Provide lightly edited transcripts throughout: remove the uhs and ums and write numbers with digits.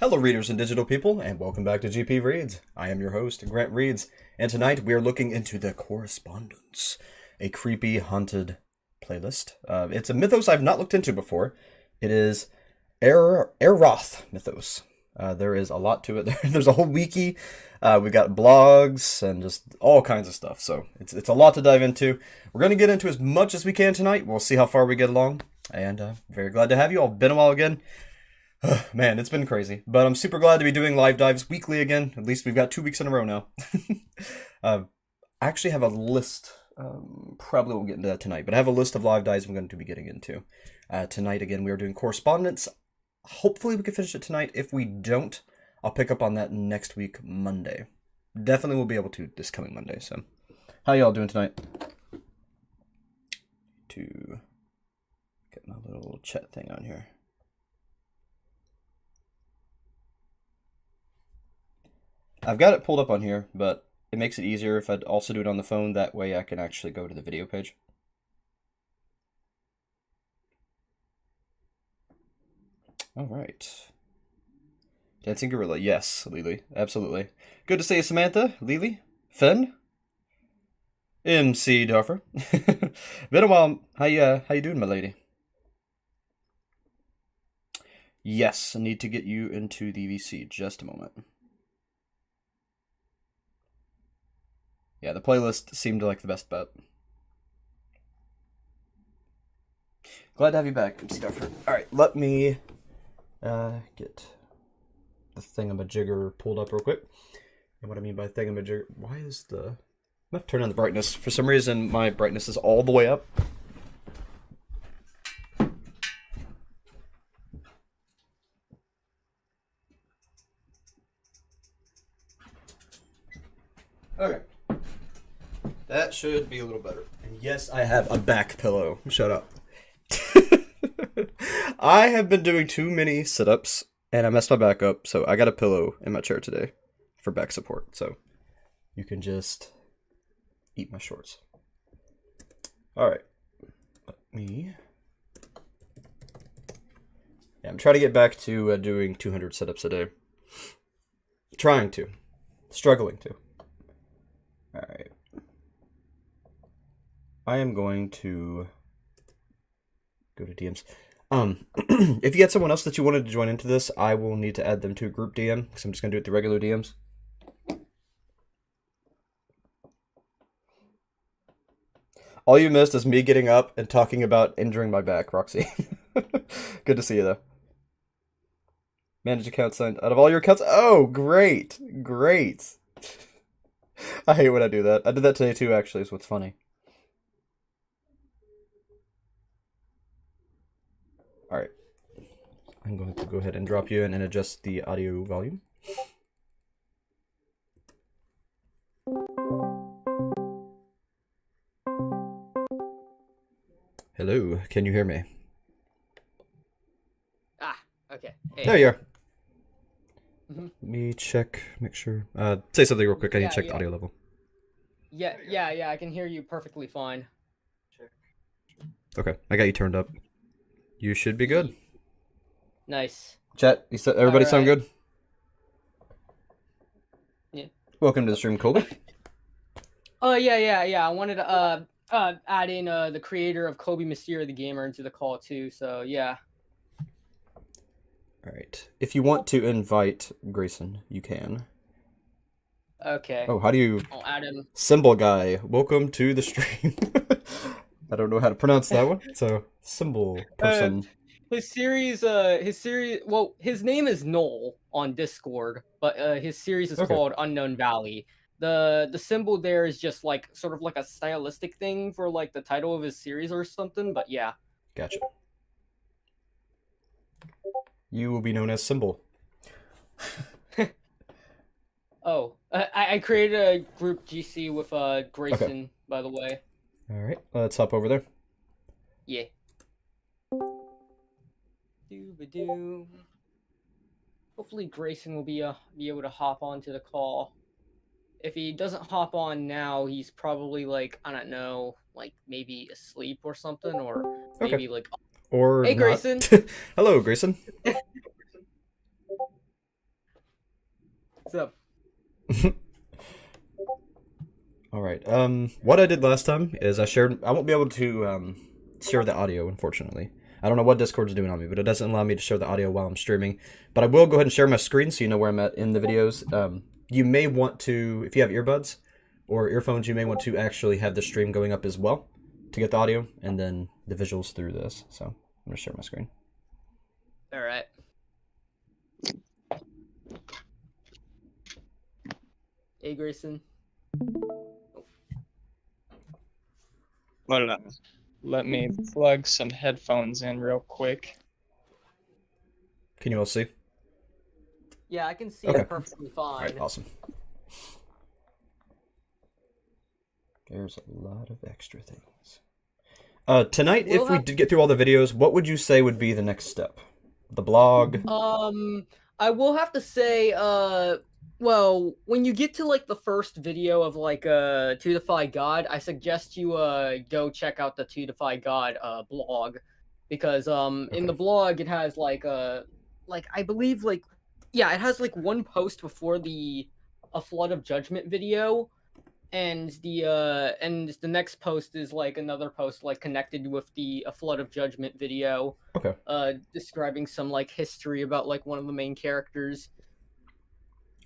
Hello, readers and digital people, and welcome back to GP Reads. I am your host, Grant Reads, and tonight we are looking into the Correspondence, a creepy, haunted playlist. It's a mythos I've not looked into before. It is Eroth mythos. There is a lot to it. There's a whole wiki. We've got blogs and just all kinds of stuff. So it's a lot to dive into. We're going to get into as much as we can tonight. We'll see how far we get along. And very glad to have you all. Been a while again. Man, it's been crazy. But I'm super glad to be doing live dives weekly again. At least we've got 2 weeks in a row now. I actually have a list. Probably won't get into that tonight. But I have a list of live dives I'm going to be getting into. Tonight, again, we are doing Correspondence. Hopefully we can finish it tonight. If we don't, I'll pick up on that next week, Monday. Definitely will be able to this coming Monday. So, how y'all doing tonight? To get my little chat thing on here. I've got it pulled up on here, but it makes it easier if I'd also do it on the phone. That way I can actually go to the video page. All right. Dancing Gorilla. Yes, Lily. Absolutely. Good to see you, Samantha, Lily, Finn, MC Duffer. Been a while. How you doing, my lady? Yes, I need to get you into the VC. Just a moment. Yeah, the playlist seemed like the best bet. Glad to have you back, MC Duffer. All right, let me get the thingamajigger pulled up real quick. And what I mean by thingamajigger, why is the... I'm going to turn on the brightness. For some reason, my brightness is all the way up. Okay. That should be a little better. And yes, I have a back pillow. Shut up. I have been doing too many sit-ups, and I messed my back up, so I got a pillow in my chair today for back support. So you can just eat my shorts. All right. Let me... Yeah, I'm trying to get back to doing 200 sit-ups a day. Trying to. Struggling to. All right. I am going to go to DMs. If you had someone else that you wanted to join into this, I will need to add them to a group DM, because I'm just going to do it through regular DMs. All you missed is me getting up and talking about injuring my back, Roxy. Good to see you, though. Manage account signed. Out of all your accounts? Oh, great. Great. I hate when I do that. I did that today, too, actually, is what's funny. Alright. I'm going to go ahead and drop you in and adjust the audio volume. Hello, can you hear me? Okay. Hey. There you are. Let me check, make sure. Say something real quick. I need to check the audio level. Yeah, I can hear you perfectly fine. Okay, I got you turned up. You should be good. Nice. Chat, everybody sound good? Yeah. Welcome to the stream, Colby. Yeah. I wanted to add in the creator of Kobe Mysterio the Gamer into the call too. So yeah. All right. If you want to invite Grayson, you can. Okay. Oh, how do you... I'll add him. Symbol guy, welcome to the stream. I don't know how to pronounce that one. So, symbol person. His series, well, his name is Noel on Discord, but his series is called Unknown Valley. The symbol there is just like sort of like a stylistic thing for like the title of his series or something, but yeah. Gotcha. You will be known as Symbol. Oh, I created a group GC with Grayson, by the way. All right, let's hop over there. Yeah. Doo-ba-doo. Hopefully Grayson will be able to hop onto the call. If he doesn't hop on now, he's probably like, I don't know, like maybe asleep or something, or maybe like... Or Hey, not. Grayson! Hello, Grayson. What's up? All right. What I did last time is I won't be able to share the audio, unfortunately. I don't know what Discord's doing on me, but it doesn't allow me to share the audio while I'm streaming. But I will go ahead and share my screen so you know where I'm at in the videos. You may want to, if you have earbuds or earphones, you may want to actually have the stream going up as well to get the audio and then the visuals through this. So I'm going to share my screen. All right. Hey, Grayson. Hold on. Let me plug some headphones in real quick. Can you all see? Yeah, I can see Okay. it perfectly fine. All right, awesome. There's a lot of extra things. Tonight, if we did get through all the videos, what would you say would be the next step? The blog? I will have to say, well, when you get to like the first video of like To Defy God, I suggest you go check out the To Defy God blog, because in the blog it has like I believe like, yeah, it has like one post before the A Flood of Judgment video, and the next post is like another post like connected with the A Flood of Judgment video. Okay. Describing some like history about like one of the main characters.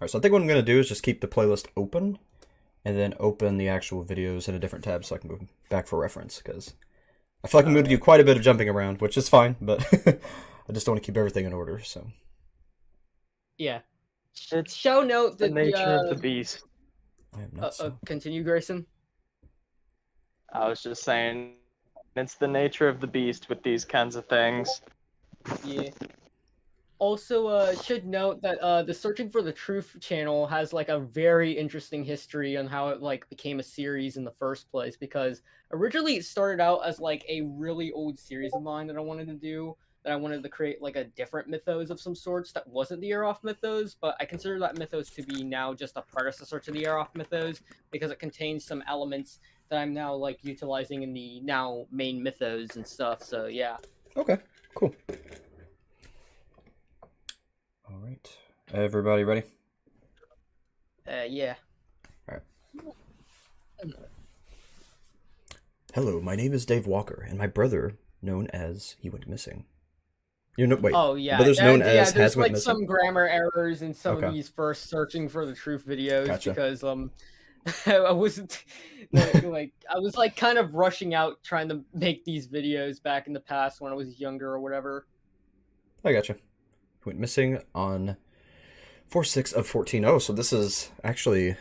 Alright, so I think what I'm going to do is just keep the playlist open, and then open the actual videos in a different tab so I can go back for reference, because I feel like I'm going to do quite a bit of jumping around, which is fine, but I just don't want to keep everything in order, so. Yeah. It's Show note the that nature of the beast. I am not so. Continue, Grayson. I was just saying, it's the nature of the beast with these kinds of things. Yeah. Also, should note that the Searching for the Truth channel has like a very interesting history on how it like became a series in the first place, because originally it started out as like a really old series of mine that I wanted to do, that I wanted to create like a different mythos of some sorts that wasn't the Aeroth mythos, but I consider that mythos to be now just a predecessor to the Aeroth mythos, because it contains some elements that I'm now like utilizing in the now main mythos and stuff. So yeah. Okay, cool. All right, everybody ready? Yeah. All right. Hello, my name is Dave Walker, and my brother, known as he went missing. You know, wait. Oh yeah. Brother's known as there's has went like missing. some grammar errors in some Okay. of these first Searching for the Truth videos, Gotcha. because I wasn't like I was like kind of rushing out trying to make these videos back in the past when I was younger or whatever. I gotcha. Went missing on 4/6 of 14. Oh, so this is actually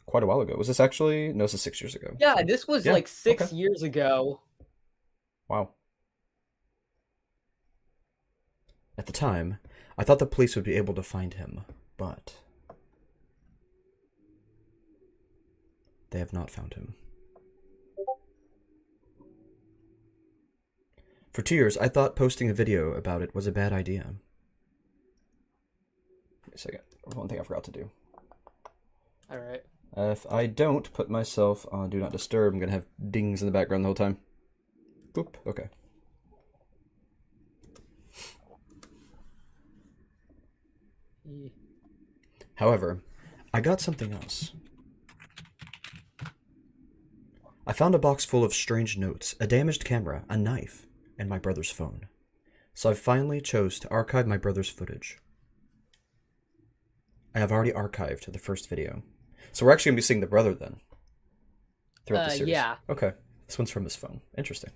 quite a while ago. Was this actually? No, this is 6 years ago. Yeah, so. this was Yeah, like 6 okay. years ago. Wow. At the time, I thought the police would be able to find him, but they have not found him. For 2 years, I thought posting a video about it was a bad idea. Wait a second. One thing I forgot to do. All right. If I don't put myself on Do Not Disturb, I'm going to have dings in the background the whole time. Boop. Okay. Yeah. However, I got something else. I found a box full of strange notes, a damaged camera, a knife, and my brother's phone. So I finally chose to archive my brother's footage. I have already archived the first video. So we're actually going to be seeing the brother then. Throughout the series. Yeah. Okay. This one's from his phone. Interesting.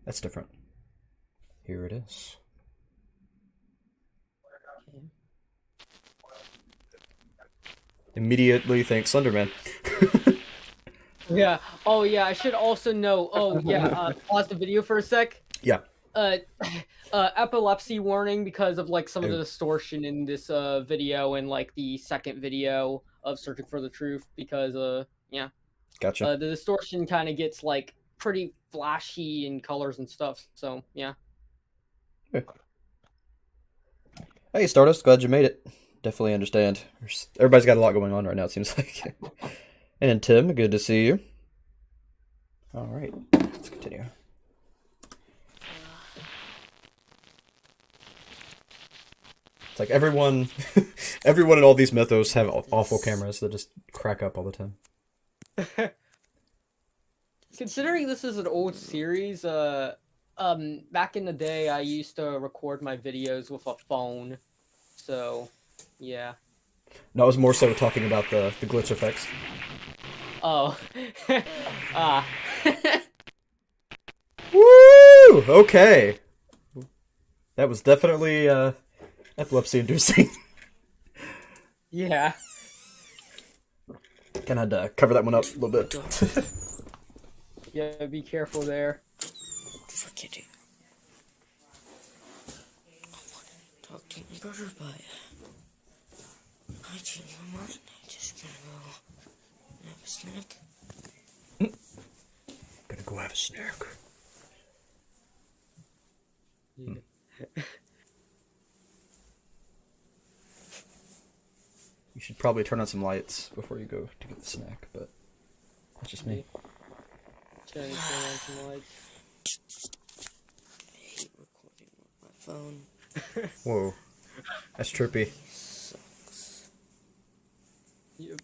That's different. Here it is. Okay. Immediately thanks Slenderman. Yeah. Oh yeah, I should also know. Oh yeah, pause the video for a sec. Yeah. Epilepsy warning because of like some of the distortion in this video and like the second video of Searching for the Truth, because yeah. Gotcha. The distortion kind of gets like pretty flashy in colors and stuff. So yeah. Hey Stardust, glad you made it. Definitely understand. Everybody's got a lot going on right now, it seems like. And Tim, good to see you. All right, let's continue. It's like everyone, everyone in all these mythos have awful cameras that just crack up all the time. Considering this is an old series, back in the day, I used to record my videos with a phone. So, yeah. No, I was more so talking about the glitch effects. Oh. Ah. Woo! Okay. That was definitely epilepsy-inducing. Yeah. Gonna cover that one up a little bit. Yeah, be careful there. Forget it. I want to talk to my brother, but I changed my mind. I'm just gonna go have a snack. Gonna go have a snack. Yeah. You should probably turn on some lights before you go to get the snack, but that's just me. Turn on some lights. I hate recording with my phone. Whoa. That's trippy. It sucks. Yep.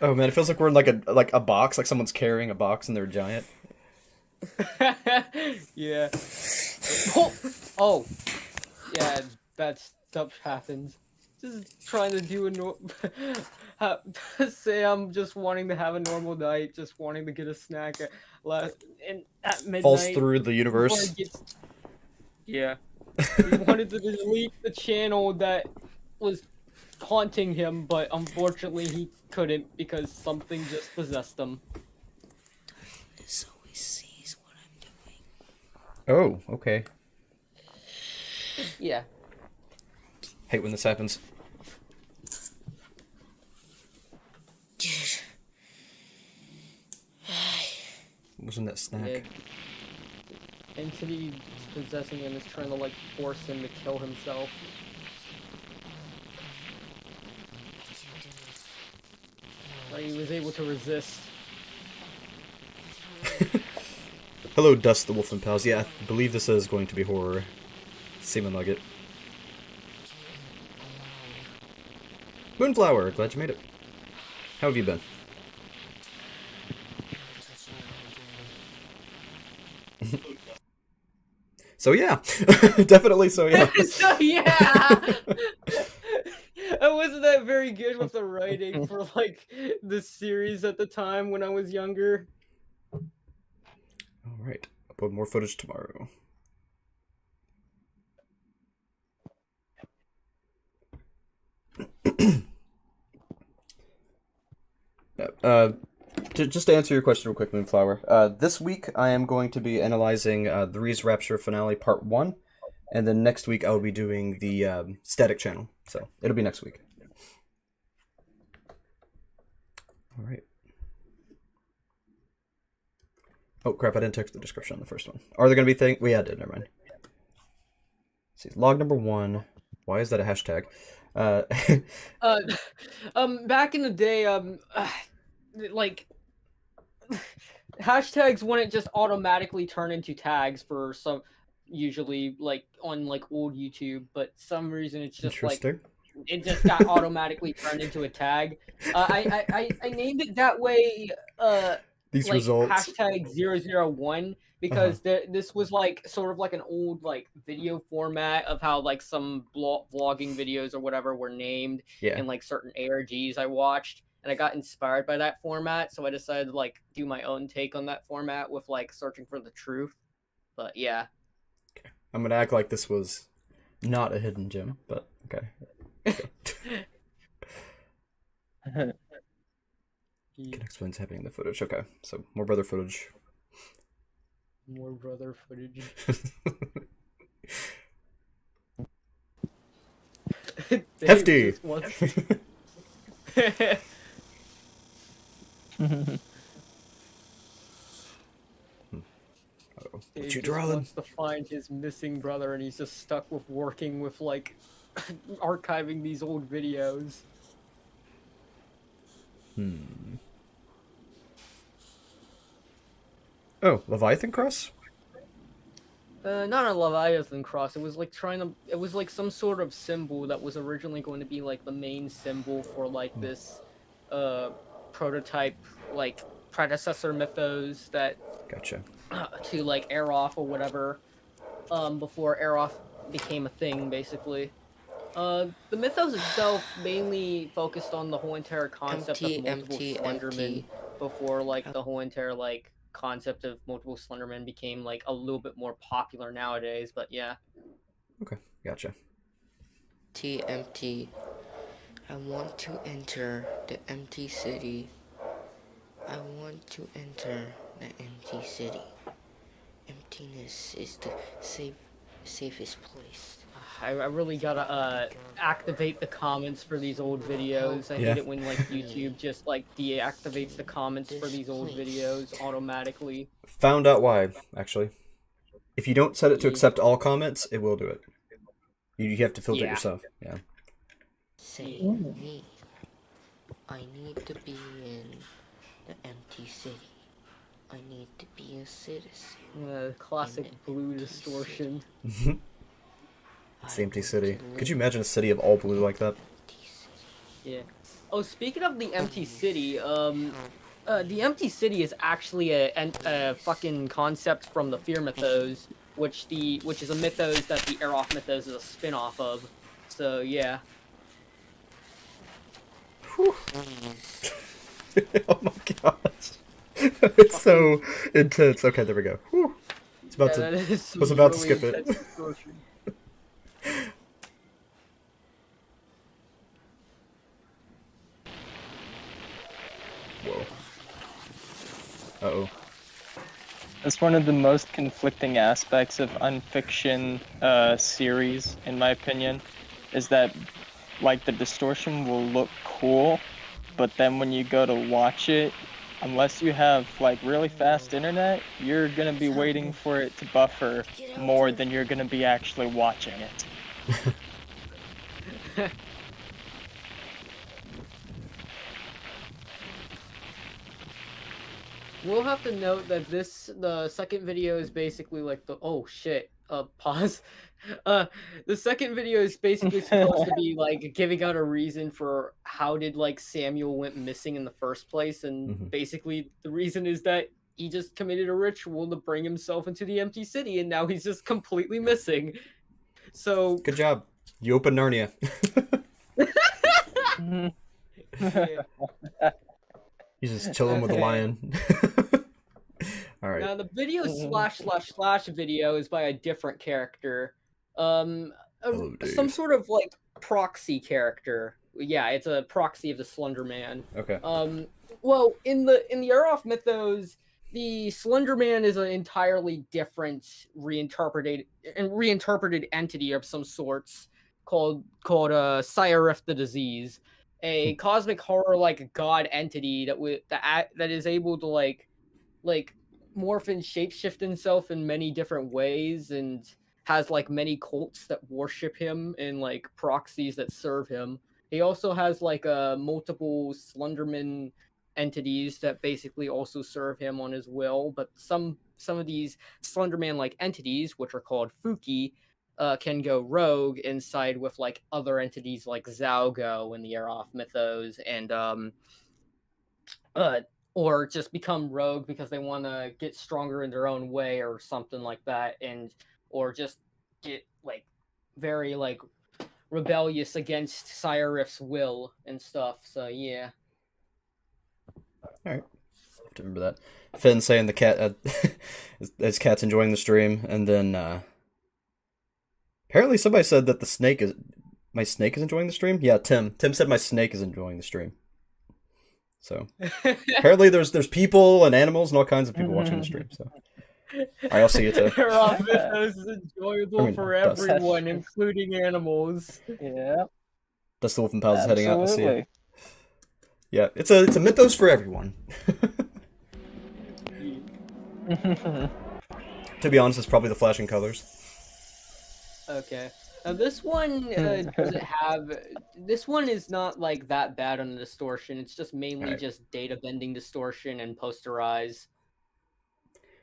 Oh man, it feels like we're in like a box, like someone's carrying a box and they're giant. Yeah. Oh! Oh! Yeah, bad stuff happens. Just trying to do say I'm just wanting to have a normal night, just wanting to get a snack at midnight. Falls through the before universe. it gets- Yeah. He wanted to delete the channel that was haunting him, but unfortunately he couldn't because something just possessed him. This always sees what I'm doing. Oh, okay. Yeah. Hate when this happens. Wasn't that snack? Yeah. Entity possessing him is trying to like force him to kill himself. But he was able to resist. Hello, Dust the Wolf and Pals. Yeah, I believe this is going to be horror. Seeming like it. Moonflower, glad you made it. How have you been? So yeah, definitely so yeah. So yeah. I wasn't that very good with the writing for like the series at the time when I was younger. All right, upload more footage tomorrow. Just to answer your question real quick, Moonflower. This week I am going to be analyzing the Reese Rapture finale part 1, and then next week I will be doing the static channel. So it'll be next week. All right. Oh crap! I didn't text the description on the first one. Are there going to be things? Well, yeah, I did. Never mind. Let's see, log number 1. Why is that a hashtag? Back in the day, like hashtags wouldn't just automatically turn into tags for some, usually like on like old YouTube, but some reason it's just like it just got automatically turned into a tag. I named it that way. These like results. hashtag 001 because this was like sort of like an old like video format of how like some vlogging videos or whatever were named in like certain ARGs I watched, and I got inspired by that format, so I decided to like do my own take on that format with like searching for the truth. But yeah. Okay. I'm gonna act like this was not a hidden gem, but okay. Can explain what's happening in the footage. Okay, so more brother footage. More brother footage. Hefty. Dave just wants to find his missing brother, and he's just stuck with working with like archiving these old videos. Oh, Leviathan Cross? Not a Leviathan cross. It was like it was like some sort of symbol that was originally going to be like the main symbol for like this, prototype, like predecessor mythos that Gotcha. to like Aeroth or whatever. Before Aeroth became a thing, basically. The mythos itself mainly focused on the whole entire concept of multiple Slendermen before like the whole entire like concept of multiple Slendermen became like a little bit more popular nowadays, but yeah. Okay, gotcha. TMT. I want to enter the empty city. I want to enter the empty city. Emptiness is the safest place. I really gotta activate the comments for these old videos. I Yeah. hate it when like YouTube just like deactivates the comments for these old videos automatically. Found out why, actually. If you don't set it to accept all comments, it will do it. You have to filter it Yeah. yourself. Yeah. Save me. I need to be in the empty city. I need to be a citizen. Classic blue distortion. It's the empty city. Could you imagine a city of all blue like that? Yeah. Oh, speaking of the empty city, the empty city is actually a fucking concept from the Fear mythos, which is a mythos that the Aeroth mythos is a spin-off of. So yeah. Oh my gosh. It's so intense. Okay, there we go. Whew. It's about Yeah, to. that is Was about to really skip it. intense distortion. Whoa. Uh-oh. That's one of the most conflicting aspects of unfiction series, in my opinion, is that like the distortion will look cool, but then when you go to watch it, unless you have like really fast internet, you're gonna be waiting for it to buffer more than you're gonna be actually watching it. We'll have to note that the second video is basically like oh shit, pause. The second video is basically supposed to be like giving out a reason for how did like Samuel went missing in the first place, and basically the reason is that he just committed a ritual to bring himself into the empty city, and now he's just completely missing. So Good job. You opened Narnia. yeah. He's just chilling with a lion. All right. Now the video / video is by a different character, some Dave. sort of like proxy character. Yeah, it's a proxy of the Slender Man. Okay. Well, in the Aeroth mythos, the Slender Man is an entirely different reinterpreted entity of some sorts called Cyrif the Disease, a cosmic horror like god entity that is able to like morph and shapeshift himself in many different ways, and has like many cults that worship him and like proxies that serve him. He also has like multiple Slenderman entities that basically also serve him on his will, but some of these Slenderman like entities, which are called Fuki, can go rogue and side with like other entities like Zalgo in the Aeroth mythos, and or just become rogue because they want to get stronger in their own way or something like that, and or just get like very like rebellious against Cyrif's will and stuff. So yeah. All right. I have to remember that. Finn saying the cat, his cat's enjoying the stream, and then apparently somebody said that my snake is enjoying the stream. Yeah, Tim. Tim said my snake is enjoying the stream. So apparently there's people and animals and all kinds of people watching the stream. So I'll see you too. Aeroth mythos is enjoyable for Dust. everyone, including animals. Yeah, Dust the Wolf and Pals is heading out. I'll see you. absolutely. Yeah, it's a mythos for everyone. To be honest, it's probably the flashing colors. Okay. Now this one doesn't have. This one is not like that bad on the distortion. It's just mainly Right. just data bending distortion and posterize.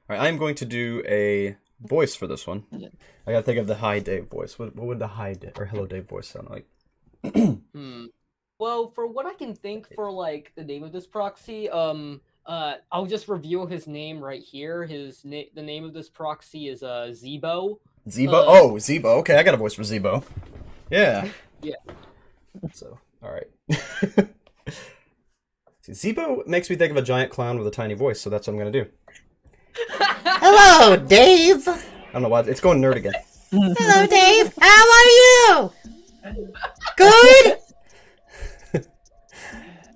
All right, I'm going to do a voice for this one. Yeah. I gotta think of the Hi Dave voice. What would the Hi Dave or Hello Dave voice sound like? Well, for what I can think for like the name of this proxy, I'll just reveal his name right here. The name of this proxy is Zebo. Zebo? Zebo. Okay, I got a voice for Zebo. Yeah. Yeah. So, alright. See, Zebo makes me think of a giant clown with a tiny voice, so that's what I'm gonna do. Hello, Dave. I don't know why, it's going nerd again. Hello, Dave. How are you? Good?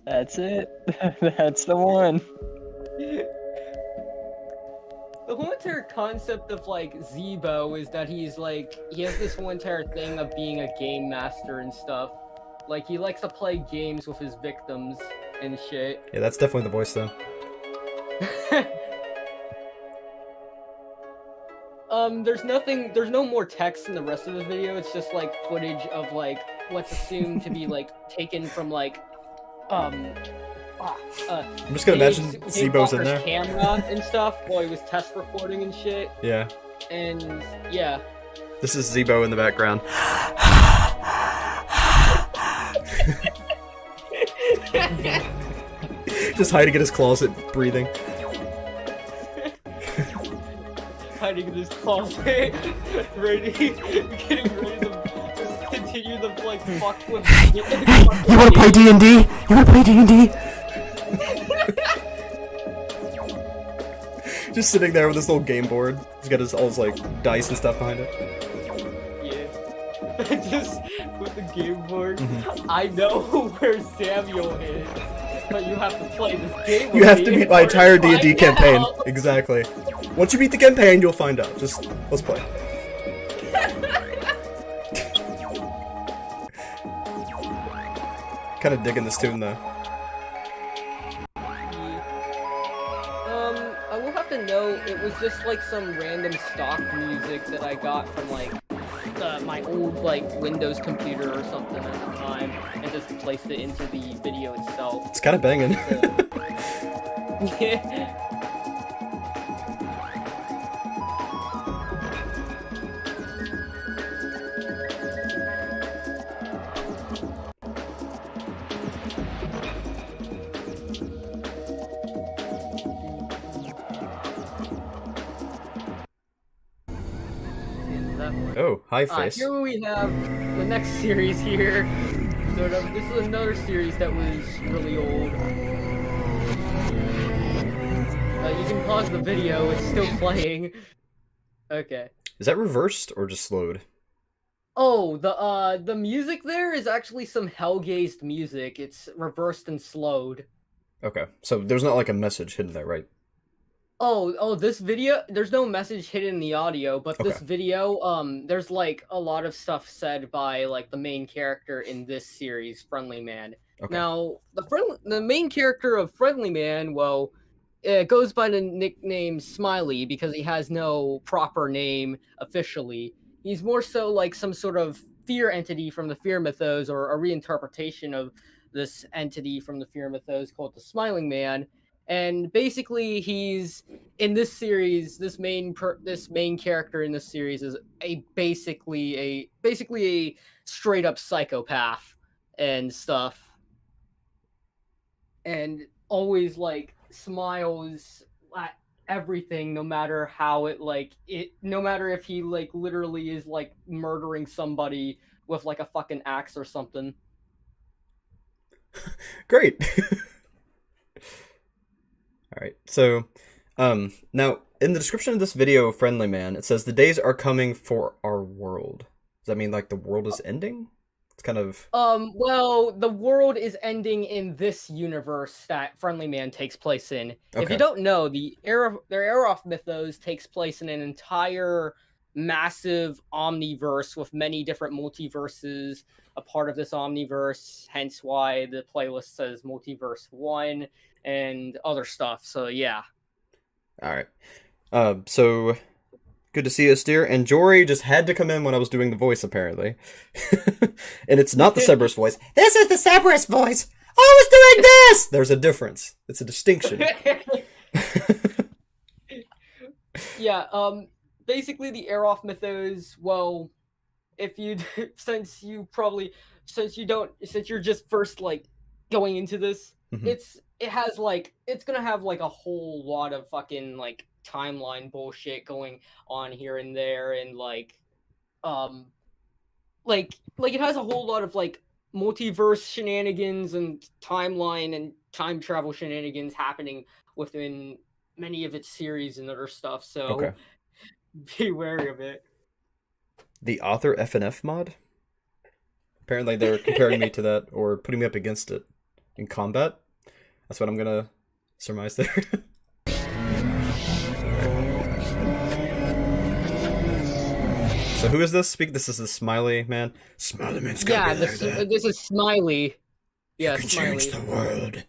That's it. That's the one. The whole entire concept of like Zebo is that he has this whole entire thing of being a game master and stuff. Like he likes to play games with his victims and shit. Yeah, that's definitely the voice, though. There's no more text in the rest of the video. It's just like footage of like what's assumed to be like taken from like I'm just gonna imagine Zebo's in there. Camera and stuff while he was test recording and shit. Yeah. And yeah. This is Zebo in the background. Just hiding in his closet, breathing. Hiding in his closet, getting ready to just continue the like fuck with. You wanna play D&D? You wanna play D&D? Just sitting there with this little game board. He's got all his like dice and stuff behind it. Yeah. Just with the game board. Mm-hmm. I know where Samuel is, but you have to play this game. You have to beat my entire D&D campaign. Exactly. Once you beat the campaign, you'll find out. Just, let's play. Kind of digging this tune, though. I will have to note, it was just like some random stock music that I got from like my old like Windows computer or something at the time, and just placed it into the video itself. It's kind of banging. Yeah. Oh, hi, face. Here we have the next series here. Sort of. This is another series that was really old. You can pause the video; it's still playing. Okay. Is that reversed or just slowed? Oh, the music there is actually some Hellgazed music. It's reversed and slowed. Okay, so there's not like a message hidden there, right? Oh, this video, there's no message hidden in the audio, but this Okay. video, there's like a lot of stuff said by like the main character in this series, Friendly Man. Okay. Now, the main character of Friendly Man, well, it goes by the nickname Smiley because he has no proper name officially. He's more so like some sort of fear entity from the fear mythos, or a reinterpretation of this entity from the fear mythos called the Smiling Man. And basically, he's in this series. This main character in this series is basically a straight up psychopath and stuff, and always like smiles at everything, no matter how no matter if he like literally is like murdering somebody with like a fucking axe or something. Great. Alright, so, now, in the description of this video, Friendly Man, it says, the days are coming for our world. Does that mean, like, the world is ending? It's kind of... Well, the world is ending in this universe that Friendly Man takes place in. Okay. If you don't know, the Aerof mythos takes place in an entire massive omniverse with many different multiverses a part of this omniverse, hence why the playlist says Multiverse 1 and other stuff, so yeah. Alright. So, good to see you, Steer. And Jory just had to come in when I was doing the voice, apparently. And it's not the Cerberus voice. This is the Cerberus voice. I was doing this. There's a difference. It's a distinction. Yeah, basically the Aeroth mythos. Well, if you since you probably since you don't since you're just first like going into this, Mhm. it's gonna have like a whole lot of fucking like timeline bullshit going on here and there, and um like it has a whole lot of like multiverse shenanigans and timeline and time travel shenanigans happening within many of its series and other stuff. So Okay. be wary of it. The author FNF mod? Apparently they're comparing me to that or putting me up against it in combat. That's what I'm gonna surmise there. So who is this? This is the Smiley Man. Smiley Man's Yeah, gotta be there. this is Smiley. Yeah, You can Smiley. change the world.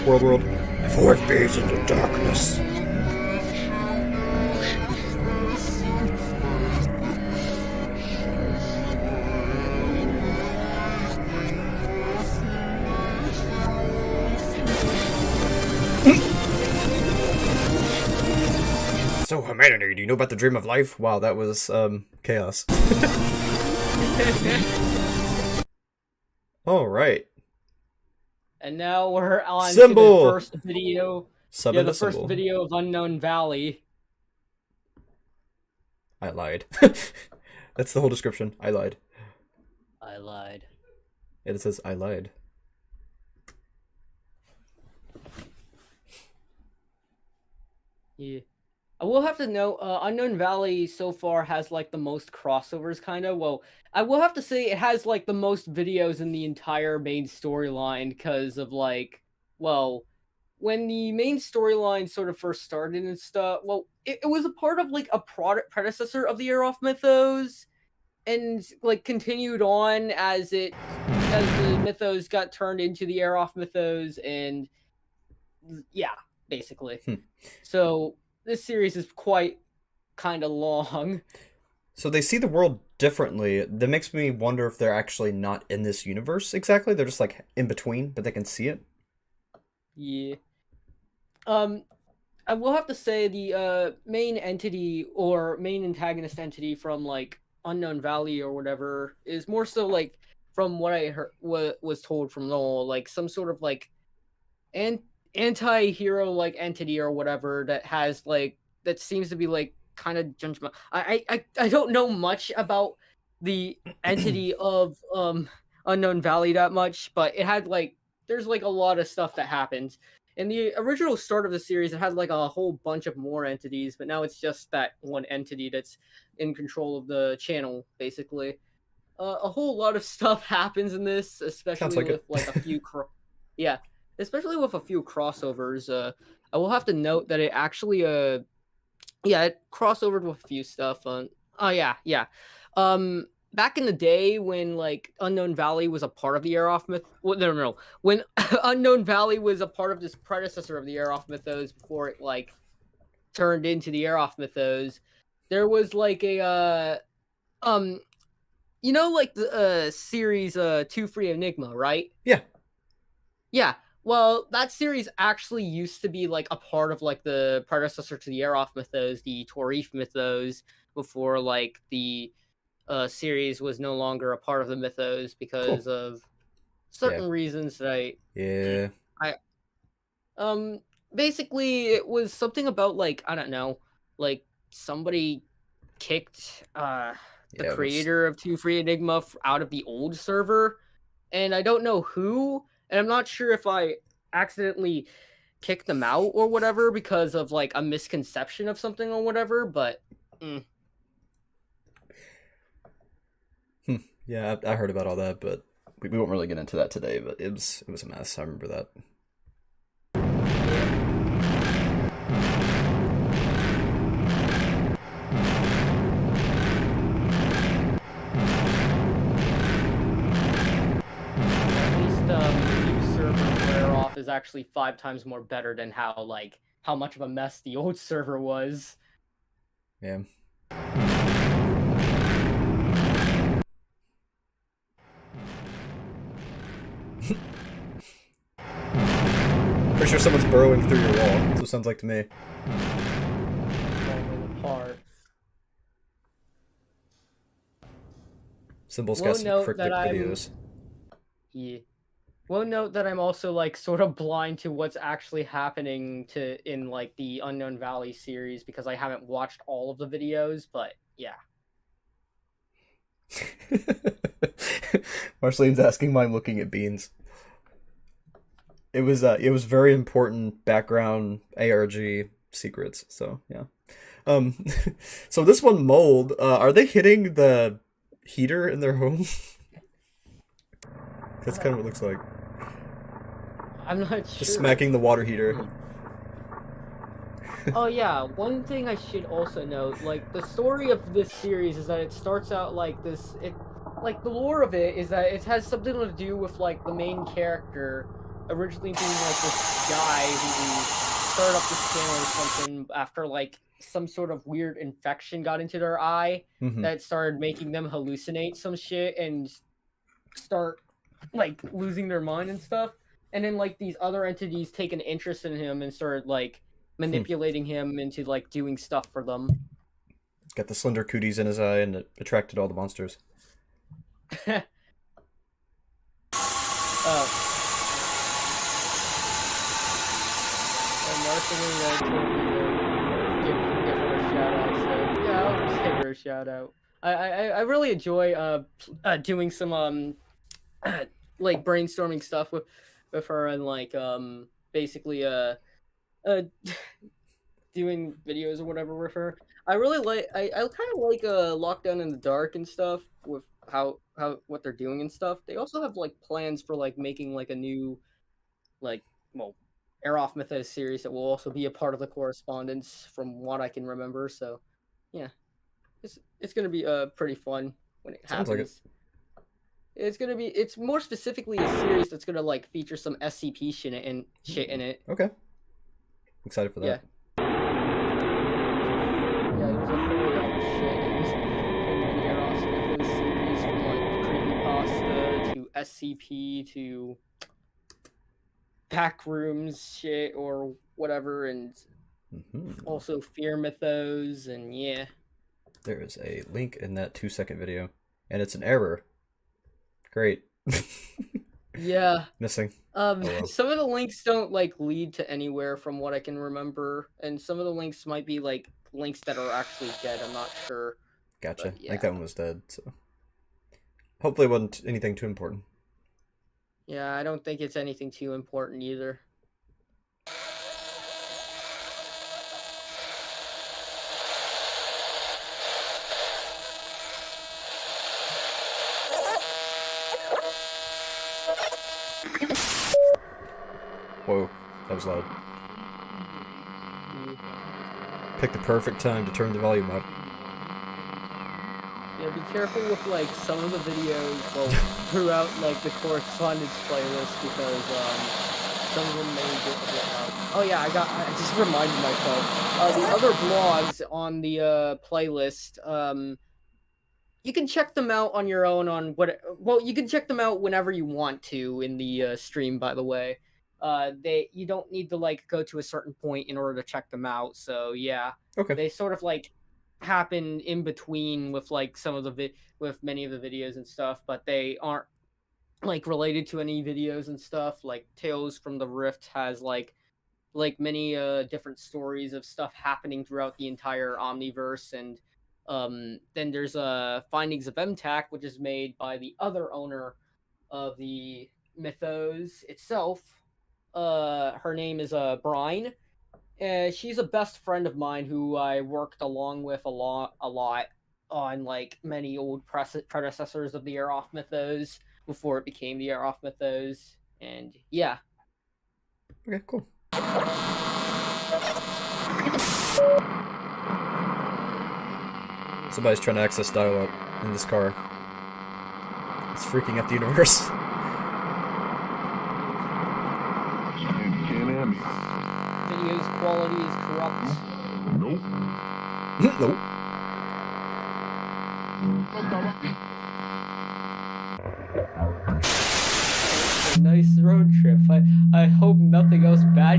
World. Before it fades into darkness. So, humanity, do you know about the dream of life? Wow, that was, chaos. Alright. And now we're on Symbol! to the first video. Summon the the first symbol. video of Unknown Valley. I lied. That's the whole description. I lied. I lied. And it says, I lied. Yeah. I will have to note, Unknown Valley so far has like the most crossovers, kind of. Well, I will have to say it has like the most videos in the entire main storyline because of like, well, when the main storyline sort of first started and stuff. Well, it was a part of like a predecessor of the Aeroth mythos, and like continued on as the mythos got turned into the Aeroth mythos, and yeah, basically. So this series is quite kind of long. So they see the world differently. That makes me wonder if they're actually not in this universe exactly. They're just like in between, but they can see it. Yeah. I will have to say the main entity or main antagonist entity from like Unknown Valley or whatever is more so like from what I heard was told from Noel, like some sort of like anti-hero like entity or whatever that has like that seems to be like kind of judgment. I don't know much about the entity of Unknown Valley that much, but it had like there's like a lot of stuff that happens. In the original start of the series, it had like a whole bunch of more entities, but now it's just that one entity that's in control of the channel, basically. A whole lot of stuff happens in this, especially like with it. like a few especially with a few crossovers. I will have to note that it actually it crossovered with a few stuff on back in the day when like Unknown Valley was a part of the Aeroth myth. Well, no. When Unknown Valley was a part of this predecessor of the Aeroth mythos before it like turned into the Aeroth mythos, there was like a you know like the series 2 Free Enigma, right? Yeah. Yeah. Well, that series actually used to be like a part of like the predecessor to the Aeroth mythos, the Torif mythos, before like the series was no longer a part of the mythos because of certain reasons that basically it was something about like I don't know, like somebody kicked the creator of 2 Free Enigma out of the old server, and I don't know who, and I'm not sure if I accidentally kicked them out or whatever because of like a misconception of something or whatever, but Yeah, I heard about all that, but we won't really get into that today, but it was a mess. I remember that. At least the new server flare off is actually 5 times more better than how much of a mess the old server was. Yeah. Pretty sure someone's burrowing through your wall. That's what it sounds like to me. Falling apart. Symbol's We'll got some note cryptic that I'm- videos. Yeah. Well, note that I'm also like sort of blind to what's actually happening in like the Unknown Valley series because I haven't watched all of the videos, but yeah. Marceline's asking why I'm looking at beans. It was very important background ARG secrets, so yeah. So this one mold, are they hitting the heater in their home? That's kind of what it looks like. I'm not sure. Just smacking the water heater. Oh yeah, one thing I should also note, like the story of this series is that it starts out like this. Like the lore of it is that it has something to do with like the main character originally being like this guy who started up this channel or something after like some sort of weird infection got into their eye that started making them hallucinate some shit and start like losing their mind and stuff. And then like these other entities take an interest in him and started like manipulating him into like doing stuff for them. Got the slender cooties in his eye and it attracted all the monsters. Marceline told me to give her a shout out, so yeah, I'll just give her a shout out. I really enjoy doing some like brainstorming stuff with her and like basically doing videos or whatever with her. I really like I kind of like Lockdown in the Dark and stuff with how what they're doing and stuff. They also have like plans for like making like a new like Air Off Mythos series that will also be a part of the correspondence from what I can remember. So yeah, it's gonna be pretty fun when it happens. Sounds like it. It's more specifically a series that's gonna like feature some SCP shit in it. Okay. Excited for that. Yeah. Yeah, there's a whole lot of shit in the Air Off Mythos series from like creepypasta to SCP to backrooms shit or whatever, and also fear mythos, and yeah. There is a link in that 2-second video, and it's an error. Great. Yeah. Missing. Some of the links don't like lead to anywhere from what I can remember, and some of the links might be like links that are actually dead. I'm not sure. Gotcha. Yeah. I think that one was dead, so hopefully it wasn't anything too important. Yeah, I don't think it's anything too important either. Whoa, that was loud. Picked the perfect time to turn the volume up. Yeah, be careful with like some of the videos, well, throughout like the correspondence playlist because some of them may get a bit loud. Oh yeah, I just reminded myself. The other blogs on the playlist, you can check them out on your own you can check them out whenever you want to in the stream, by the way. You don't need to like go to a certain point in order to check them out. So yeah, Okay. they sort of like happen in between with like some of the with many of the videos and stuff, but they aren't like related to any videos and stuff. Like Tales from the Rift has like many different stories of stuff happening throughout the entire Omniverse, and then there's Findings of MTAC, which is made by the other owner of the Mythos itself. Her name is Brine. She's a best friend of mine who I worked along with a lot on like many old predecessors of the Air Off Mythos before it became the Air Off Mythos, and yeah. Okay, cool. Somebody's trying to access dial-up in this car. It's freaking out the universe. Video's quality is corrupt. Nope. Nope. It's a nice road trip. I hope nothing else bad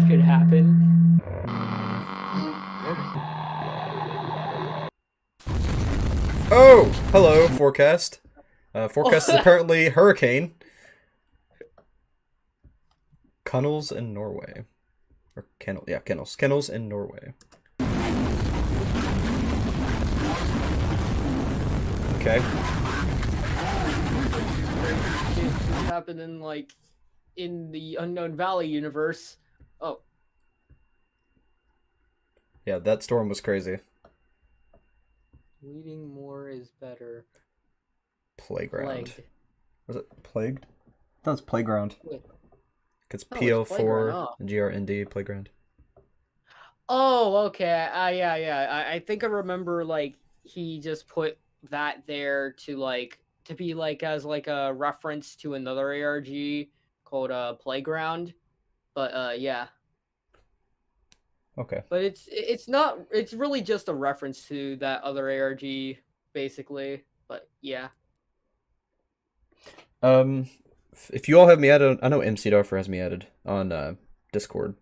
Oh, hello, forecast. Forecast is apparently hurricane. Kennels in Norway. Or kennel, yeah, kennels. Kennels in Norway. Okay. It happened in like in the Unknown Valley universe. Oh, Yeah, that storm was crazy. reading more is better. Playground. Plagued. Was it plagued? I thought it was playground. Wait. It's Oh, it's playground, PL4 huh? GRND playground. Oh, okay. Yeah. I think I remember like he just put that there to be like as like a reference to another ARG called Playground. But yeah. Okay. But it's not it's really just a reference to that other ARG basically. But yeah. If you all have me added, I know MC Darfer has me added on Discord.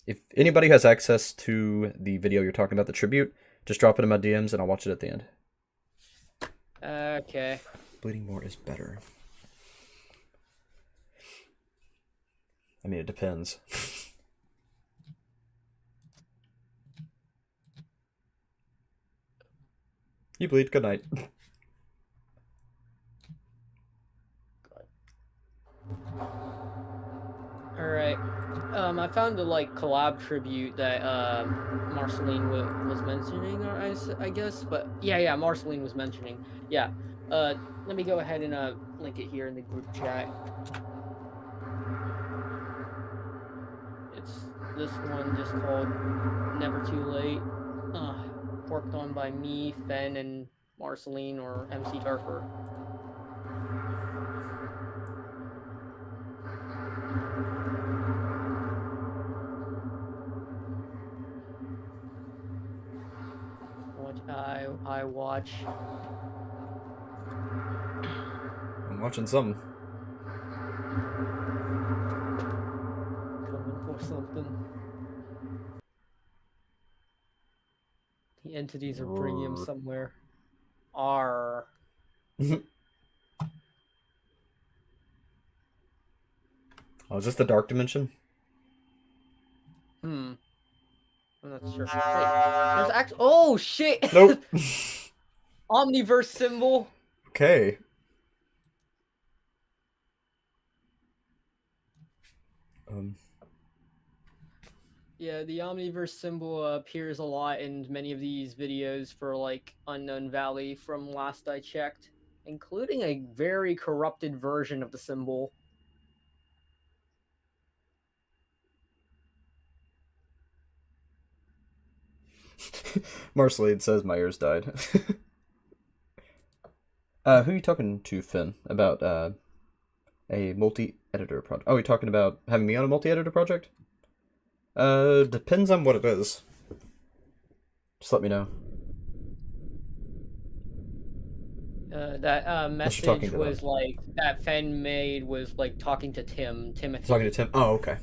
If anybody has access to the video you're talking about, the tribute, just drop it in my DMs and I'll watch it at the end. Okay. Bleeding more is better. I mean, it depends. You bleed. Good night. All right. I found a like collab tribute that Marceline was mentioning, or I guess, but yeah, Marceline was mentioning. Yeah. Let me go ahead and link it here in the group chat. It's this one just called "Never Too Late," worked on by me, Fen, and Marceline or MC Tarfer. What I watch. I'm watching something. Coming for something. The entities are bringing him somewhere. R. Oh, is this the dark dimension? I'm not sure. Wait, there's actually. Oh shit! Nope. Omniverse symbol. Okay. Yeah, the Omniverse symbol appears a lot in many of these videos for like Unknown Valley from last I checked, including a very corrupted version of the symbol. Marceline says my ears died. Who are you talking to, Finn? About a multi-editor project? Oh, you're talking about having me on a multi-editor project? Depends on what it is. Just let me know. That message was like that Fen made was like talking to Timothy. Talking to Tim. Oh, okay.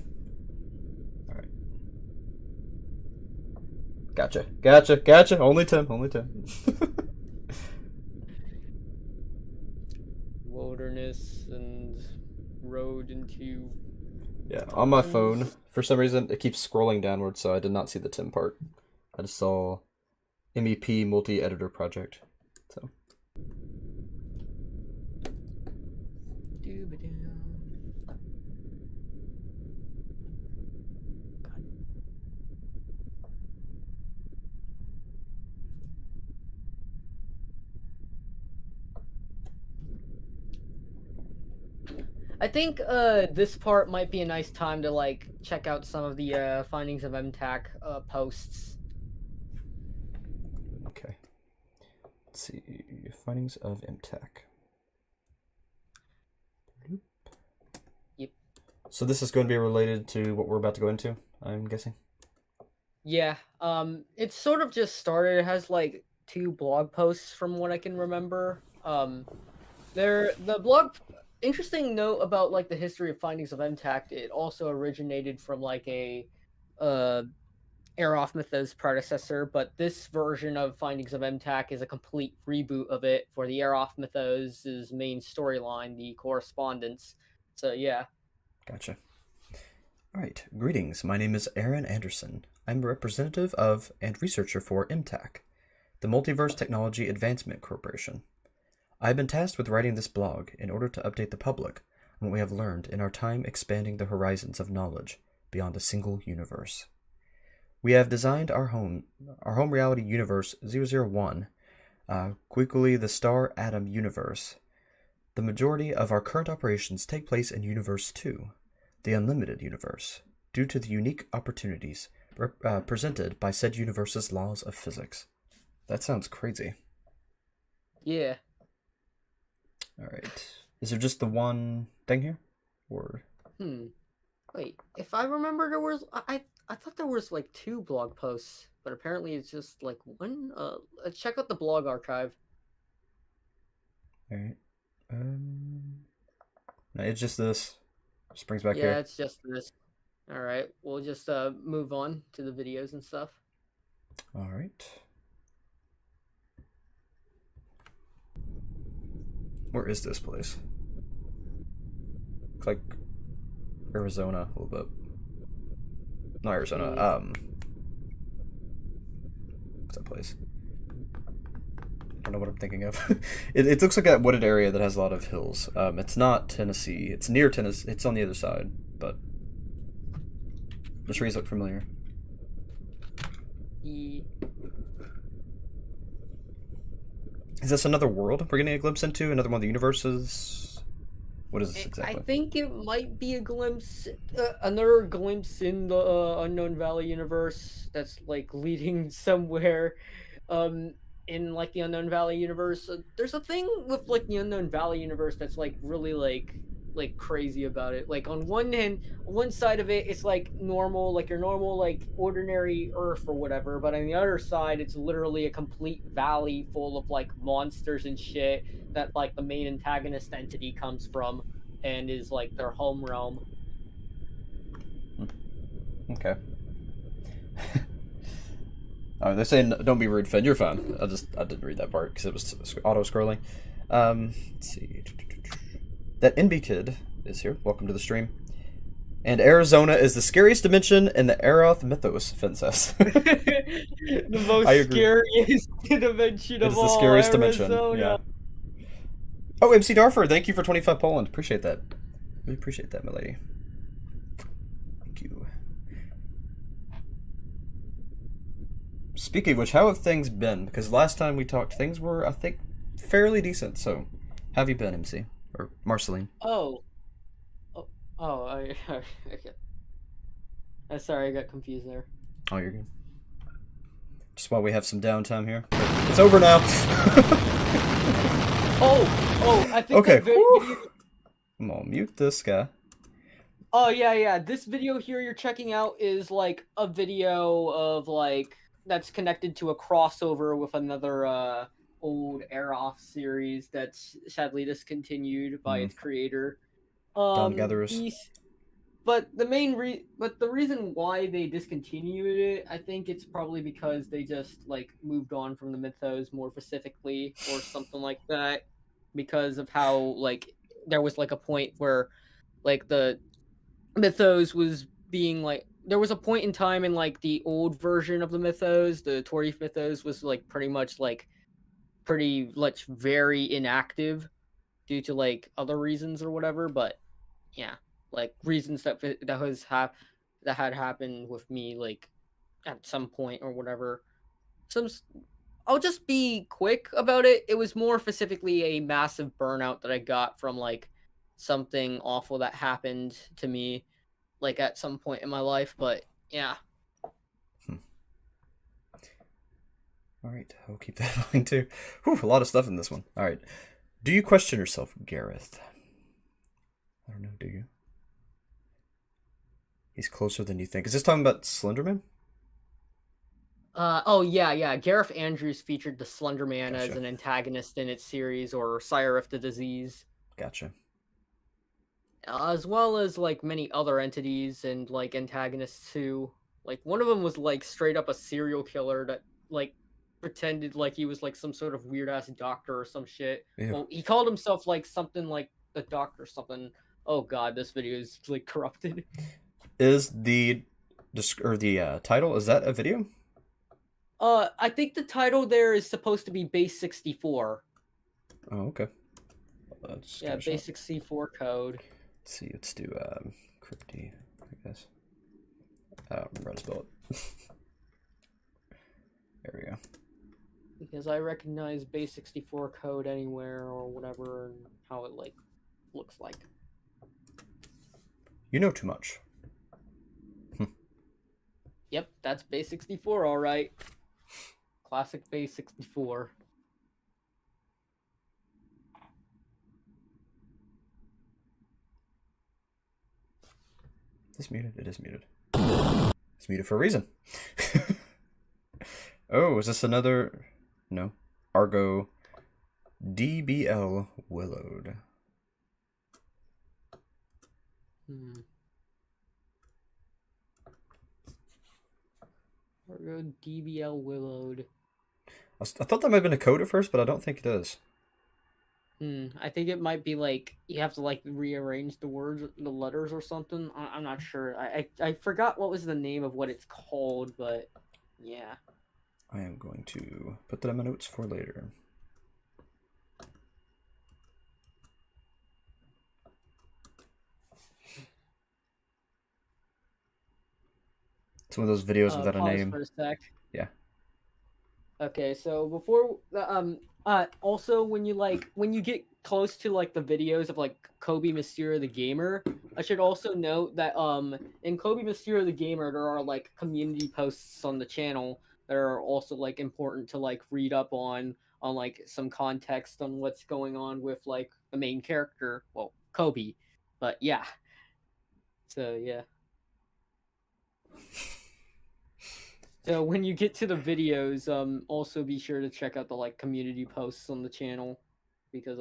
All right. Gotcha. Only Tim. Wilderness and road into. Yeah, on my phone, for some reason, it keeps scrolling downward, so I did not see the Tim part. I just saw MEP multi-editor project. So. I think this part might be a nice time to like check out some of the findings of MTAC posts. Okay. Let's see. Findings of MTAC. Yep. So this is going to be related to what we're about to go into, I'm guessing? Yeah. It's sort of just started. It has like 2 blog posts from what I can remember. The blog interesting note about like the history of findings of MTAC, it also originated from like a Aeroth Mythos predecessor, but this version of Findings of MTAC is a complete reboot of it for the Aeroth Mythos' main storyline, the Correspondence. So yeah. Gotcha. All right. Greetings. My name is Aaron Anderson. I'm a representative of and researcher for MTAC, the Multiverse Technology Advancement Corporation. I've been tasked with writing this blog in order to update the public on what we have learned in our time expanding the horizons of knowledge beyond a single universe. We have designed our home reality universe 001, quickly the Star Atom universe. The majority of our current operations take place in Universe 2, the Unlimited universe, due to the unique opportunities presented by said universe's laws of physics. That sounds crazy. Yeah. All right. Is there just the one thing here? Or Wait, if I remember, there was I thought there was like 2 blog posts, but apparently it's just like one. Let's check out the blog archive. all right. No, it's just this. Just brings back Yeah, here. it's just this. All right, we'll just move on to the videos and stuff. All right. Where is this place? Looks like Arizona a little bit. Not Arizona. What's that place? I don't know what I'm thinking of. It looks like a wooded area that has a lot of hills. It's not Tennessee. It's near Tennessee. It's on the other side, but the trees look familiar. Is this another world we're getting a glimpse into? Another one of the universes? What is this exactly? I think it might be a glimpse, another glimpse in the Unknown Valley universe that's like leading somewhere. In like the Unknown Valley universe, there's a thing with like the Unknown Valley universe that's like really like crazy about it. Like on one hand, one side of it, it's like normal, like your normal like ordinary Earth or whatever, but on the other side, it's literally a complete valley full of like monsters and shit that like the main antagonist entity comes from and is like their home realm. Okay. They're saying don't be rude, Finn. You're fine. I didn't read that part because it was auto scrolling. Let's see. That NB kid is here. Welcome to the stream. And Arizona is the scariest dimension in the Aeroth mythos, Finn says. The most scariest dimension of all. It's the scariest Arizona. dimension. Yeah. Oh, MC Darfur, thank you for 25 Poland. Appreciate that. Really appreciate that, my lady. Thank you. Speaking of which, how have things been? Because last time we talked, things were, I think, fairly decent. So, how have you been, MC? Or Marceline? I'm sorry, I got confused there. Oh, you're good. Just while we have some downtime here. It's over now! I think okay. I'm gonna mute this guy. Oh, yeah. This video here you're checking out is like a video of like that's connected to a crossover with another old Aeroth series that's sadly discontinued by its creator. Dawn Gatherers. But the reason why they discontinued it, I think it's probably because they just like moved on from the mythos more specifically or something like that, because of how like there was like a point where like the mythos was being like there was a point in time in like the old version of the mythos, the Torif mythos was like pretty much very inactive due to like other reasons or whatever, but yeah, like reasons that had happened with me like at some point or whatever. I'll just be quick about it. It was more specifically a massive burnout that I got from like something awful that happened to me like at some point in my life, but yeah. All right, I'll keep that in mind too. Whew, a lot of stuff in this one. All right. Do you question yourself, Gareth? I don't know, do you? He's closer than you think. Is this talking about Slenderman? Yeah. Gareth Andrews featured the Slender Man Gotcha. as an antagonist in its series, or Sire of the Disease. Gotcha. As well as like many other entities and like antagonists too. Like one of them was like straight up a serial killer that like pretended like he was like some sort of weird ass doctor or some shit. Yeah. Well, he called himself like something like the doctor or something. Oh god, this video is like corrupted. Is the title, is that a video? I think the title there is supposed to be Base 64. Oh, okay. Let's Yeah, Base 64 code. Let's see, let's do crypty, I guess. I don't remember how to spell it. There we go. Because I recognize Base 64 code anywhere or whatever and how it like looks like. You know too much. Yep, that's Base 64, alright. Classic Base 64. Is this muted? It is muted. It's muted for a reason. Oh, is this another? No. Argo DBL Willowed. Argo DBL Willowed. I thought that might have been a code at first, but I don't think it is. I think it might be like you have to like rearrange the words, the letters or something. I'm not sure. I forgot what was the name of what it's called, but yeah. I am going to put that in my notes for later. Some of those videos without a name. For a sec. Yeah. Okay, so before also when you get close to like the videos of like Kobe Mysterio the Gamer, I should also note that in Kobe Mysterio the Gamer there are like community posts on the channel that are also like important to like read up on like some context on what's going on with like the main character, well, Kobe. But yeah. So yeah. So when you get to the videos, also be sure to check out the like community posts on the channel, because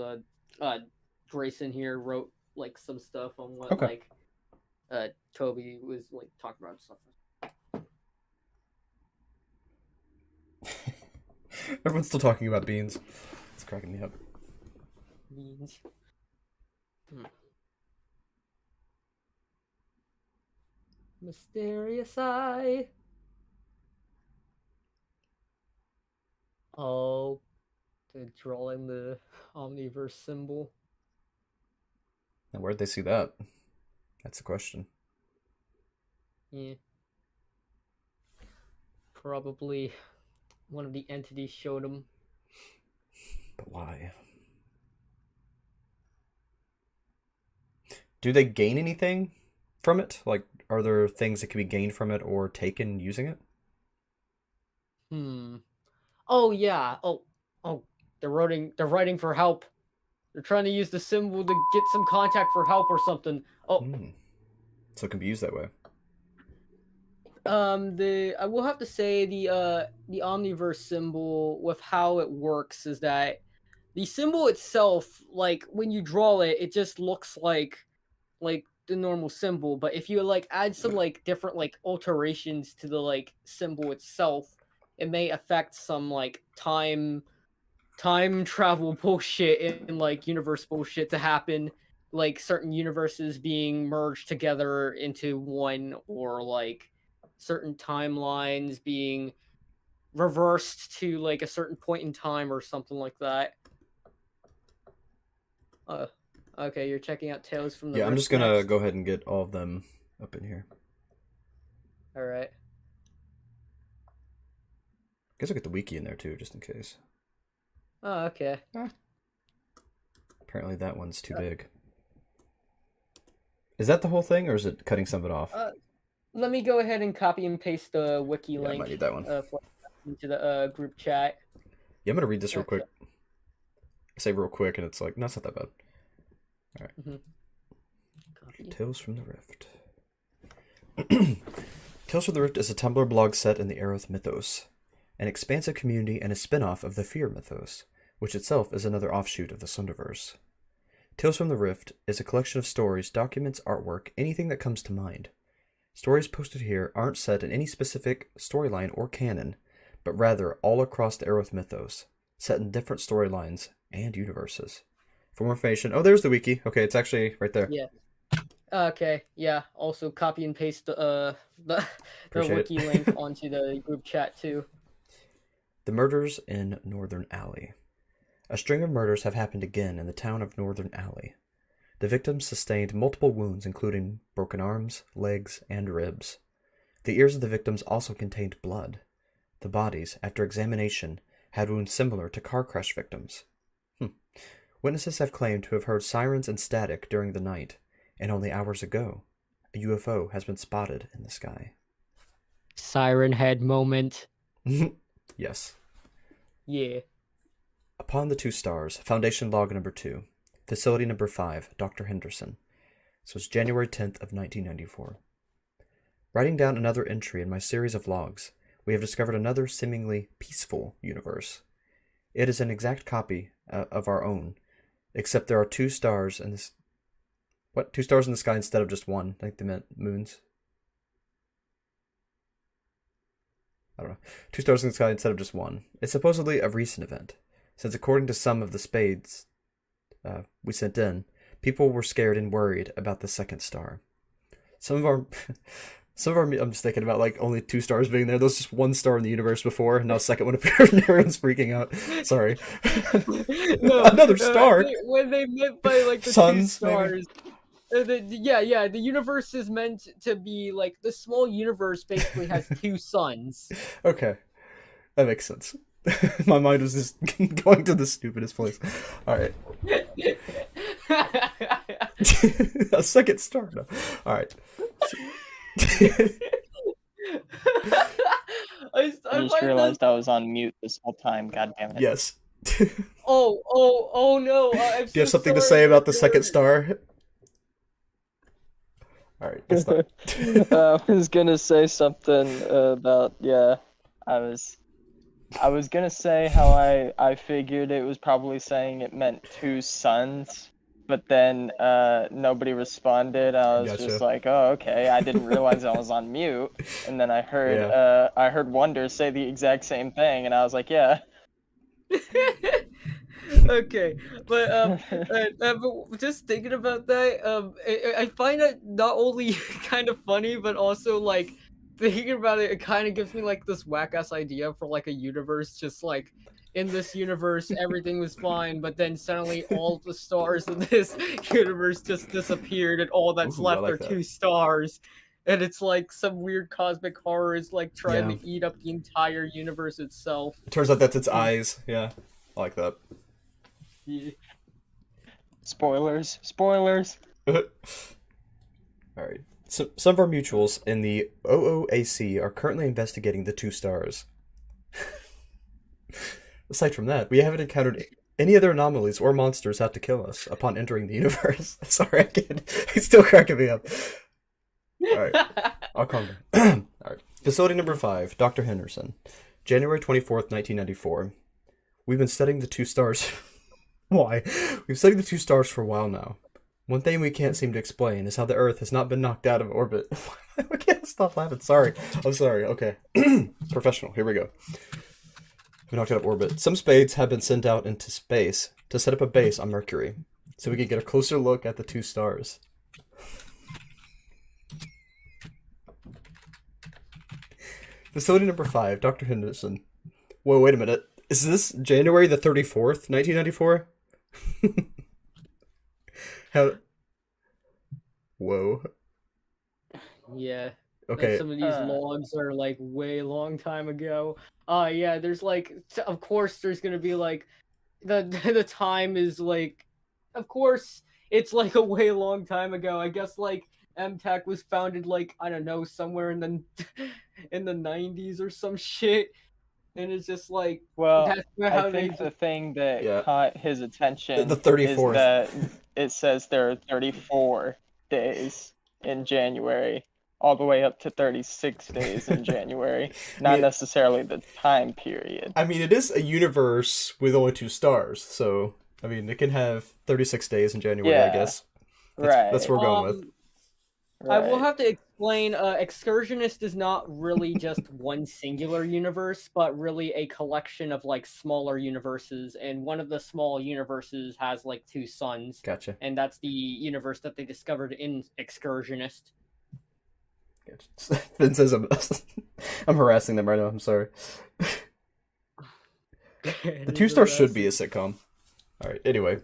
Grayson here wrote like some stuff on what like Kobe was like talking about stuff. Everyone's still talking about beans. It's cracking me up. Beans. Mysterious Eye. Oh, they're drawing the Omniverse symbol. Now, where'd they see that? That's the question. Yeah. Probably one of the entities showed them. But why? Do they gain anything from it? Like, are there things that can be gained from it or taken using it? Oh yeah. Oh, they're writing for help. They're trying to use the symbol to get some contact for help or something. Oh. So it can be used that way. I will have to say the Omniverse symbol, with how it works, is that the symbol itself, like when you draw it, it just looks like the normal symbol. But if you like add some like different like alterations to the like symbol itself, it may affect some like time travel bullshit and like universe bullshit to happen, like certain universes being merged together into one, or like certain timelines being reversed to like a certain point in time or something like that. Okay, you're checking out Tales from the Rift. I'm just gonna go ahead and get all of them up in here. All right. I guess I'll get the wiki in there too, just in case. Oh, okay. Apparently that one's too big. Is that the whole thing, or is it cutting some of it off? Let me go ahead and copy and paste the wiki link. I might need that one. Into the group chat. Yeah, I'm gonna read this real quick. I say real quick, and it's like, no, it's not that bad. All right. Tales from the Rift. Tales from the Rift is a Tumblr blog set in the Aeroth mythos, an expansive community and a spin-off of the Fear mythos, which itself is another offshoot of the Sunderverse. Tales from the Rift is a collection of stories, documents, artwork, anything that comes to mind. Stories posted here aren't set in any specific storyline or canon, but rather all across the Aeroth mythos, set in different storylines and universes. For more information, oh, there's the wiki. Okay, it's actually right there. Yeah. Okay, yeah. Also, copy and paste the Appreciate wiki it. link onto the group chat too. The murders in Northern Alley. A string of murders have happened again in the town of Northern Alley. The victims sustained multiple wounds, including broken arms, legs, and ribs. The ears of the victims also contained blood. The bodies, after examination, had wounds similar to car crash victims. Witnesses have claimed to have heard sirens and static during the night, and only hours ago, a UFO has been spotted in the sky. Siren head moment. Yes. Yeah. Upon the 2 stars, Foundation log number 2, facility number 5, Dr. Henderson. This was January 10th of 1994. Writing down another entry in my series of logs, we have discovered another seemingly peaceful universe. It is an exact copy of our own, except there are 2 stars in this. What? 2 stars in the sky instead of just 1? I think they meant moons. I don't know. 2 stars in the sky instead of just 1. It's supposedly a recent event, since according to some of the spades we sent in, people were scared and worried about the second star. Some of our, I'm just thinking about like only 2 stars being there. There was just 1 star in the universe before, and now a second one appeared, and everyone's freaking out. Sorry. No, another star. When they meant by like the Suns, 2 stars. The universe is meant to be like the small universe basically has 2 suns. Okay, that makes sense. My mind was just going to the stupidest place. All right. A second star. No. All right. I just realized I was on mute this whole time. God damn it. Yes. Oh no. Do you have something to say about the second star? All right. Guess not. I was gonna say something about I was gonna say how I figured it was probably saying it meant 2 suns, but then nobody responded. I was just like, oh, okay. I didn't realize I was on mute, and then I heard Wonder say the exact same thing, and I was like, yeah. Okay, but just thinking about that, I find it not only kind of funny, but also like thinking about it, it kind of gives me like this whack ass idea for like a universe, just like in this universe everything was fine, but then suddenly all the stars in this universe just disappeared, and all that's left like are that. 2 stars. And it's like some weird cosmic horror is like trying to eat up the entire universe itself. It turns out that's its eyes. Yeah, I like that. Yeah. Spoilers. All right. So, some of our mutuals in the OOAC are currently investigating the 2 stars. Aside from that, we haven't encountered any other anomalies or monsters out to kill us upon entering the universe. Sorry, I can't. It's still cracking me up. Alright, I'll calm down. Alright. Facility number 5, Dr. Henderson. January 24th, 1994. We've been studying the 2 stars. Why? We've studied the 2 stars for a while now. One thing we can't seem to explain is how the Earth has not been knocked out of orbit. I can't stop laughing. Sorry. I'm sorry. Okay. Professional. Here we go. Been knocked out of orbit. Some spades have been sent out into space to set up a base on Mercury, so we can get a closer look at the 2 stars. Facility number 5, Dr. Henderson. Whoa, wait a minute. Is this January the 34th, 1994? How? Whoa. Yeah. Okay. Some of these logs are like way long time ago. Yeah, there's like, of course there's gonna be like, the time is like, of course it's like a way long time ago. I guess like MTech was founded like, I don't know, somewhere in the 90s or some shit. And it's just like, well, that's I how think the thing that caught his attention the 34th. is that it says there are 34 days in January, all the way up to 36 days in January, not necessarily the time period. I mean, it is a universe with only 2 stars, so, I mean, it can have 36 days in January, I guess. That's what we're going with. I will have to explain, Excursionist is not really just one singular universe, but really a collection of like smaller universes, and one of the small universes has like two suns, Gotcha. and that's the universe that they discovered in Excursionist. Gotcha. Finn says I'm harassing them right now. I'm sorry. The Two Star should be a sitcom. All right. Anyway,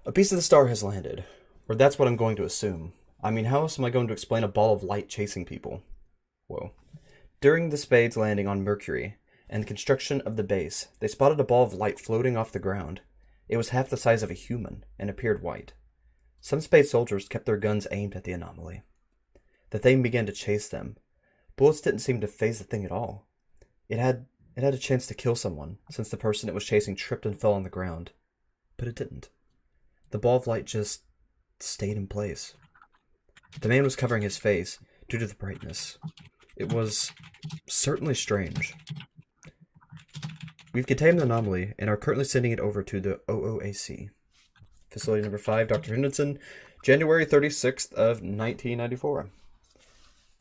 a piece of the star has landed, or that's what I'm going to assume. I mean, how else am I going to explain a ball of light chasing people? Whoa. During the Spades landing on Mercury and the construction of the base, they spotted a ball of light floating off the ground. It was half the size of a human and appeared white. Some Spade soldiers kept their guns aimed at the anomaly. The thing began to chase them. Bullets didn't seem to faze the thing at all. It had a chance to kill someone, since the person it was chasing tripped and fell on the ground. But it didn't. The ball of light just stayed in place. The man was covering his face due to the brightness. It was certainly strange. We've contained the anomaly and are currently sending it over to the OOAC. Facility number 5, Dr. Henderson, January 36th of 1994.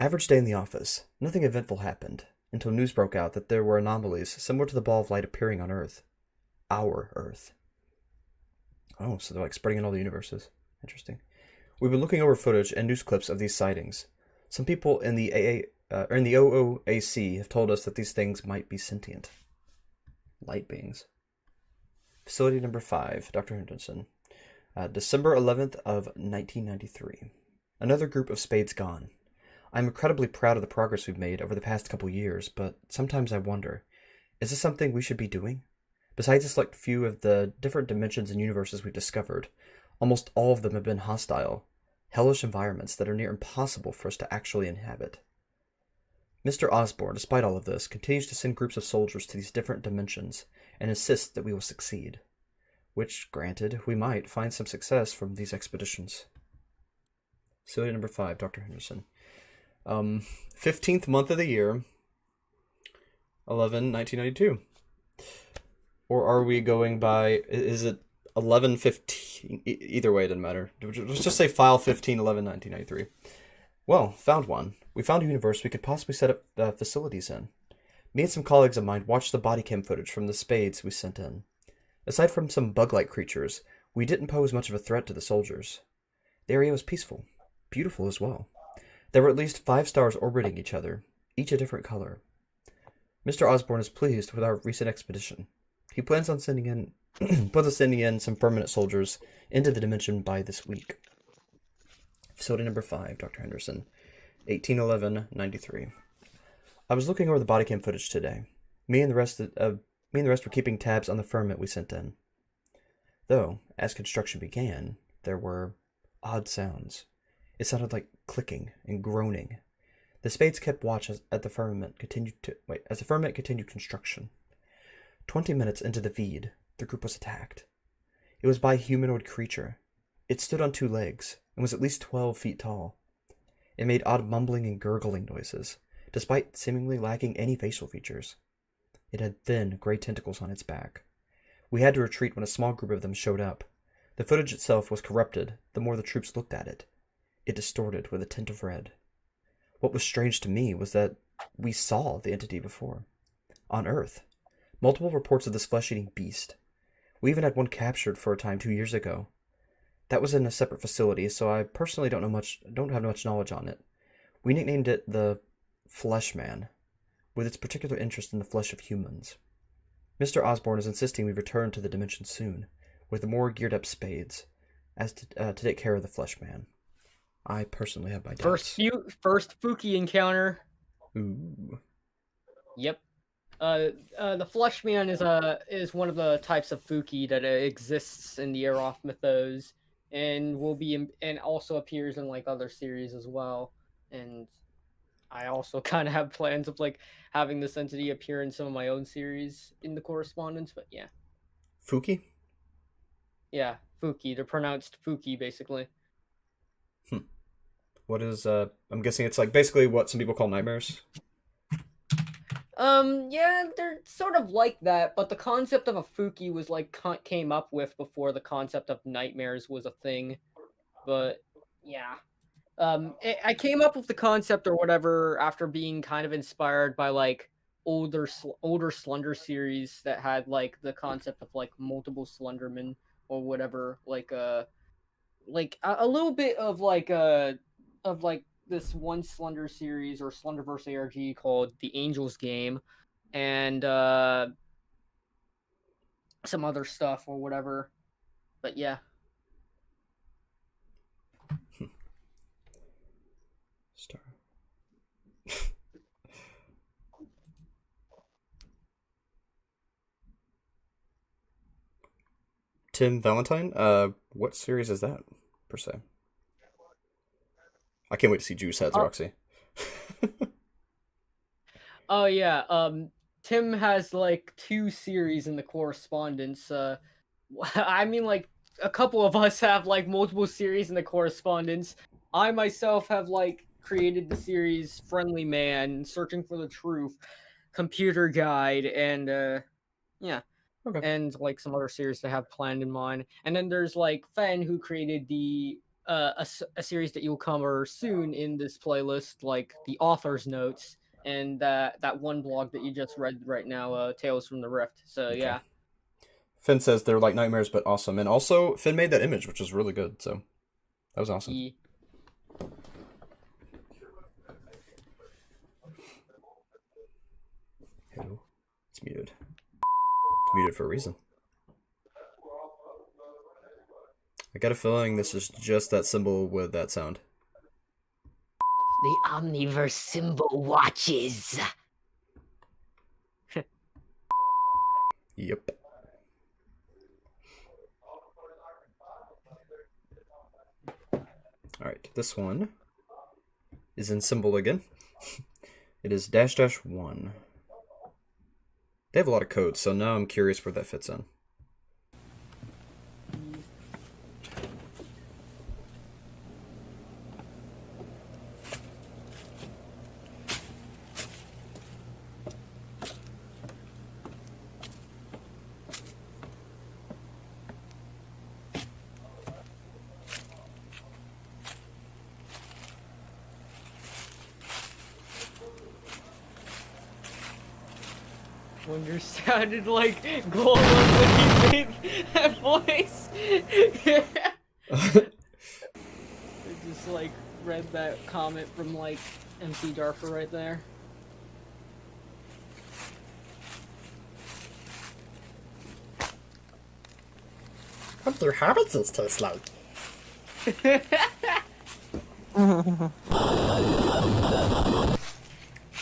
Average day in the office. Nothing eventful happened until news broke out that there were anomalies similar to the ball of light appearing on Earth. Our Earth. Oh, so they're like spreading in all the universes. Interesting. We've been looking over footage and news clips of these sightings. Some people in the OOAC have told us that these things might be sentient. Light beings. Facility number 5, Dr. Henderson. December 11th of 1993. Another group of Spades gone. I'm incredibly proud of the progress we've made over the past couple years, but sometimes I wonder, is this something we should be doing? Besides a select few of the different dimensions and universes we've discovered, almost all of them have been hostile, hellish environments that are near impossible for us to actually inhabit. Mr. Osborne, despite all of this, continues to send groups of soldiers to these different dimensions and insists that we will succeed. Which, granted, we might find some success from these expeditions. Facility number 5, Dr. Henderson. 15th month of the year, 1992. Or are we going by, is it 11/15? Either way, it doesn't matter. Let's just say file 15/11/1993. Well, found one. We found a universe we could possibly set up facilities in. Me and some colleagues of mine watched the body cam footage from the Spades we sent in. Aside from some bug-like creatures, we didn't pose much of a threat to the soldiers. The area was peaceful, beautiful as well. There were at least 5 stars orbiting each other, each a different color. Mr. Osborne is pleased with our recent expedition. He plans on sending in some permanent soldiers into the dimension by this week. Facility number 5, Dr. Henderson, 18/11/93. I was looking over the body cam footage today. Me and the rest were keeping tabs on the firmament we sent in. Though, as construction began, there were odd sounds. It sounded like clicking and groaning. The Spades kept watch as the firmament continued construction. 20 minutes into the feed, the group was attacked. It was by a humanoid creature. It stood on 2 legs and was at least 12 feet tall. It made odd mumbling and gurgling noises, despite seemingly lacking any facial features. It had thin, gray tentacles on its back. We had to retreat when a small group of them showed up. The footage itself was corrupted the more the troops looked at it. It distorted with a tint of red. What was strange to me was that we saw the entity before. On Earth. Multiple reports of this flesh-eating beast. We even had one captured for a time 2 years ago. That was in a separate facility, so I personally don't have much knowledge on it. We nicknamed it the Flesh Man, with its particular interest in the flesh of humans. Mr. Osborne is insisting we return to the dimension soon, with more geared-up Spades, as to take care of the Flesh Man. I personally have my doubts. First Fuki encounter. Ooh. Yep. The Flesh Man is one of the types of Fuki that exists in the Aeroth mythos, and and also appears in like other series as well. And I also kind of have plans of like having this entity appear in some of my own series in the correspondence. But yeah, Fuki? Yeah, Fuki. They're pronounced Fuki basically. What is I'm guessing it's like basically what some people call nightmares. Yeah, they're sort of like that, but the concept of a Fuki was like came up with before the concept of nightmares was a thing. But yeah, I came up with the concept or whatever after being kind of inspired by like older Slender series that had like the concept of like multiple Slendermen or whatever, like a little bit of like this one Slender series or Slenderverse ARG called The Angel's Game, and some other stuff or whatever. But yeah. Star. Tim Valentine? What series is that, per se? I can't wait to see Juice Heads, Roxy. Oh yeah, Tim has like 2 series in the correspondence. I mean, like a couple of us have like multiple series in the correspondence. I myself have like created the series Friendly Man, Searching for the Truth, Computer Guide, and yeah, Okay. and like some other series that I have planned in mind. And then there's like Fen, who created the a series that you'll cover soon in this playlist, like the author's notes, and that one blog that you just read right now, Tales from the Rift. So Okay. yeah. Finn says they're like nightmares, but awesome. And also, Finn made that image, which was really good. So that was awesome. He, Hello. It's muted. It's muted for a reason. I got a feeling this is just that symbol with that sound. The Omniverse symbol watches. Yep. Alright, this one is in symbol again. It is --1. They have a lot of codes, so now I'm curious where that fits in. Wonder sounded like Golem when he made that voice. I just like read that comment from like MC Darker right there. What do hobbitses taste like?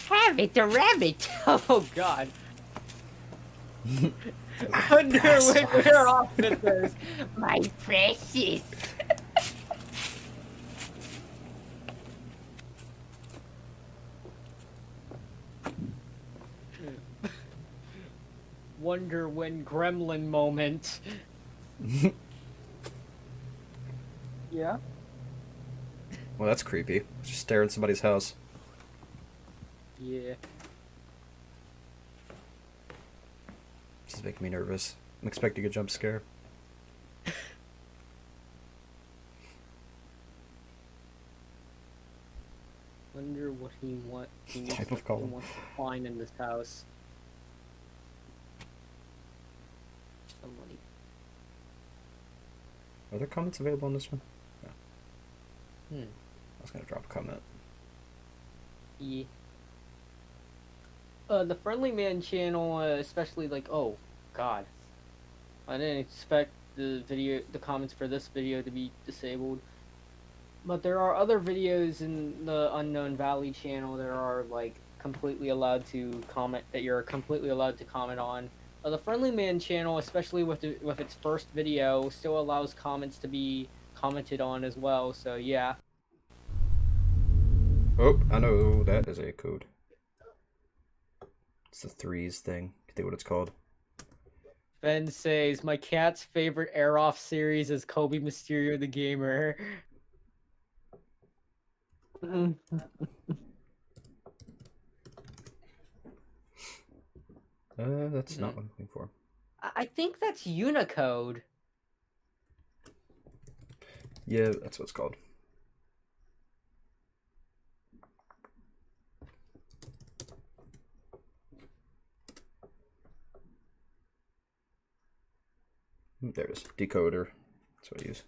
Rabbit a rabbit. Oh god. Wonder when we're off with this. My precious. Wonder when gremlin moment. Yeah. Well, that's creepy. Just stare in somebody's house. Yeah. This is making me nervous. I'm expecting a jump scare. Wonder what he needs Type of he column. wants to find in this house. Somebody. Are there comments available on this one? Hmm. I was gonna drop a comment. Yeah. The Friendly Man channel, especially like, oh god, I didn't expect the comments for this video to be disabled. But there are other videos in the Unknown Valley channel that are like completely allowed to comment, that you're completely allowed to comment on. The Friendly Man channel, especially with its first video, still allows comments to be commented on as well. So yeah. Oh, I know that is a code. It's the threes thing. I think what it's called. Ben says, my cat's favorite Air-Off series is Kobe Mysterio the Gamer. That's not what I'm looking for. I think that's Unicode. Yeah, that's what it's called. There it is. Decoder. That's what I use.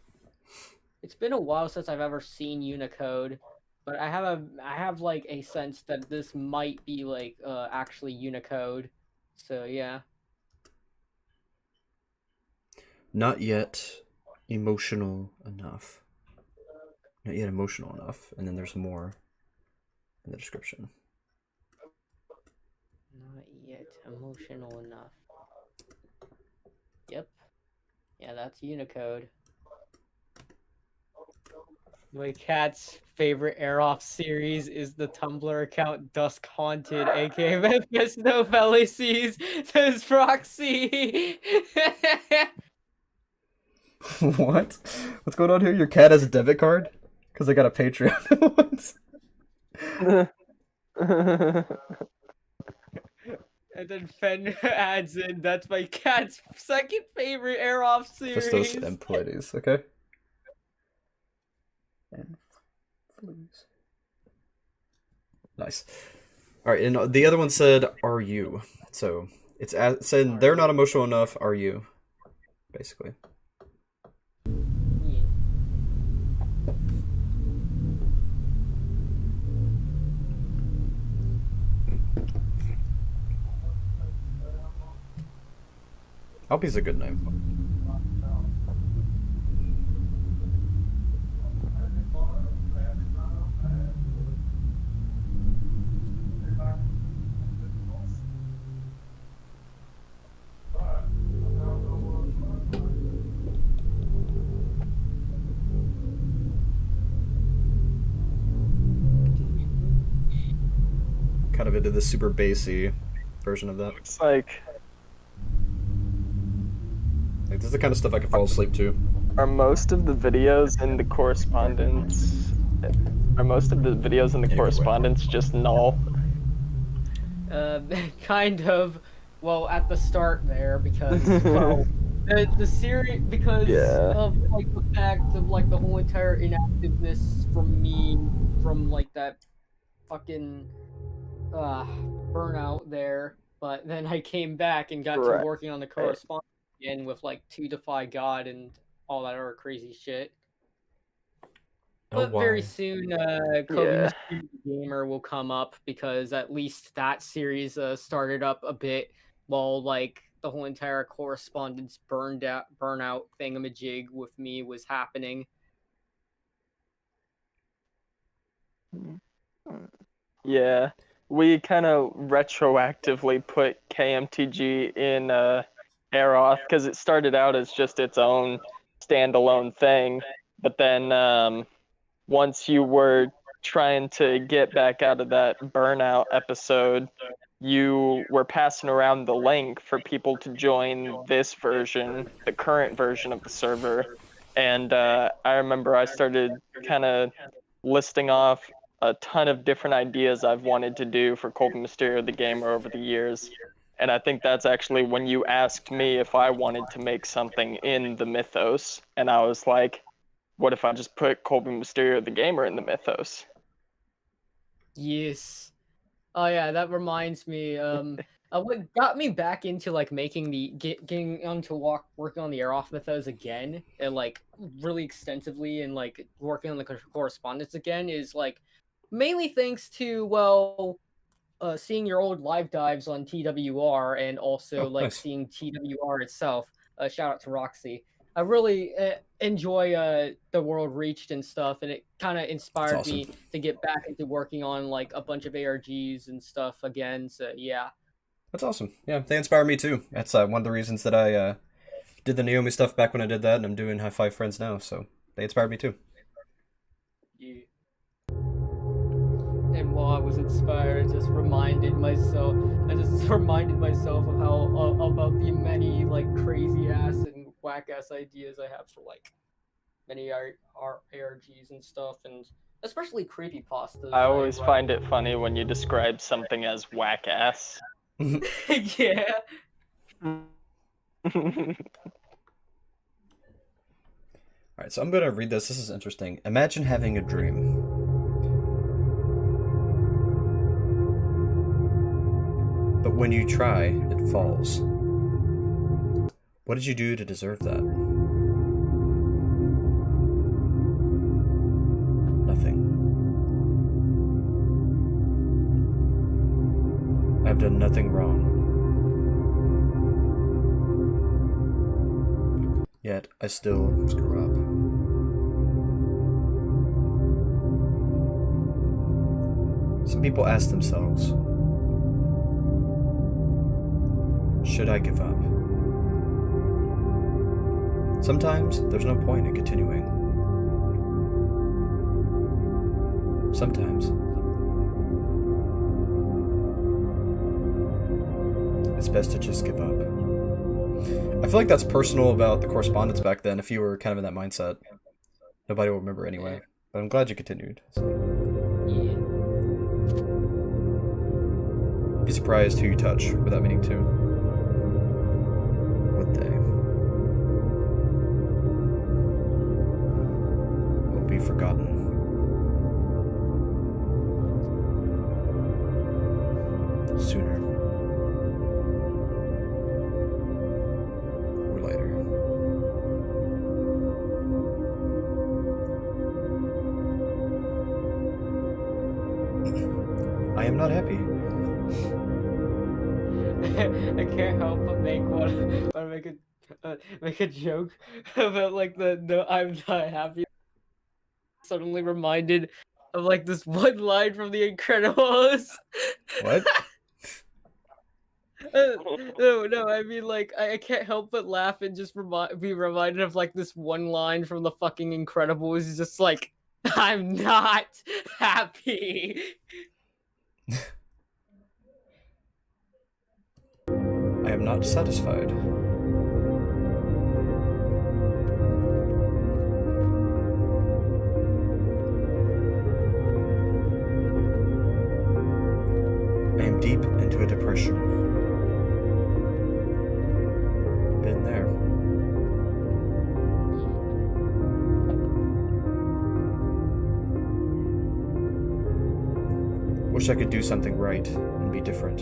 It's been a while since I've ever seen Unicode, but I have like a sense that this might be like actually Unicode. So yeah. Not yet emotional enough. Not yet emotional enough. And then there's more in the description. Not yet emotional enough. Yep. Yeah, that's Unicode. My cat's favorite Aeroff series is the Tumblr account Dusk Haunted, aka Memphis No Fallacies, says Proxy. What? What's going on here? Your cat has a debit card? Because I got a Patreon once. And then Fen adds in, that's my cat's second favorite Aeroff series. Fistos and Pleiades, okay? And fleas. Nice. Alright, and the other one said, are you? So, it's saying they're not emotional enough, are you? Basically. Yeah. Alpi's a good name. Kind of into the super bassy version of that. Looks like This is the kind of stuff I can fall asleep to. are most of the videos in the correspondence just null? Kind of. Well, at the start there, because well, the series because Yeah. of like the fact of like the whole entire inactiveness from me from like that fucking burnout there. But then I came back and got to Right. working on the correspondence again with like To Defy God and all that other crazy shit. But very soon, Kobe Yeah. Mysterio the Gamer will come up because at least that series started up a bit while like the whole entire correspondence burnout thingamajig with me was happening. Yeah. We kind of retroactively put KMTG in Aeroth because it started out as just its own standalone thing. But then once you were trying to get back out of that burnout episode, you were passing around the link for people to join this version, the current version of the server. And I remember I started kind of listing off a ton of different ideas I've wanted to do for Colby Mysterio the Gamer over the years. And I think that's actually when you asked me if I wanted to make something in the mythos. And I was like, what if I just put Colby Mysterio the Gamer in the mythos? Yes. Oh yeah, that reminds me. What got me back into like making getting onto working on the Aeroff mythos again, and like really extensively, and like working on the correspondence again is like mainly thanks to seeing your old live dives on TWR and also like nice. seeing TWR itself. Shout out to Roxy. I really enjoy the world reached and stuff, and it kind of inspired awesome. me to get back into working on like a bunch of ARGs and stuff again. So yeah, That's awesome. Yeah, they inspire me too. That's one of the reasons that I did the Naomi stuff back when I did that, and I'm doing High Five Friends now, so they inspired me too. yeah. And while I was inspired, I just reminded myself of how about the many like crazy ass and whack ass ideas I have for like many ARGs and stuff, and especially creepypastas. I always find it funny when you describe something as whack ass. Yeah. Alright, so I'm gonna read this. This is interesting. Imagine having a dream. But when you try, it falls. What did you do to deserve that? Nothing. I've done nothing wrong. Yet, I still screw up. Some people ask themselves, should I give up? Sometimes there's no point in continuing. Sometimes it's best to just give up. I feel like that's personal about the correspondence back then. If you were kind of in that mindset, nobody will remember anyway. But I'm glad you continued. So. Yeah. Be surprised who you touch without meaning to. Would they? Will be forgotten. Sooner. Or later. I am not happy. I can't help but make a joke about like the no, I'm not happy. Suddenly reminded of like this one line from The Incredibles. What? No, I mean like I can't help but laugh and just be reminded of like this one line from the fucking Incredibles. It's just like, I'm not happy. I am not satisfied. I am deep into a depression. Been there. Wish I could do something right and be different.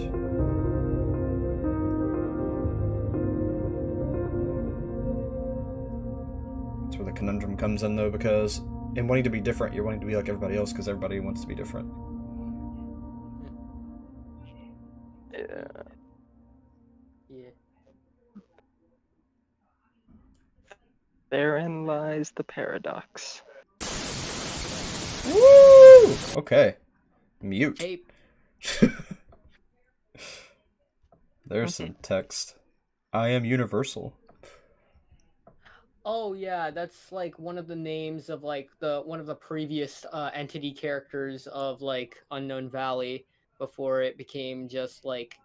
That's where the conundrum comes in, though, because in wanting to be different, you're wanting to be like everybody else because everybody wants to be different. Yeah. Therein lies the paradox. Woo! Okay. Mute. Ape. There's some text. I am universal. Oh yeah, that's like one of the names of like one of the previous entity characters of like Unknown Valley before it became just like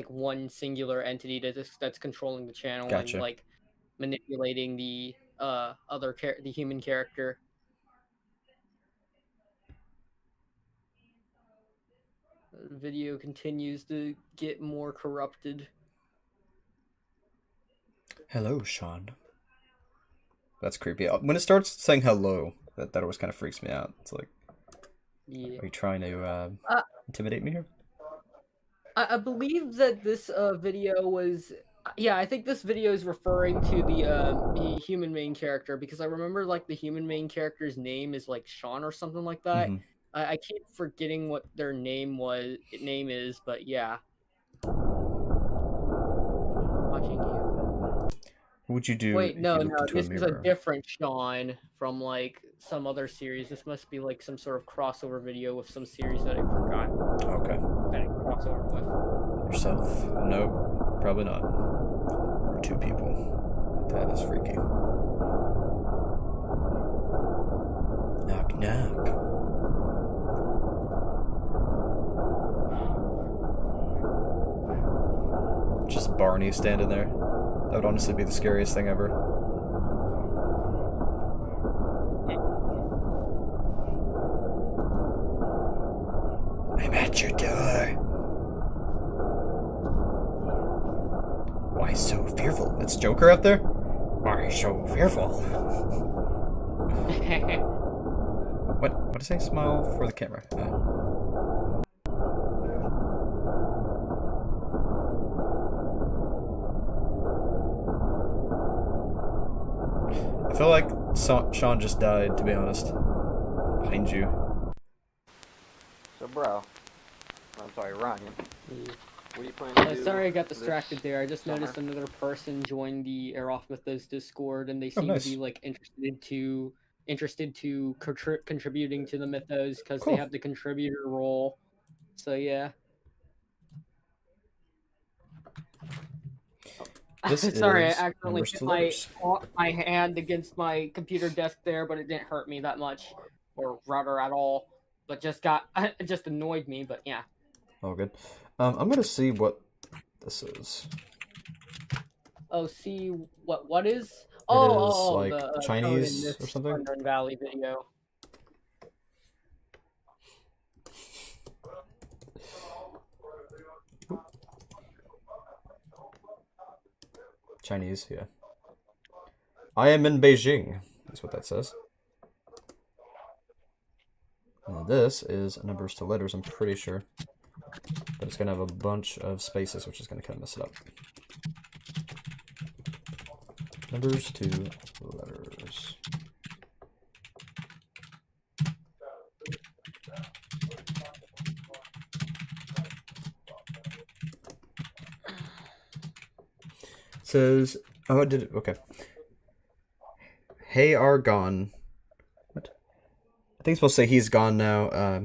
one singular entity that's controlling the channel Gotcha. and like manipulating the the human character. The video continues to get more corrupted. Hello, Sean. That's creepy. When it starts saying hello, that always kind of freaks me out. It's like, Yeah. are you trying to intimidate me here? I believe that this video was, yeah, I think this video is referring to the human main character because I remember like the human main character's name is like Sean or something like that. Mhm. I keep forgetting what their name is, but yeah. Watching you. What would you do Wait, if no, you looked into this a is a mirror? different Sean from like some other series. This must be like some sort of crossover video with some series that I forgot Okay. that it crossover with. Yourself? No, probably not. Or two people. That is freaky. Knock, knock. Just Barney standing there. That would honestly be the scariest thing ever. I'm at your door. Why so fearful? It's Joker up there? Why so fearful? What did I say? Smile for the camera. I feel like Sean just died, to be honest. Behind you. So, bro. I'm sorry, Ryan. What are you planning to do? Sorry I got distracted this there. I just summer? noticed another person joined the Air Off Mythos Discord, and they Oh, seem nice. to be like interested to contributing to the Mythos because Cool. they have the contributor role. So yeah. This Sorry, I is accidentally numbers hit to letters. my hand against my computer desk there, but it didn't hurt me that much, or rather at all. But it just annoyed me. But yeah. Oh, good. I'm gonna see what this is. Oh, see what is? It Oh, is like the code in Chinese this or something. Unknown Valley video. Chinese, yeah. I am in Beijing. That's what that says. And this is numbers to letters, I'm pretty sure. But it's going to have a bunch of spaces, which is going to kind of mess it up. Numbers to letters. It says, oh, it did it. Okay. Hey, are gone. What? I think it's supposed to say he's gone now.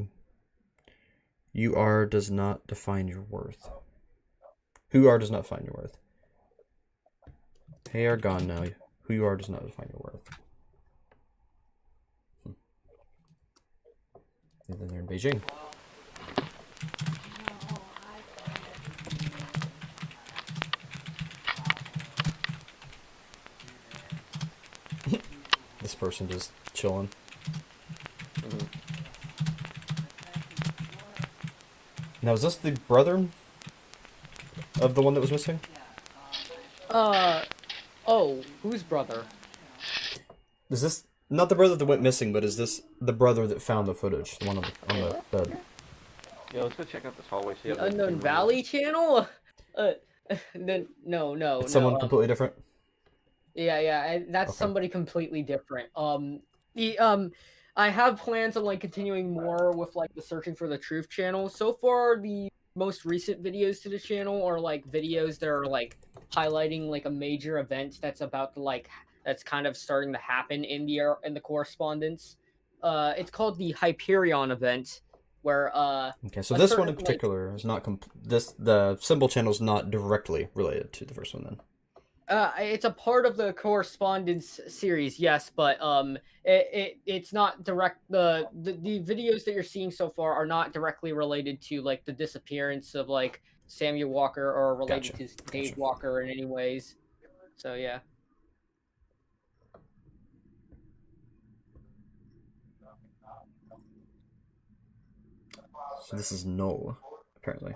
You are does not define your worth. Who are does not define your worth. Hey, are gone now. Who you are does not define your worth. And then they're in Beijing. This person just chilling. Now, is this the brother of the one that was missing? Oh, whose brother? Is this not the brother that went missing, but is this the brother that found the footage? The one on the bed? Yeah, let's go check out this hallway. See how The Unknown Valley channel? No. It's someone completely different? Yeah, that's Okay. somebody completely different. I have plans on like continuing more with like the Searching for the Truth channel. So far, the most recent videos to the channel are like videos that are like highlighting like a major event that's about to that's kind of starting to happen in the correspondence. It's called the Hyperion event, where Okay, so this one in particular is not the symbol channel is not directly related to the first one then. It's a part of the Correspondence series, yes, but it's not direct. The videos that you're seeing so far are not directly related to like the disappearance of like Samuel Walker or related to Dave Walker in any ways. So yeah. So this is null, apparently.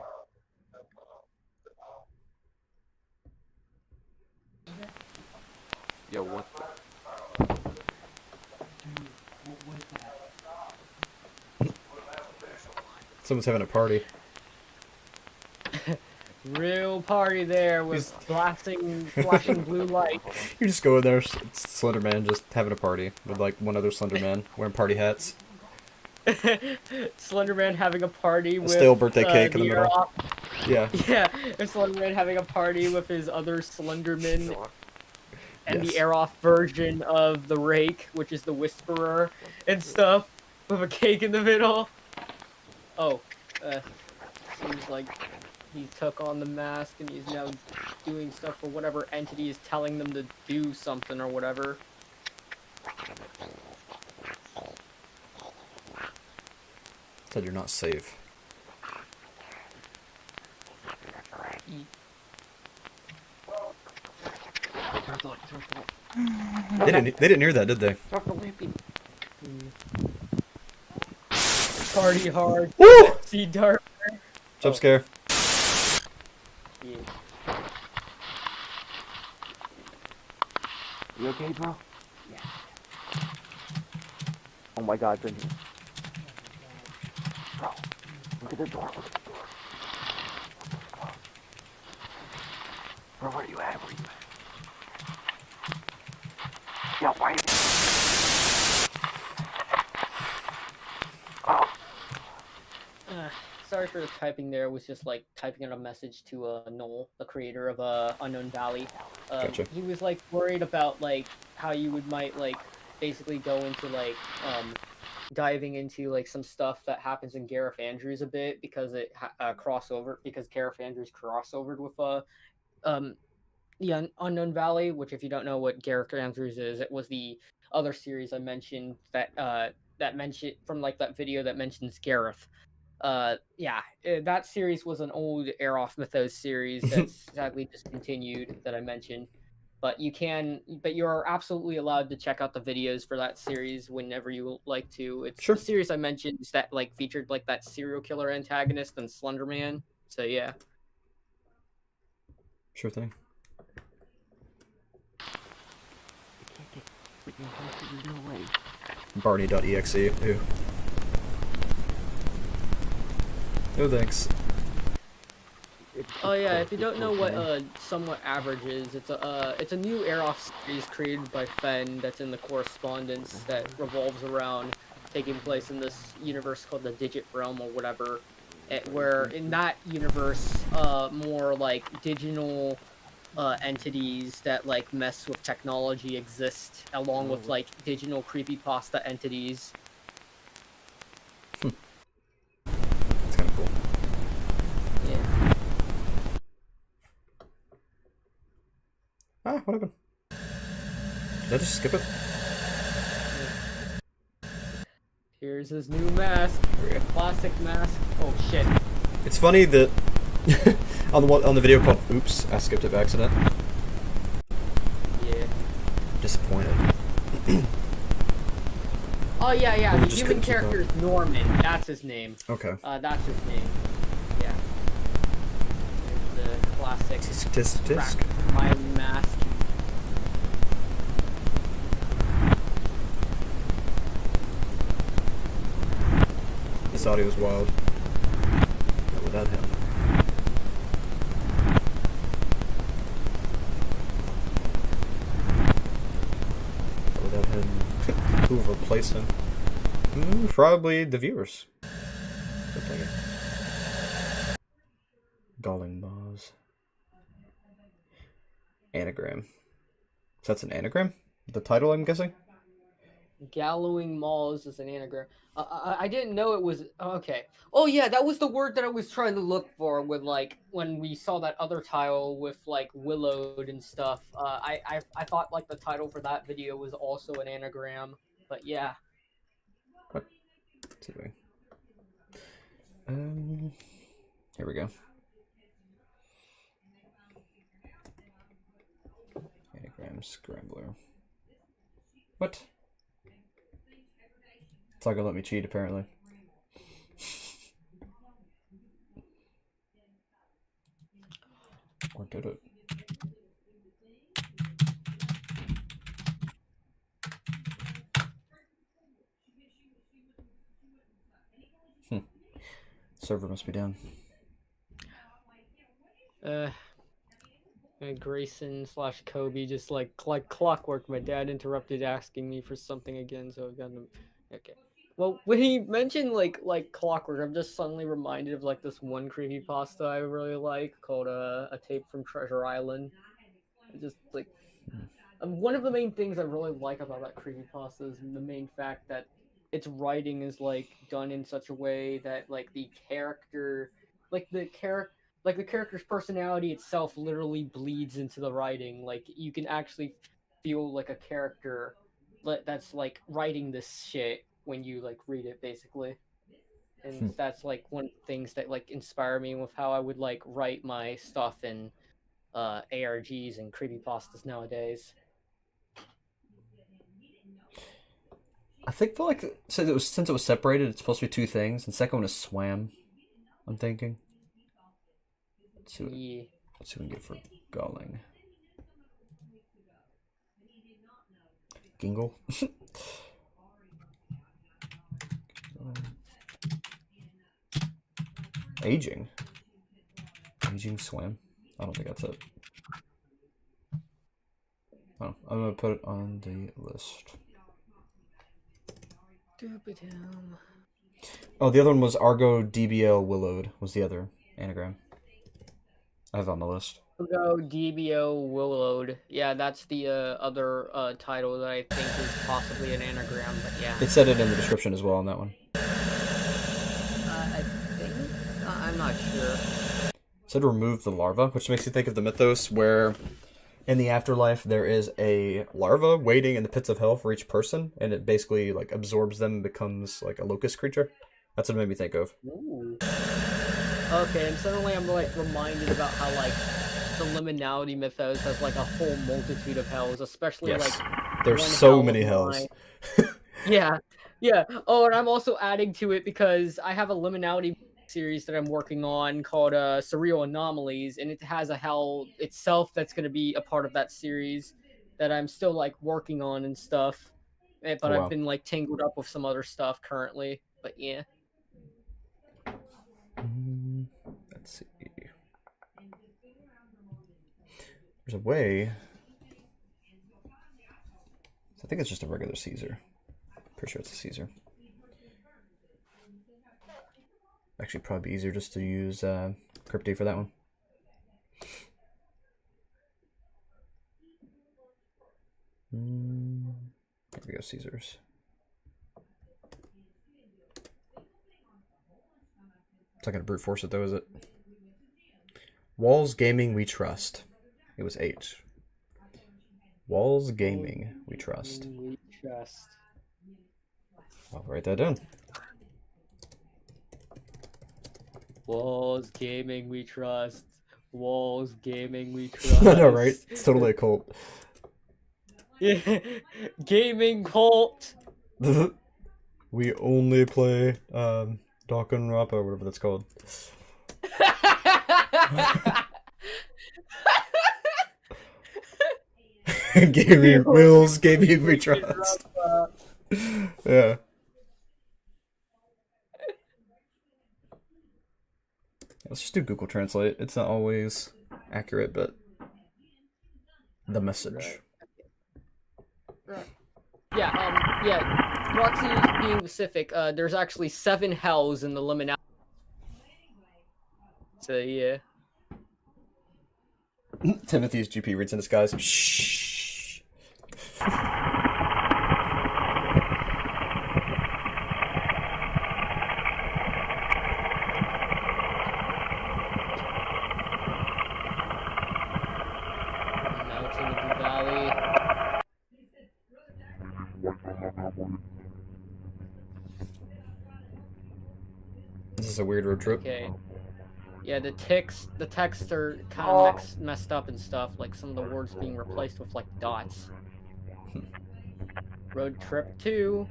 Yo, what the? Someone's having a party. Real party there with flashing blue light. You just go in there, it's Slender Man just having a party with like one other Slender Man wearing party hats. Slender Man having a party with stale birthday cake in the middle. Yeah. Yeah, and Slender Man having a party with his other Slenderman. And the air-off version of the Rake, which is the Whisperer and stuff, with a cake in the middle. Oh, seems like he took on the mask and he's now doing stuff for whatever entity is telling them to do something or whatever. Said you're not safe. They didn't hear that, did they? Party hard. Woo! See dark. Jump scare. Yeah. You okay, bro? Yeah. Oh my God, bro, look at the door. Bro, where are you at? Yo, why are you sorry for the typing there. Was just like typing out a message to Noel, the creator of Unknown Valley. Gotcha. He was like worried about like how you might like basically go into like diving into like some stuff that happens in Gareth Andrews a bit because it because Gareth Andrews crossovered with Unknown Valley, which if you don't know what Gareth Andrews is, it was the other series I mentioned that mentioned from like that video that mentions Gareth. That series was an old Aeroth Mythos series that's sadly discontinued that I mentioned. But you're absolutely allowed to check out the videos for that series whenever you like to. It's Sure. the series I mentioned is that like featured like that serial killer antagonist and Slenderman. So yeah. Sure thing. No way. Barney.exe. Ew. No thanks. Oh yeah, if you don't know what Somewhat Average is, it's a new Aeroth series created by Fen that's in the Correspondence that revolves around taking place in this universe called the Digit Realm or whatever. Where in that universe, more like digital entities that like mess with technology exist, along with like digital creepypasta entities. It's kind of cool. Yeah. Ah, what happened? Did I just skip it? Here's his new mask. Classic mask. Oh shit. It's funny that on the video called "Oops," I skipped it by accident. Yeah. Disappointed. Oh yeah, Well, we the just human couldn't keep character is Norman. That's his name. Okay. That's his name. Yeah. There's the classic Tisk. Miley mask. This audio is wild. Not without him. Not without him. Who will replace him? Probably the viewers. Galling Boz. Anagram. So that's an anagram? The title, I'm guessing? Gallowing Malls is an anagram. I didn't know it was okay. Oh yeah, that was the word that I was trying to look for when we saw that other tile with like willowed and stuff. I thought like the title for that video was also an anagram, but yeah. What? What's it doing? Here we go. Anagram Scrambler. What? It's not gonna let me cheat, apparently. Or did it? Server must be down. Grayson/Kobe just like clockwork. My dad interrupted asking me for something again, so I've got him. Okay. Well, when he mentioned like clockwork, I'm just suddenly reminded of like this one creepypasta I really like called a tape from Treasure Island. It just like one of the main things I really like about that creepypasta is the main fact that its writing is like done in such a way that like the character's personality itself literally bleeds into the writing. Like you can actually feel like a character that's like writing this shit when you like read it basically. And that's like one of the things that like inspire me with how I would like write my stuff in ARGs and creepypastas nowadays. I think since it was separated, it's supposed to be two things. And the second one is swam. I'm thinking. Let's see what we can get for galling. Gingle. Aging swam. I don't think that's it. Oh, I'm gonna put it on the list. Oh, the other one was Argo DBL Willowed was the other anagram I have on the list. Go DBO Willowed. Yeah, that's the other title that I think is possibly an anagram, but yeah. It said it in the description as well on that one. I think? I'm not sure. It said remove the larva, which makes you think of the mythos where in the afterlife there is a larva waiting in the pits of hell for each person, and it basically like absorbs them and becomes like a locust creature. That's what it made me think of. Ooh. Okay, and suddenly I'm like reminded about how like the liminality mythos has like a whole multitude of hells, especially Yes. like There's one so hell many of hells. Yeah, yeah. Oh, and I'm also adding to it because I have a liminality series that I'm working on called Surreal Anomalies, and it has a hell itself that's going to be a part of that series that I'm still like working on and stuff. But Oh, I've wow. been like tangled up with some other stuff currently. But yeah. Let's see. There's a way. I think it's just a regular Caesar. Pretty sure it's a Caesar. Actually, probably easier just to use Crypti for that one. Here we go, Caesars. It's not gonna brute force it though, is it? Walls Gaming We Trust. It was H. Walls Gaming We Trust. We trust. I'll write that down. Walls Gaming We Trust. Walls Gaming We Trust. I know, right? It's totally a cult. Yeah. Gaming cult. We only play Danganronpa or whatever that's called. Gaming Wills, Gaming We Trust. Yeah. Let's just do Google Translate. It's not always accurate, but the message. Right. Yeah, Roxy being specific, there's actually 7 hells in the liminality. So yeah. Timothy's GP reads in disguise. Shh. Mountain of the Valley. This is a weird road trip. Okay. Yeah, the texts are kind of messed up and stuff. Like some of the words being replaced with like dots. Road trip 2.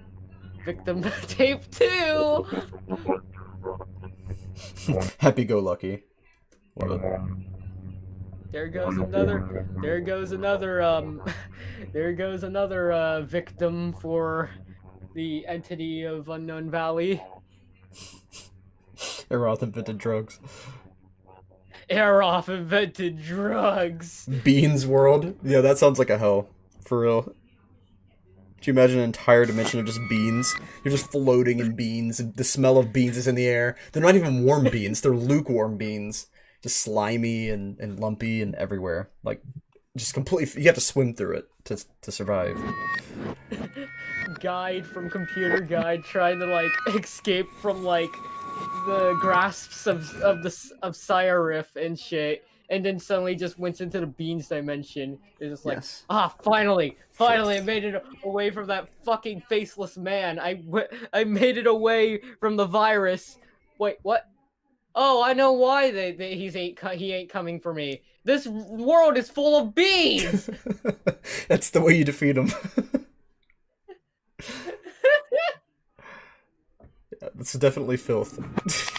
Victim tape 2. Happy go lucky. Love it. There goes another. There goes another. There goes another victim for the entity of Unknown Valley. Eroth invented drugs. Aeroth invented drugs. Beans world? Yeah, that sounds like a hell. For real. Do you imagine an entire dimension of just beans? You're just floating in beans, and the smell of beans is in the air. They're not even warm beans, they're lukewarm beans. Just slimy and lumpy and everywhere. Like, just completely... You have to swim through it to survive. Guide from computer guide trying to, like, escape from, like, the grasps of Syrif and shit, and then suddenly just went into the beans dimension. It's just like, Yes. Finally, I made it away from that fucking faceless man. I made it away from the virus. Wait, what? Oh, I know why he ain't coming for me. This world is full of beans. That's the way you defeat them. Yeah, this is definitely filth.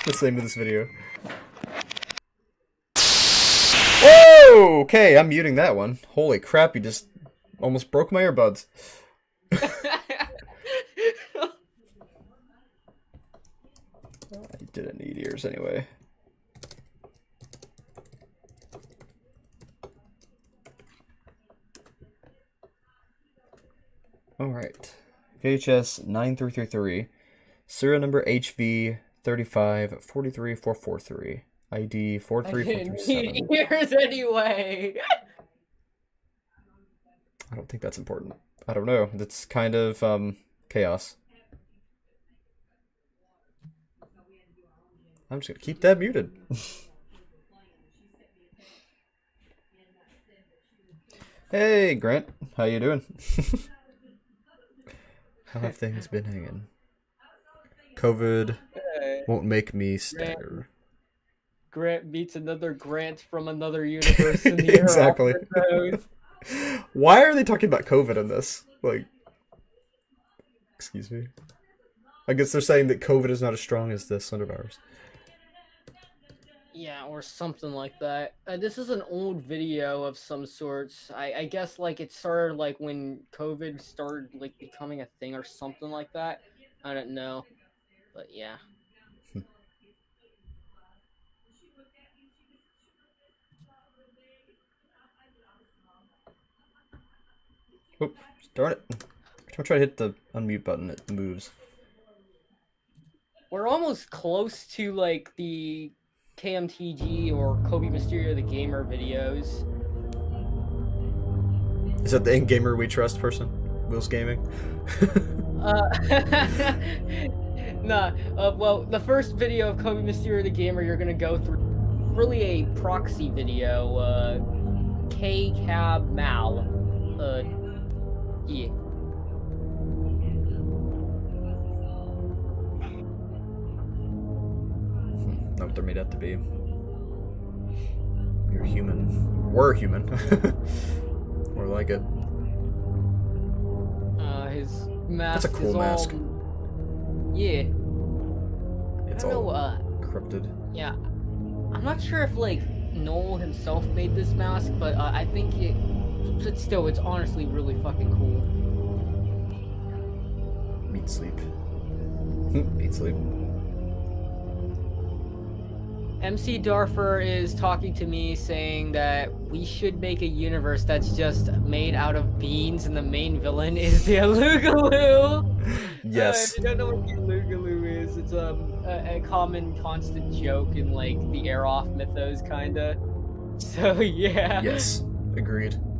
That's the name of this video. Oh, okay, I'm muting that one. Holy crap, you just almost broke my earbuds. I didn't need ears anyway. Alright. VHS 9333. Serial number HV 3543443. ID I 43437. didn't need ears anyway. I don't think that's important. I don't know. That's kind of chaos. I'm just gonna keep that muted. Hey, Grant. How you doing? How have things been hanging? COVID won't make me stagger. Grant meets another Grant from another universe in the Exactly. era. Why are they talking about COVID in this? Like, excuse me. I guess they're saying that COVID is not as strong as the Slender virus. Yeah, or something like that. This is an old video of some sorts. I guess like it started like when COVID started like becoming a thing or something like that. I don't know, but yeah. Oh, darn it. I'm trying to hit the unmute button, it moves. We're almost close to like the KMTG or Kobe Mysterio the Gamer videos. Is that the in-gamer we trust person? Will's Gaming? Nah, well, the first video of Kobe Mysterio the Gamer you're gonna go through really a proxy video, K-Cab Mal. Yeah. Not what they're made out to be. You're human. We're human. More like it. His mask That's a cool is mask. all... Yeah. It's I don't all know, encrypted. yeah. I'm not sure if, like, Noel himself made this mask, but I think but still, it's honestly really fucking cool. Meat sleep. Meat sleep. MC Darfur is talking to me saying that we should make a universe that's just made out of beans and the main villain is the Alugaloo. Yes. If you don't know what the Alugaloo is, it's a common constant joke in like the Aeroff mythos kinda. So yeah. Yes. Agreed. Alugaloo.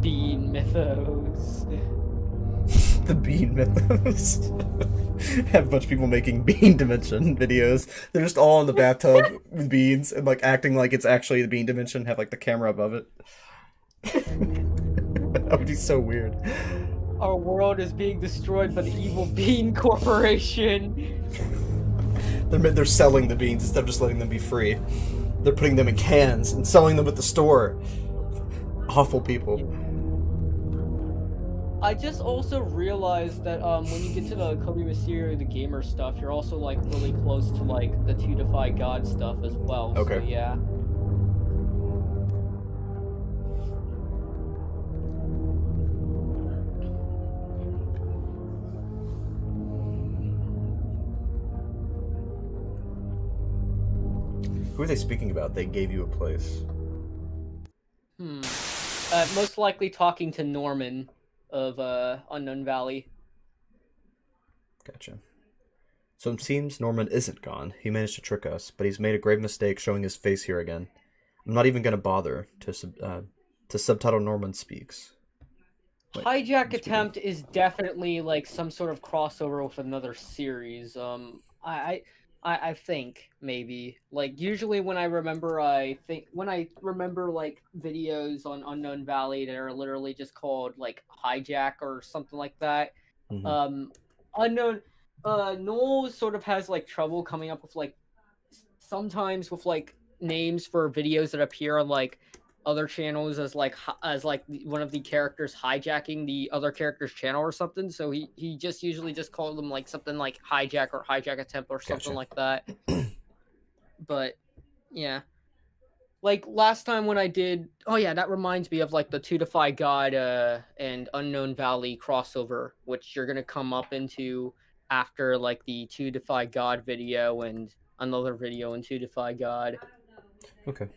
Bean mythos. The bean mythos. Have a bunch of people making bean dimension videos. They're just all in the bathtub with beans and like acting like it's actually the bean dimension, have like the camera above it. That would be so weird. Our world is being destroyed by the evil Bean Corporation. They're selling the beans instead of just letting them be free. They're putting them in cans and selling them at the store. Awful people. I just also realized that when you get to the Kobe Mysterio the Gamer stuff, you're also like really close to like the To Defy God stuff as well. Okay. So yeah. Who are they speaking about? They gave you a place. Most likely talking to Norman of Unknown Valley. Gotcha. So it seems Norman isn't gone. He managed to trick us, but he's made a grave mistake showing his face here again. I'm not even going to bother to subtitle Norman Speaks. Wait, Hijack Attempt is definitely like some sort of crossover with another series. I think maybe like usually when I remember like videos on Unknown Valley that are literally just called like Hijack or something like that. Mm-hmm. Noel sort of has like trouble coming up with like sometimes with like names for videos that appear on like other channels as like one of the characters hijacking the other character's channel or something. So he just usually just called them like something like Hijack or Hijack Attempt or something Gotcha. like that. But yeah. like last time when I did, oh yeah, that reminds me of like the To Defy God and Unknown Valley crossover, which you're gonna come up into after like the To Defy God video and another video in To Defy God. Okay.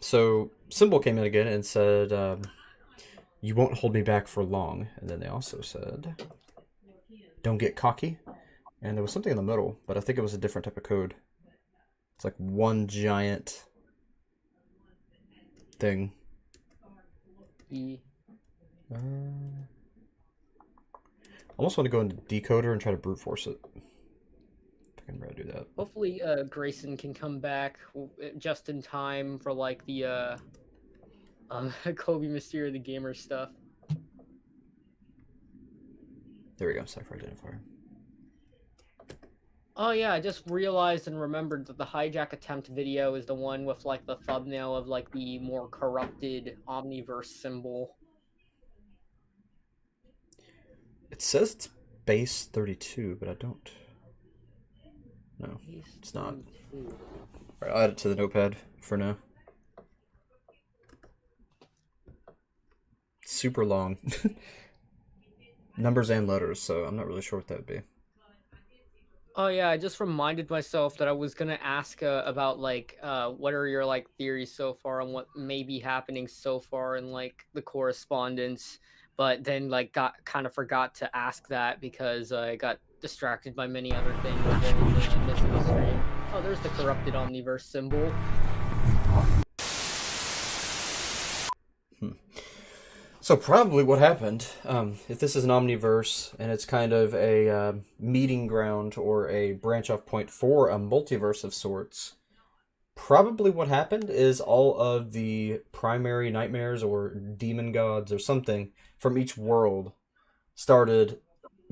So Symbol came in again and said, "You won't hold me back for long." And then they also said, "Don't get cocky." And there was something in the middle, but I think it was a different type of code. It's like one giant thing. E. I almost want to go into decoder and try to brute force it. I can really do that. Hopefully, Grayson can come back just in time for like the Kobe Mysterio the Gamer stuff. There we go. Cipher identifier. Oh yeah, I just realized and remembered that the hijack attempt video is the one with like the thumbnail of like the more corrupted Omniverse symbol. It says it's base 32, but I don't. No, it's not. Alright, I'll add it to the notepad for now. It's super long. Numbers and letters, so I'm not really sure what that would be. Oh yeah, I just reminded myself that I was gonna ask about like what are your like theories so far on what may be happening so far in like the correspondence, but then like got kind of forgot to ask that because I got distracted by many other things in the midst of the stream. Oh, there's the corrupted Omniverse symbol. So probably what happened, if this is an Omniverse and it's kind of a meeting ground or a branch-off point for a multiverse of sorts, probably what happened is all of the primary nightmares or demon gods or something from each world started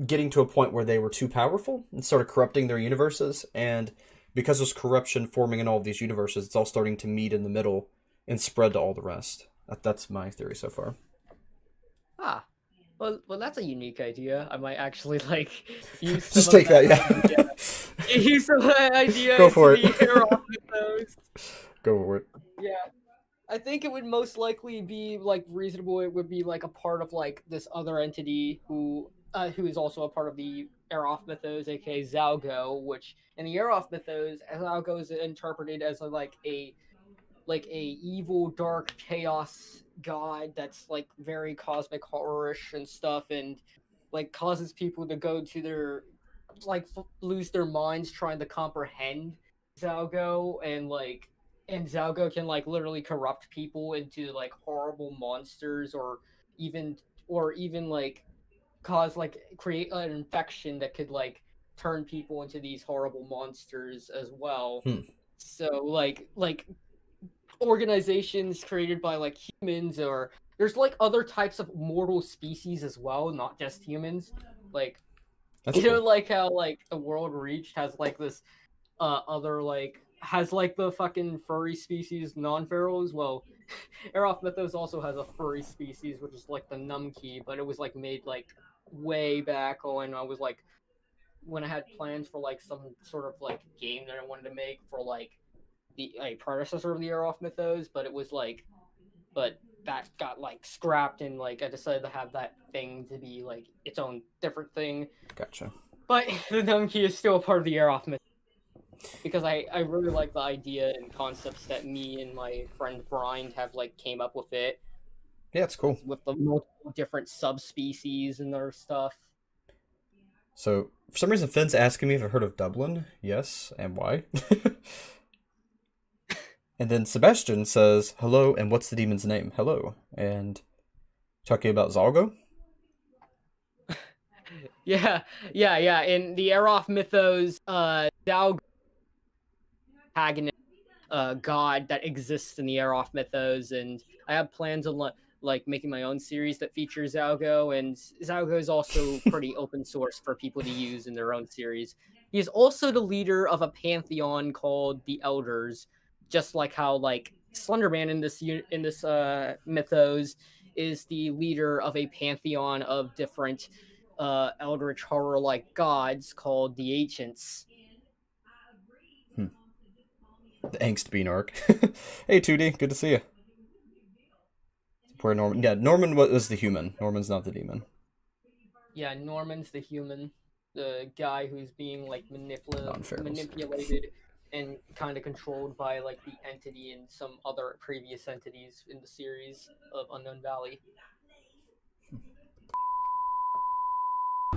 getting to a point where they were too powerful and started corrupting their universes, and because there's corruption forming in all of these universes, it's all starting to meet in the middle and spread to all the rest. That's my theory so far. Ah, well, that's a unique idea. I might actually like use some Just of take that, idea. yeah. Use some of that idea. Go for into it. the air off with those. Go for it. Yeah, I think it would most likely be like reasonable. It would be like a part of like this other entity who is also a part of the Aeroth mythos, aka Zalgo, which in the Aeroth mythos, Zalgo is interpreted as like a evil dark chaos god that's like very cosmic horrorish and stuff, and like causes people to go to their like lose their minds trying to comprehend Zalgo, and Zalgo can like literally corrupt people into like horrible monsters, even or even like cause like create an infection that could like turn people into these horrible monsters as well. So like organizations created by like humans, or there's like other types of mortal species as well, not just humans. Like That's you know, cool. like how like the World Reached has like this other like has like the fucking furry species non-ferals. Well, Aeroth Mythos also has a furry species, which is like the Numkey, but it was like made like way back when I was like when I had plans for like some sort of like game that I wanted to make for like the a predecessor of the Aeroth Mythos, but it was like, but that got like scrapped, and like I decided to have that thing to be like its own different thing. Gotcha. But the Numkey is still a part of the Aeroth Mythos because I really like the idea and concepts that me and my friend Brian have like came up with it. Yeah, it's cool. With the multiple different subspecies and their stuff. So, for some reason, Finn's asking me if I've heard of Dublin. Yes, and why? And then Sebastian says, hello, and what's the demon's name? Hello. And talking about Zalgo? Yeah. In the Aeroth Mythos, Zalgo protagonist god that exists in the Aeroth Mythos, and I have plans on like making my own series that features Zalgo, and Zalgo is also pretty open source for people to use in their own series. He is also the leader of a pantheon called the Elders, just like how like Slenderman in this mythos is the leader of a pantheon of different eldritch horror like gods called the Ancients. The Angst Bean arc. Hey, 2D, good to see you. Poor Norman. Yeah, Norman was the human. Norman's not the demon. Yeah, Norman's the human, the guy who's being like Non-ferals. manipulated and kind of controlled by like the entity and some other previous entities in the series of Unknown Valley.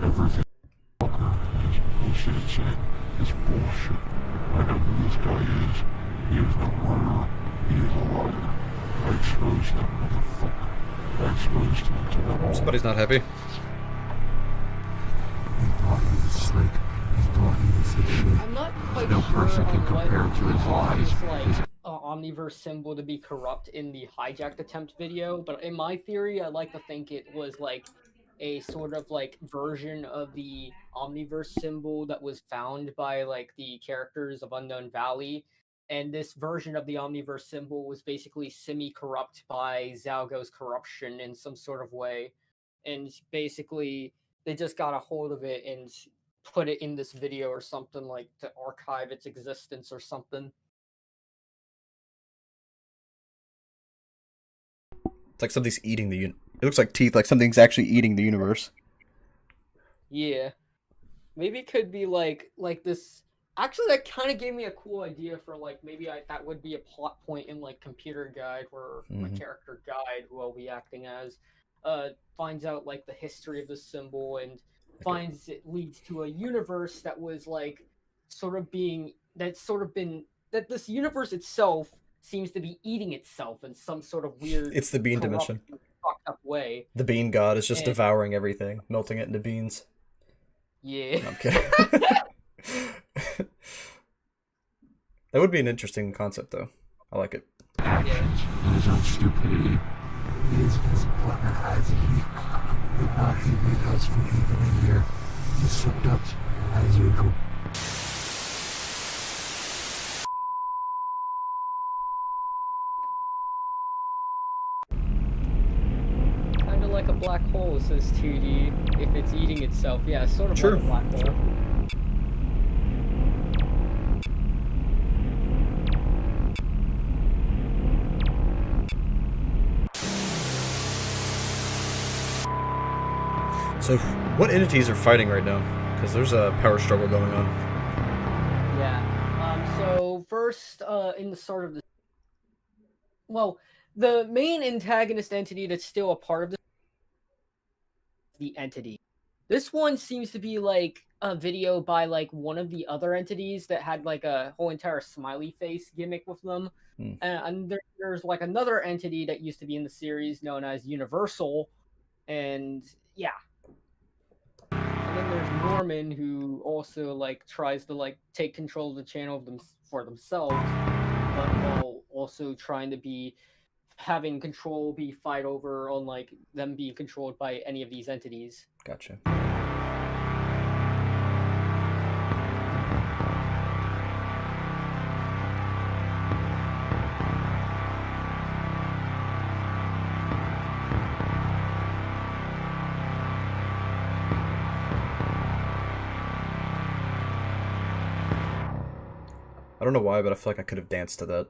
Everything bullshit is bullshit. I know who this guy is. He is no murderer. He is a liar. I exposed him, motherfucker. I exposed him to them all. Somebody's not happy. He thought he was slick. He thought he was the shit. I'm not quite No sure person can on compare what to his caused lies. this like omniverse symbol to be corrupt in the hijacked attempt video, but in my theory, I like to think it was like a sort of like version of the omniverse symbol that was found by like the characters of Unknown Valley. And this version of the omniverse symbol was basically semi-corrupt by Zalgo's corruption in some sort of way. And basically, they just got a hold of it and put it in this video or something, like to archive its existence or something. It's like something's eating the it looks like teeth, like something's actually eating the universe. Yeah. Maybe it could be like this. Actually, that kind of gave me a cool idea for like maybe that would be a plot point in like Computer Guide, where my character Guide, who I'll be acting as, finds out like the history of the symbol and finds it leads to a universe that was like that this universe itself seems to be eating itself in some sort of weird, It's the bean corrupt, dimension. fucked up way. The bean god is just And- devouring everything, melting it into beans. Yeah. No, I'm kidding. That would be an interesting concept, though. I like it. Actions and his own stupidity. He is disappointment as he would not he with us for even a year. He slipped up as usual. Kind of like a black hole, says 2D, if it's eating itself. Yeah, sort of True. like a black hole. So, what entities are fighting right now? Because there's a power struggle going on. Yeah. So first, in the start of the, well, the main antagonist entity that's still a part of the entity. This one seems to be like a video by like one of the other entities that had like a whole entire smiley face gimmick with them. And there's like another entity that used to be in the series known as Universal, and yeah. And then there's Norman, who also like tries to like take control of the channel for themselves, but while also trying to be having control be fight over on like them being controlled by any of these entities. Gotcha. I don't know why, but I feel like I could have danced to that.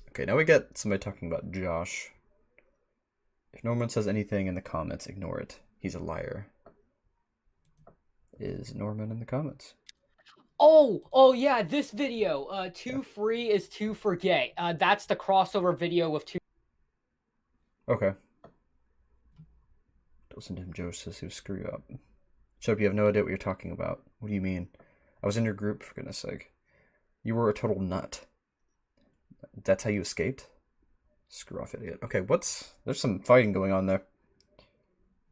Okay, now we get somebody talking about Josh. If Norman says anything in the comments, ignore it. He's a liar. Is Norman in the comments? Oh yeah, this video. Too free is too forget. That's the crossover video with two. Okay. Don't listen to him, Joe says he'll screw you up. Shut up, you have no idea what you're talking about. What do you mean? I was in your group, for goodness sake. You were a total nut. That's how you escaped? Screw off, idiot. Okay, there's some fighting going on there.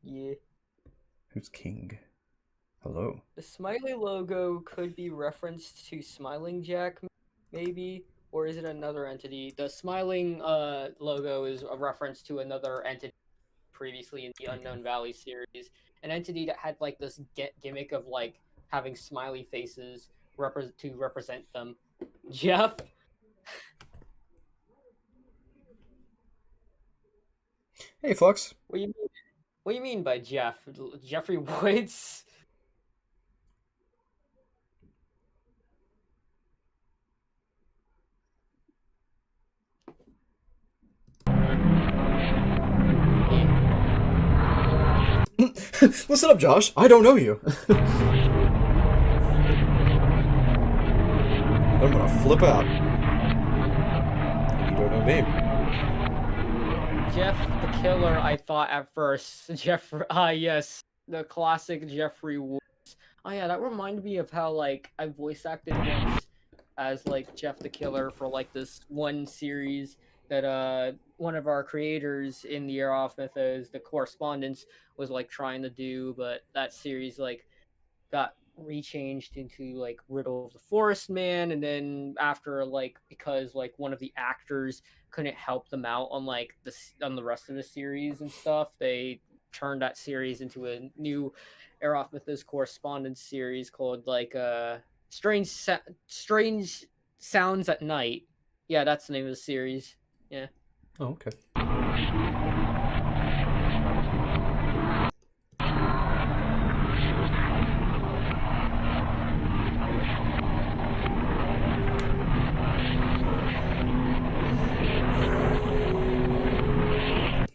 Yeah. Who's king? Hello. The smiley logo could be referenced to Smiling Jack, maybe, or is it another entity? The smiling logo is a reference to another entity previously in the Unknown Valley series, an entity that had like this gimmick of like having smiley faces to represent them. Jeff. Hey, Flux. What do you mean? What do you mean by Jeff? Jeffrey Woods? Listen up, Josh. I don't know you. I'm gonna flip out. You don't know me. Jeff the Killer, I thought at first. Yes, the classic Jeffrey Woods. Oh yeah, that reminded me of how like I voice acted once as like Jeff the Killer for like this one series that one of our creators in the Year Off Mythos, the Correspondence, was like trying to do, but that series like got rechanged into like Riddle of the Forest Man, and then after like because like one of the actors couldn't help them out on like on the rest of the series and stuff, they turned that series into a new Aerof Mythos Correspondence series called like Strange Sounds at Night. Yeah, that's the name of the series. Yeah. Oh, okay.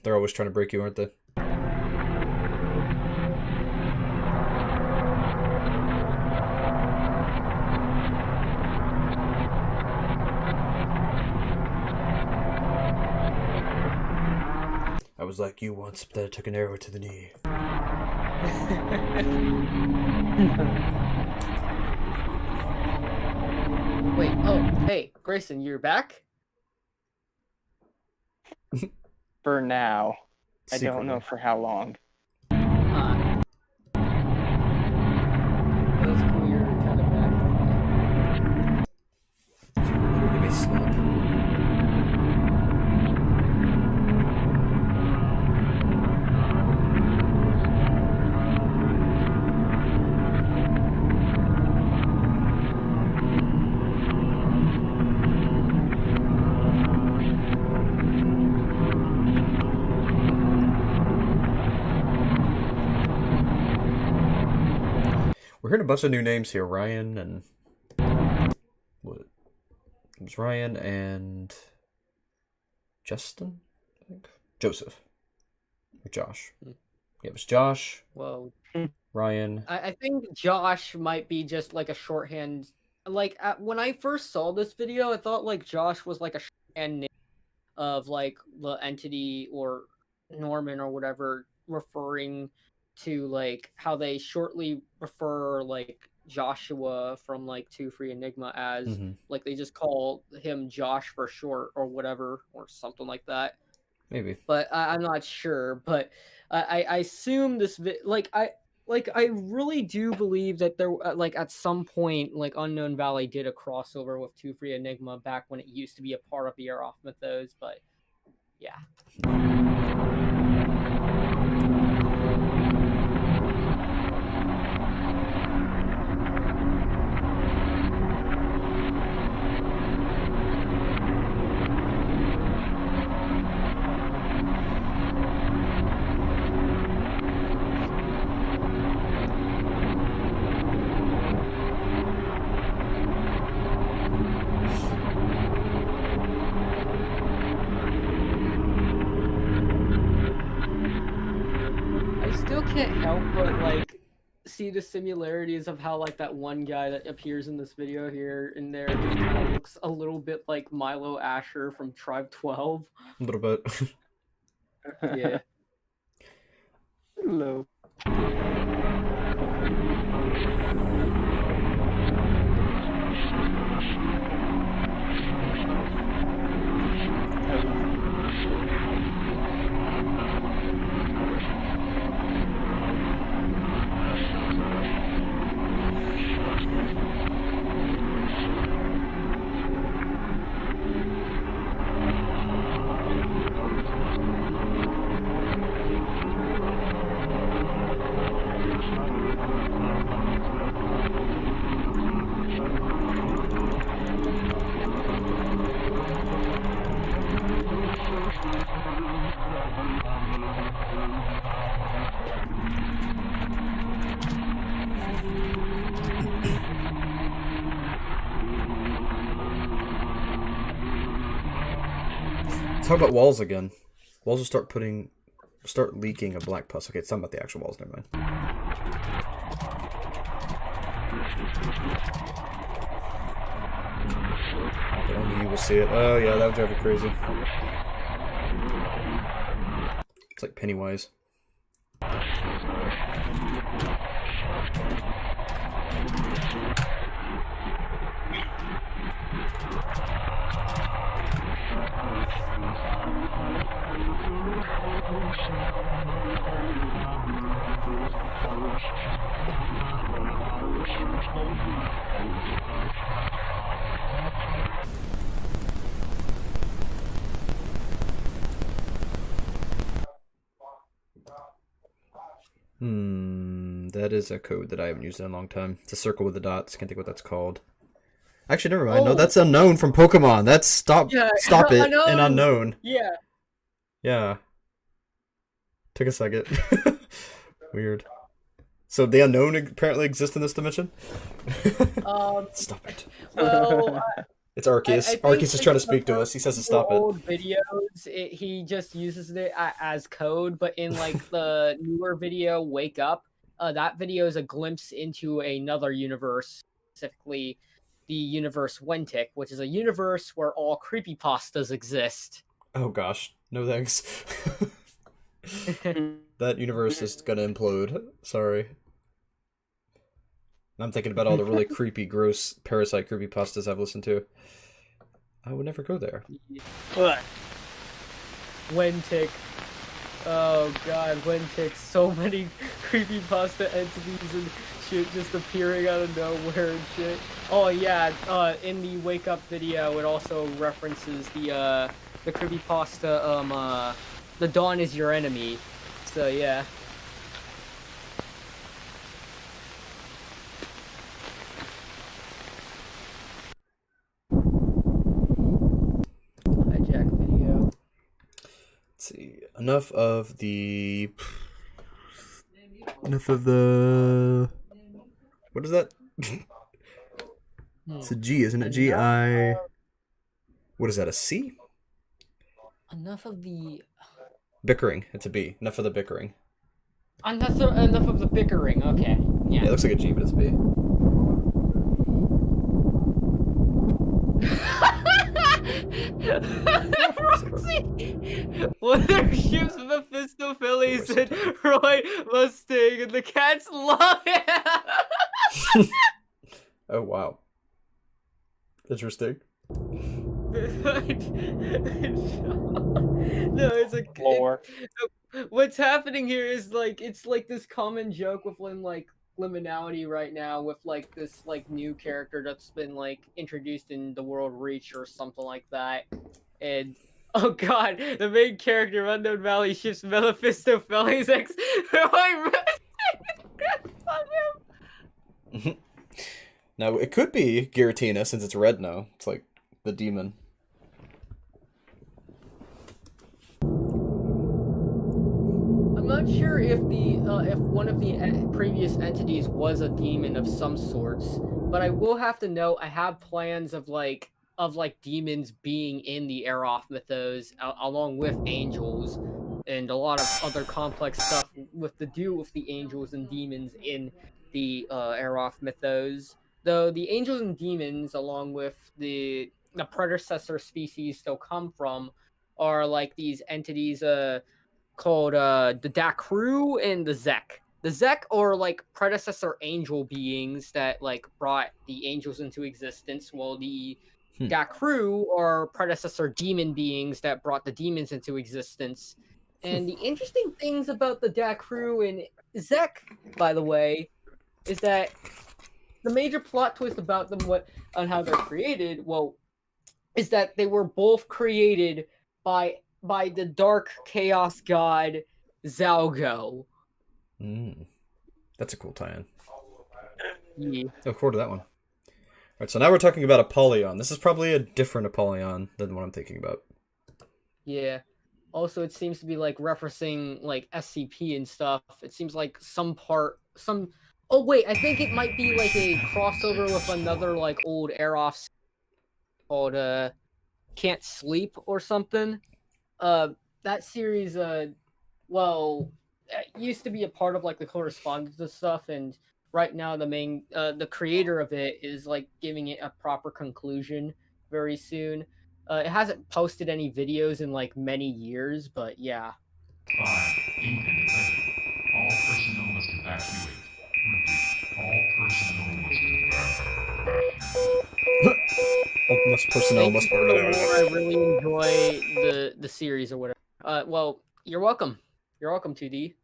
They're always trying to break you, aren't they? I was like you once, but I took an arrow to the knee. Wait, oh, hey, Grayson, you're back? For now. I Secretly. don't know for how long. That's cool, you're kind of back. Give me a snap. We're hearing a bunch of new names here. Ryan and what? It was Ryan and Justin, I think. Joseph or Josh. Yeah, it was Josh. Whoa. Ryan. I think Josh might be just like a shorthand. Like when I first saw this video, I thought like Josh was like a shorthand name of like the entity or Norman or whatever, referring to like how they shortly refer like Joshua from like Two Free Enigma as like they just call him Josh for short or whatever or something like that. Maybe. But I'm not sure. But I assume this I really do believe that there like at some point like Unknown Valley did a crossover with Two Free Enigma back when it used to be a part of the Aerof Mythos. But yeah. Can't help but like see the similarities of how like that one guy that appears in this video here and there just kind of looks a little bit like Milo Asher from Tribe 12. A little bit. Yeah. Hello. Talk about walls again. Walls will start leaking a black pus. Okay, it's talking about the actual walls. Never mind. But only you will see it. Oh yeah, that would drive you crazy. It's like Pennywise. That is a code that I haven't used in a long time. It's a circle with the dots. Can't think what that's called. Actually, never mind. No, that's unknown from Pokemon. That's stop it and unknown. Yeah. Yeah. Took a second. Weird. So the unknown apparently exists in this dimension? Stop it. Well, it's Arceus. Arceus is trying to speak to us. He says to stop it. Old videos, he just uses it as code, but in like the newer video, Wake Up, that video is a glimpse into another universe, specifically the universe Wentic, which is a universe where all creepypastas exist. Oh gosh, no thanks. That universe is gonna implode. Sorry. I'm thinking about all the really creepy, gross parasite creepypastas I've listened to. I would never go there. Wentic. Oh god, Wentic. So many creepypasta entities and shit just appearing out of nowhere and shit. Oh yeah, in the Wake Up video, it also references the creepypasta, The Dawn is Your Enemy. So yeah. Hijack video. Let's see. Enough of the... What is that? It's a G, isn't it? G-I... What is that, a C? Enough of the... Bickering. It's a B. Enough of the bickering. Enough of the bickering. Okay. Yeah. Yeah, it looks like a G, but it's a B. One of their ships Mephistopheles and Roy Mustang, and the cats love it. Oh, wow. Interesting. No, it's a Lore. what's happening here is like it's like this common joke within like liminality right now with like this like new character that's been like introduced in the world Reach or something like that, and oh god, the main character of Unknown Valley ships Mephistopheles X. Now, it could be Giratina, since it's red now. It's like the demon. I'm not sure if if one of the previous entities was a demon of some sorts, but I will have to note I have plans of demons being in the Aeroth mythos along with angels and a lot of other complex stuff with the angels and demons in the Aeroth mythos. Though the angels and demons, along with the predecessor species they'll come from, are like these entities called the Dakru and the Zek. The Zek are like predecessor angel beings that like brought the angels into existence, while the Dakru are predecessor demon beings that brought the demons into existence. And the interesting things about the Dakru and Zek, by the way, is that the major plot twist about them, on how they're created, is that they were both created by the dark chaos god Zalgo. That's a cool tie-in. Yeah. Look forward to that one. Alright, so now we're talking about Apollyon. This is probably a different Apollyon than what I'm thinking about. Yeah. Also, it seems to be like referencing like SCP and stuff. It seems like oh wait, I think it might be like a crossover with another like old Aeroth called Can't Sleep or something. That series, well, it used to be a part of like the correspondence and stuff, and right now the creator of it is like giving it a proper conclusion very soon. It hasn't posted any videos in like many years, but yeah. 5, independent. All personnel must evacuate. Repeat, all personnel must evacuate. Most personnel Thank must you for the lore. I really enjoy the series or whatever. Well, you're welcome. You're welcome, 2D.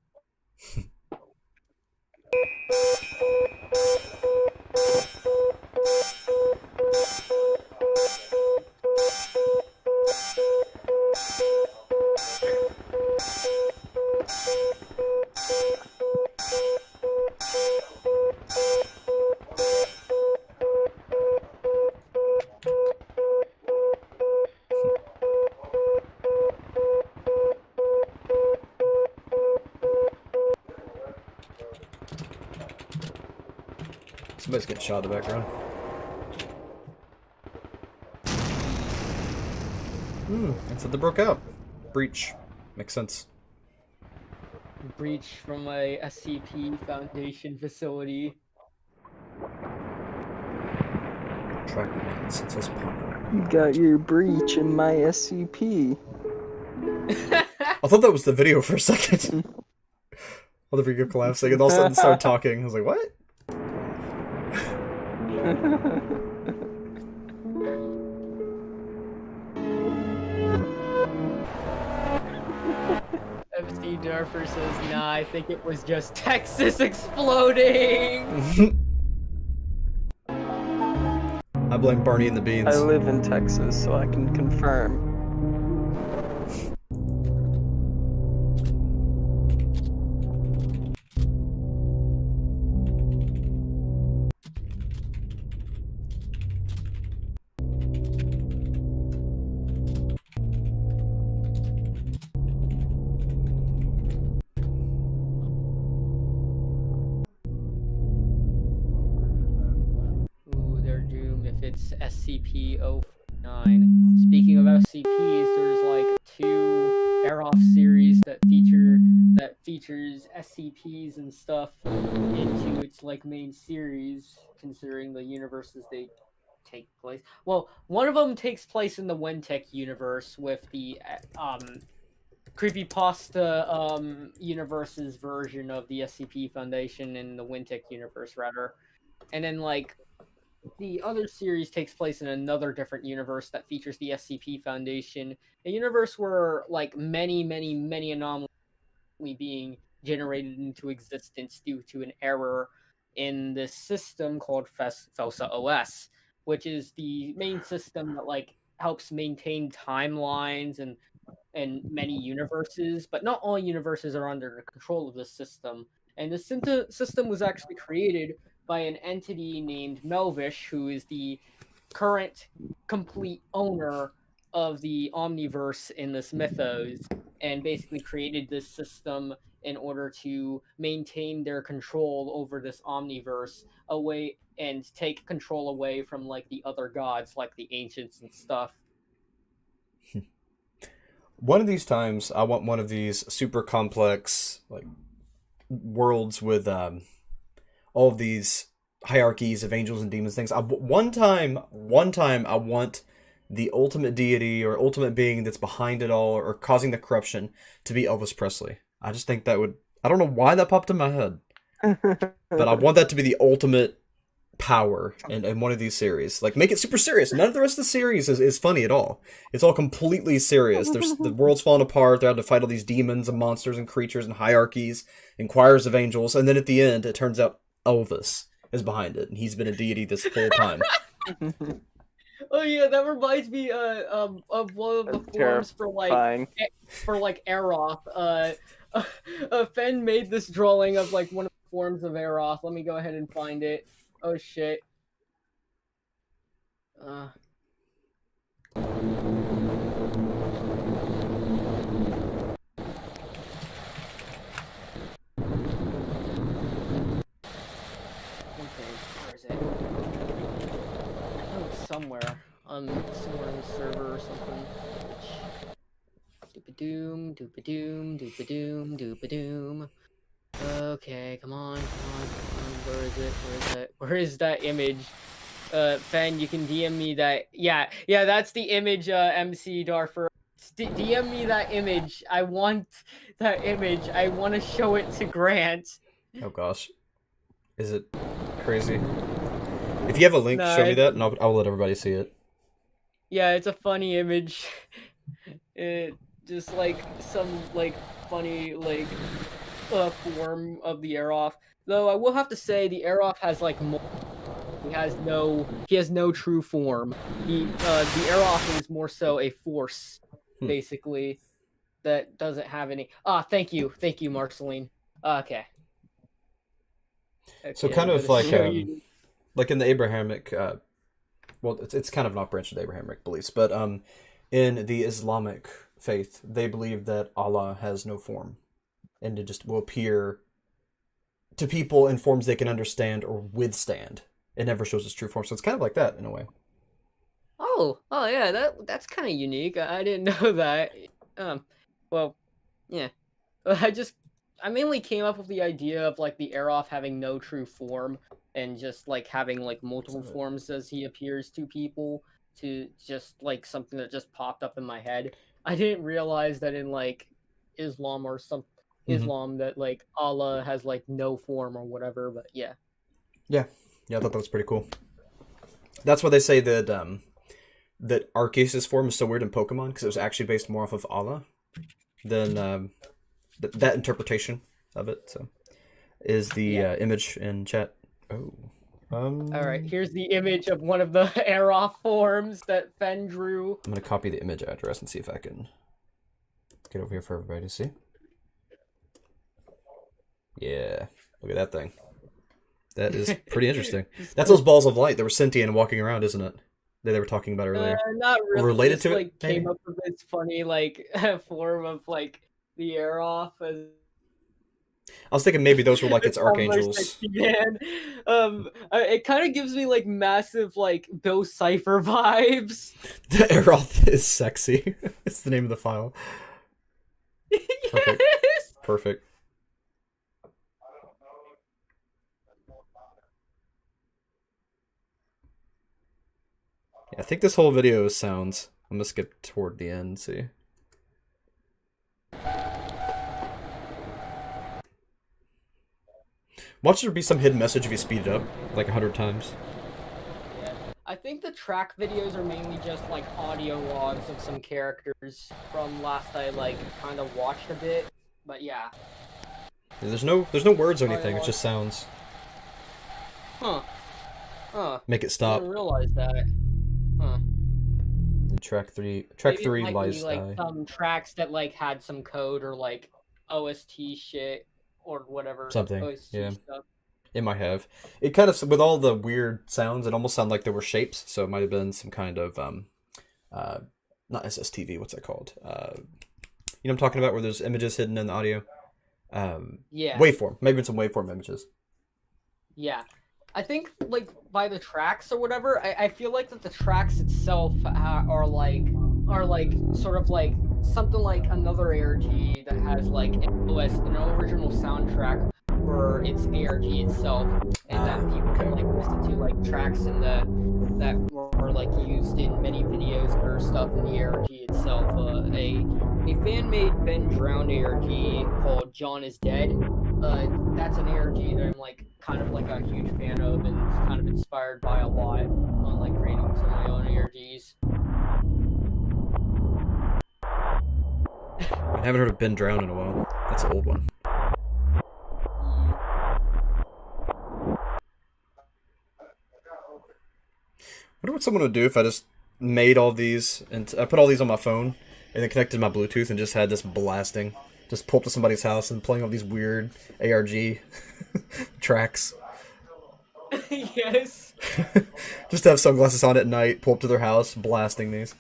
Somebody's getting shot in the background. It said they broke out. Breach. Makes sense. Breach from a SCP Foundation facility. Track lines. It says pop. You got your breach in my SCP. I thought that was the video for a second. All the video collapsing and all of a sudden started talking. I was like, what? FC Darfer says, nah, I think it was just Texas exploding! I blame Barney and the Beans. I live in Texas, so I can confirm. Ooh, they're doomed if it's SCP-049. Speaking of SCPs, there's like 2 Aerof series that features SCPs and stuff into its like main series, considering the universes they take place. Well, one of them takes place in the Wentech universe with the creepypasta universe's version of the SCP Foundation in the Wintech universe, rather. And then, like, the other series takes place in another different universe that features the SCP Foundation, a universe where, like, many anomalies being generated into existence due to an error in this system called FELSA OS, which is the main system that, like, helps maintain timelines and many universes, but not all universes are under the control of this system. And the system was actually created by an entity named Melvish, who is the current complete owner of the Omniverse in this mythos, and basically created this system in order to maintain their control over this Omniverse away and take control away from like the other gods, like the ancients and stuff. One of these times, I want one of these super complex like worlds with all of these hierarchies of angels and demons things. One time, I want the ultimate deity or ultimate being that's behind it all or causing the corruption to be Elvis Presley. I just think that would. I don't know why that popped in my head, but I want that to be the ultimate power in one of these series. Like, make it super serious. None of the rest of the series is funny at all. It's all completely serious. The world's falling apart. They're having to fight all these demons and monsters and creatures and hierarchies and choirs of angels. And then at the end, it turns out Elvis is behind it, and he's been a deity this whole time. Oh yeah, that reminds me of one of the forums for Aeroth. Fen made this drawing of like one of the forms of Aeroth. Let me go ahead and find it. Oh shit. Okay, where is it? I know it's somewhere in the server or something. Doop-a-doom, doop-a-doom, doop-a-doom, doop-a-doom. Okay, come on. Where is it? Where is that image? Fen, you can DM me that. Yeah, that's the image, MC Darfer. DM me that image. I want that image. I want to show it to Grant. Oh gosh. Is it crazy? If you have a link, show me that, and I'll let everybody see it. Yeah, it's a funny image. It just like some like funny like form of the Aeroth. Though I will have to say the Aeroth has like more. He has no true form. The Aeroth is more so a force, basically, that doesn't have any. Thank you, Marceline. Okay. So kind of like in the Abrahamic, well, it's kind of an off-branch of the Abrahamic beliefs, but in the Islamic faith, they believe that Allah has no form, and it just will appear to people in forms they can understand or withstand. It never shows its true form, so it's kind of like that in a way. Oh yeah, that's kind of unique. I didn't know that. Well, yeah. I mainly came up with the idea of like the Aeroth having no true form and just like having like multiple forms as he appears to people, to just like something that just popped up in my head. I didn't realize that in like Islam or some Islam that like Allah has like no form or whatever, but yeah. Yeah, I thought that was pretty cool. That's why they say that that Arceus' form is so weird in Pokemon, because it was actually based more off of Allah than that interpretation of it. So, is the image in chat? Oh. All right, here's the image of one of the Aeroth forms that Fen drew. I'm gonna copy the image address and see if I can get over here for everybody to see. Yeah, look at that thing. That is pretty interesting. That's those balls of light that were sentient and walking around, isn't it? That they were talking about earlier. Not really. Related to like, it, maybe? Came up with this funny like form of like the Aeroth as. I was thinking maybe those were like its archangels. Man. It kind of gives me like massive like Bill Cipher vibes. The Aeroth is sexy. It's the name of the file. Perfect. Yes! Perfect. Yeah, I think this whole video is sounds. I'm gonna skip toward the end and see. Watch there be some hidden message if you speed it up like 100 times. Yeah. I think the track videos are mainly just like audio logs of some characters from last I like kind of watched a bit, but yeah. There's no words or anything. It's just sounds. Huh. Make it stop. I didn't realize that. Huh. And track three lies like die. some tracks that like had some code or like OST shit or whatever. Something. OST Yeah. stuff. It might have. It kind of, with all the weird sounds, it almost sounded like there were shapes. So it might have been some kind of not SSTV. What's that called? You know what I'm talking about, where there's images hidden in the audio. Yeah. Waveform. Maybe some waveform images. Yeah. I think, like, by the tracks or whatever, I feel like that the tracks itself are like, sort of like, something like another ARG that has, like, an original soundtrack for its ARG itself, and that people can, like, listen to, like, tracks in that were, like, used in many videos or stuff in the ARG itself. A fan-made Ben Drowned ARG called John is Dead. That's an ARG that I'm like kind of like a huge fan of and kind of inspired by a lot on like creating some of my own ARGs. I haven't heard of Ben Drowned in a while. That's an old one. I wonder what someone would do if I just made all these and I put all these on my phone and then connected my Bluetooth and just had this blasting. Just pull up to somebody's house and playing all these weird ARG tracks. Yes. Just have sunglasses on at night, pull up to their house, blasting these.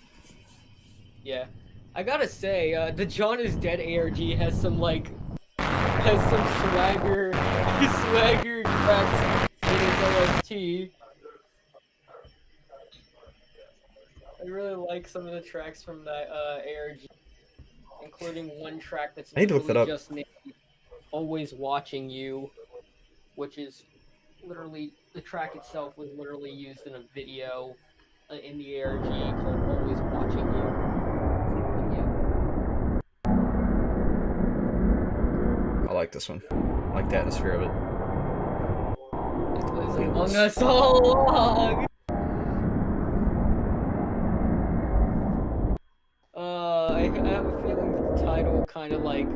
Yeah. I gotta say, the John is Dead ARG has some swagger tracks in its OST. I really like some of the tracks from that ARG. including one track that's I need to look that up. just named "Always Watching You," which is literally the track itself was literally used in a video in the ARG called "Always Watching You." I like this one. I like the atmosphere of it. It was Among Us all along. I have a feeling the title kind of like,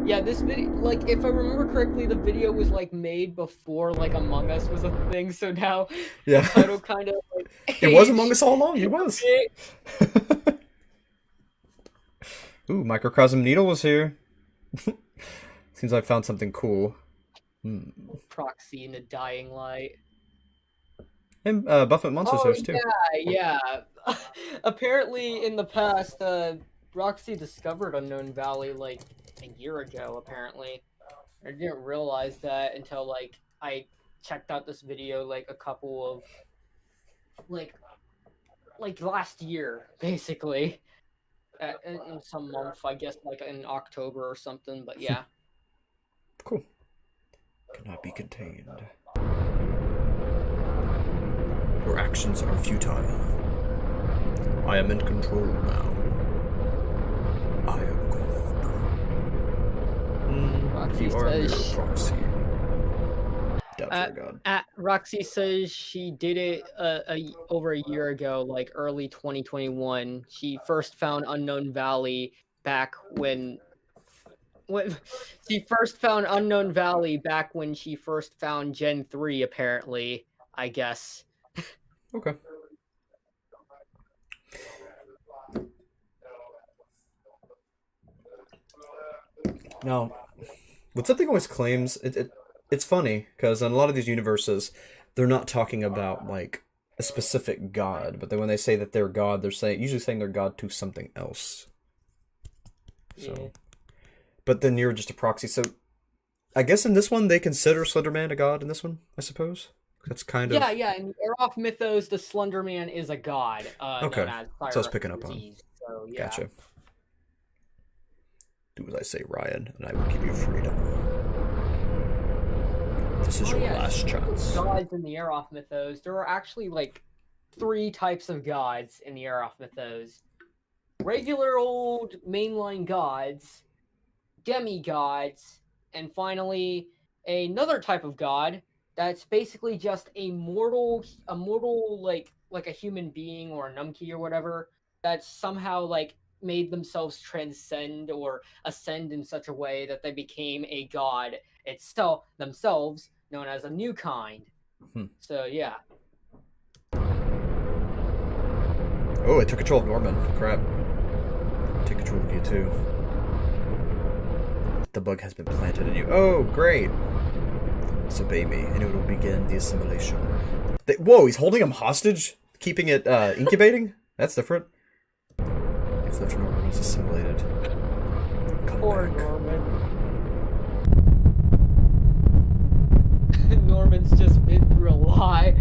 yeah, this video, like, if I remember correctly, the video was like made before like Among Us was a thing, so now Yeah. the title kind of like It was Among Us all along. It was. it. Ooh, Microcosm Needle was here. Seems I found something cool. Proxy in the Dying Light. And Buffett Monsters host too. Yeah. Apparently, in the past, Roxy discovered Unknown Valley like a year ago. Apparently, I didn't realize that until like I checked out this video like a couple of like last year, basically. In some month, I guess, like in October or something. But yeah. Cool. Cannot be contained. Your actions are futile. I am in control now. I am God. Roxy You are a mere says- proxy. Doubt you're a god. Roxy says she did it over a year ago, like early 2021. She first found Unknown Valley back when she first found Unknown Valley back when she first found Gen 3, apparently, I guess. Okay. Now, what something always claims, it's funny, because in a lot of these universes, they're not talking about, like, a specific god, but then when they say that they're god, they're usually saying they're god to something else. So, Yeah. But then you're just a proxy, so I guess in this one, they consider Slenderman a god in this one, I suppose? That's kind of... Yeah, in the Eroth mythos, the Slender Man is a god. Okay, known as so I was picking up on. Disease, so, yeah. Gotcha. Do as I say, Ryan, and I will give you freedom. This is your last chance. Gods in the Eroth mythos. There are actually like 3 types of gods in the Eroth mythos. Regular old mainline gods, demigods, and finally another type of god that's basically just a mortal like a human being or a numkey or whatever that's somehow like made themselves transcend or ascend in such a way that they became a god itself themselves, known as a new kind. So yeah. Oh, I took control of Norman. Crap. Take control of you too. The bug has been planted in you. Oh, great. Disobey me, and it will begin the assimilation. Whoa, he's holding him hostage? Keeping it incubating? That's different. If the Norman is assimilated. Come Poor back. Norman. Norman's just been through a lot.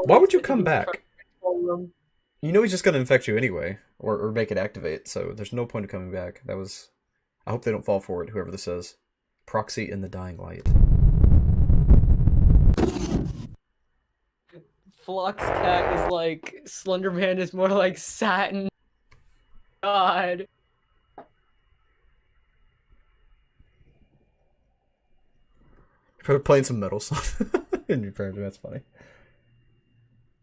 Why would you come back? You know he's just gonna infect you anyway, or make it activate, so there's no point of coming back. That was... I hope they don't fall for it, whoever this is. Proxy in the Dying Light. Flux Cat is like... Slenderman is more like Satin. God. Probably playing some metal song in your parents. That's funny.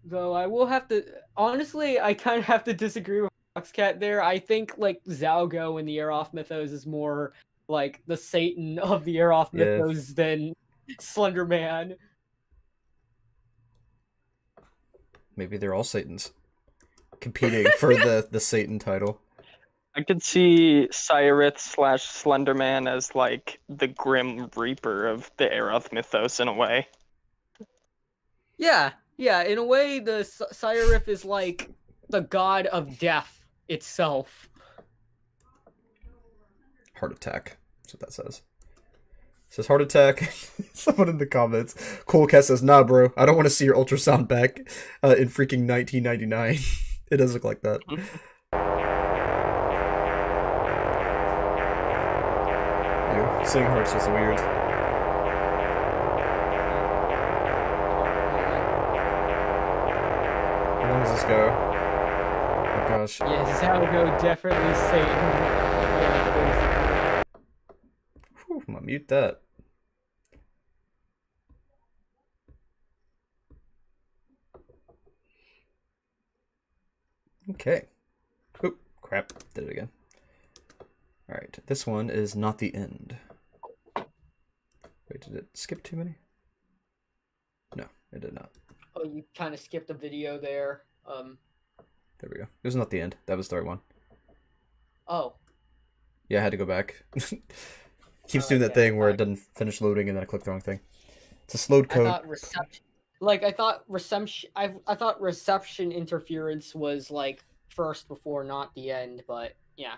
Though I will have to... Honestly, I kind of have to disagree with Foxcat there. I think, like, Zalgo in the Eroth mythos is more, like, the Satan of the Eroth mythos than Slenderman. Maybe they're all Satans. Competing for the Satan title. I could see Cyrith / Slenderman as, like, the Grim Reaper of the Eroth mythos in a way. Yeah, in a way, the Cyrith is like the god of death itself. Heart attack. That's what that says. It says heart attack. Someone in the comments. Coolcast says, nah, bro. I don't want to see your ultrasound back in freaking 1999. It does look like that. Seeing Hearts is weird. How long does this go? Oh gosh. Yeah, Zalgo definitely Satan. Whew, I'm gonna mute that. Okay. Oop, crap. Did it again. Alright, this one is not the end. Wait, did it skip too many? No, it did not. Oh, you kind of skipped a video there. There we go. It was not the end. That was the right one. Oh. Yeah, I had to go back. Keeps doing that thing where it doesn't finish loading and then I click the wrong thing. It's a slowed code. I thought reception interference was like first before not the end, but yeah.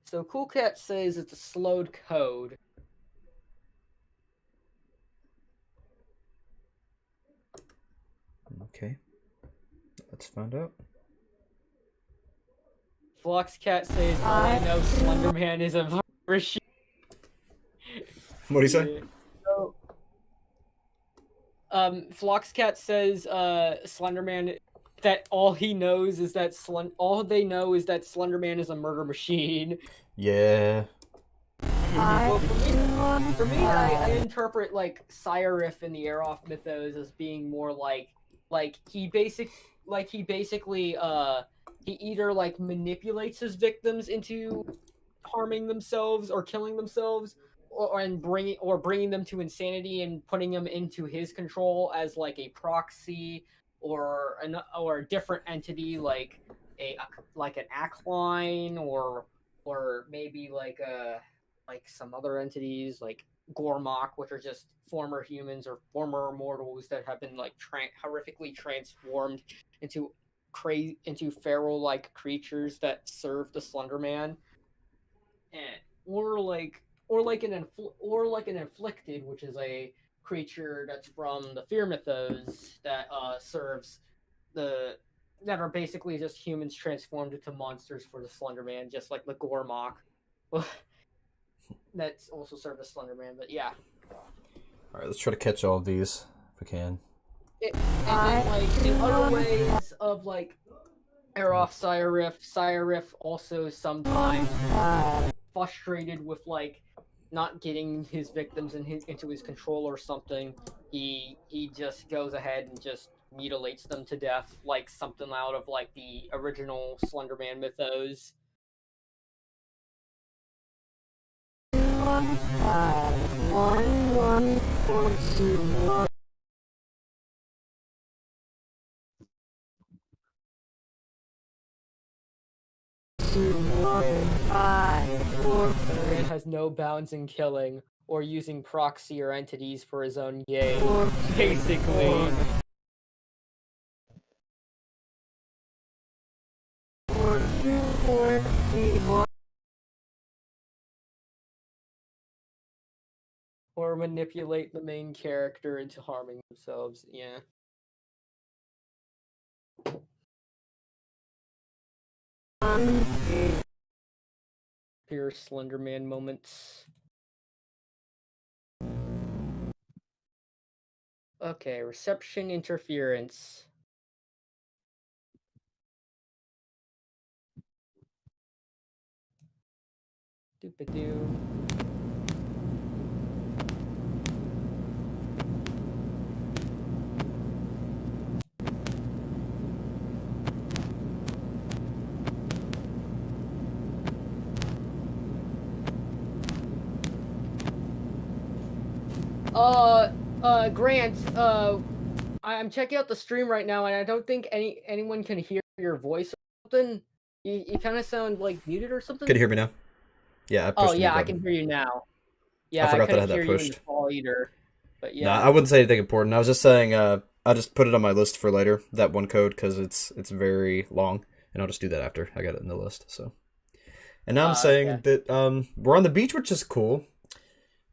So Cool Cat says it's a slowed code. Okay. Let's find out. Floxcat says, all I know Slenderman is a machine. What do you say? So, Floxcat says, Slenderman, that all he knows is that all they know is that Slenderman is a murder machine. Yeah. Well, for me, I interpret like Cyrif in the Aeroff mythos as being more like he basically he either like manipulates his victims into harming themselves or killing themselves, or bringing them to insanity and putting them into his control as like a proxy or a different entity like an Ackline or maybe like some other entities like Gormok, which are just former humans or former immortals that have been like horrifically transformed into feral-like creatures that serve the Slenderman, or like an inflicted, which is a creature that's from the Fear mythos that serves that are basically just humans transformed into monsters for the Slenderman, just like the Gormok. That's also served as Slenderman, but yeah. Alright, let's try to catch all of these if we can. And then, like, in other ways of, like, Aeroff Cyrif also sometimes frustrated with, like, not getting his victims into his control or something, he just goes ahead and just mutilates them to death, like something out of, like, the original Slenderman mythos. Man has no bounds in killing or using proxy or entities for his own gain. Basically. Or manipulate the main character into harming themselves, yeah. Pure Slenderman moments. Okay, reception interference. Doop-a-doo. Grant, I'm checking out the stream right now, and I don't think anyone can hear your voice or something. You kind of sound like muted or something. Can you hear me now? Yeah, I pushed the mute I button. can hear you now. Yeah, I forgot that I had couldn't that hear you pushed. in the call either. But yeah. Nah, I wouldn't say anything important. I was just saying I just put it on my list for later, that one code, because it's very long, and I'll just do that after I got it in the list. So, and now I'm saying that we're on the beach, which is cool,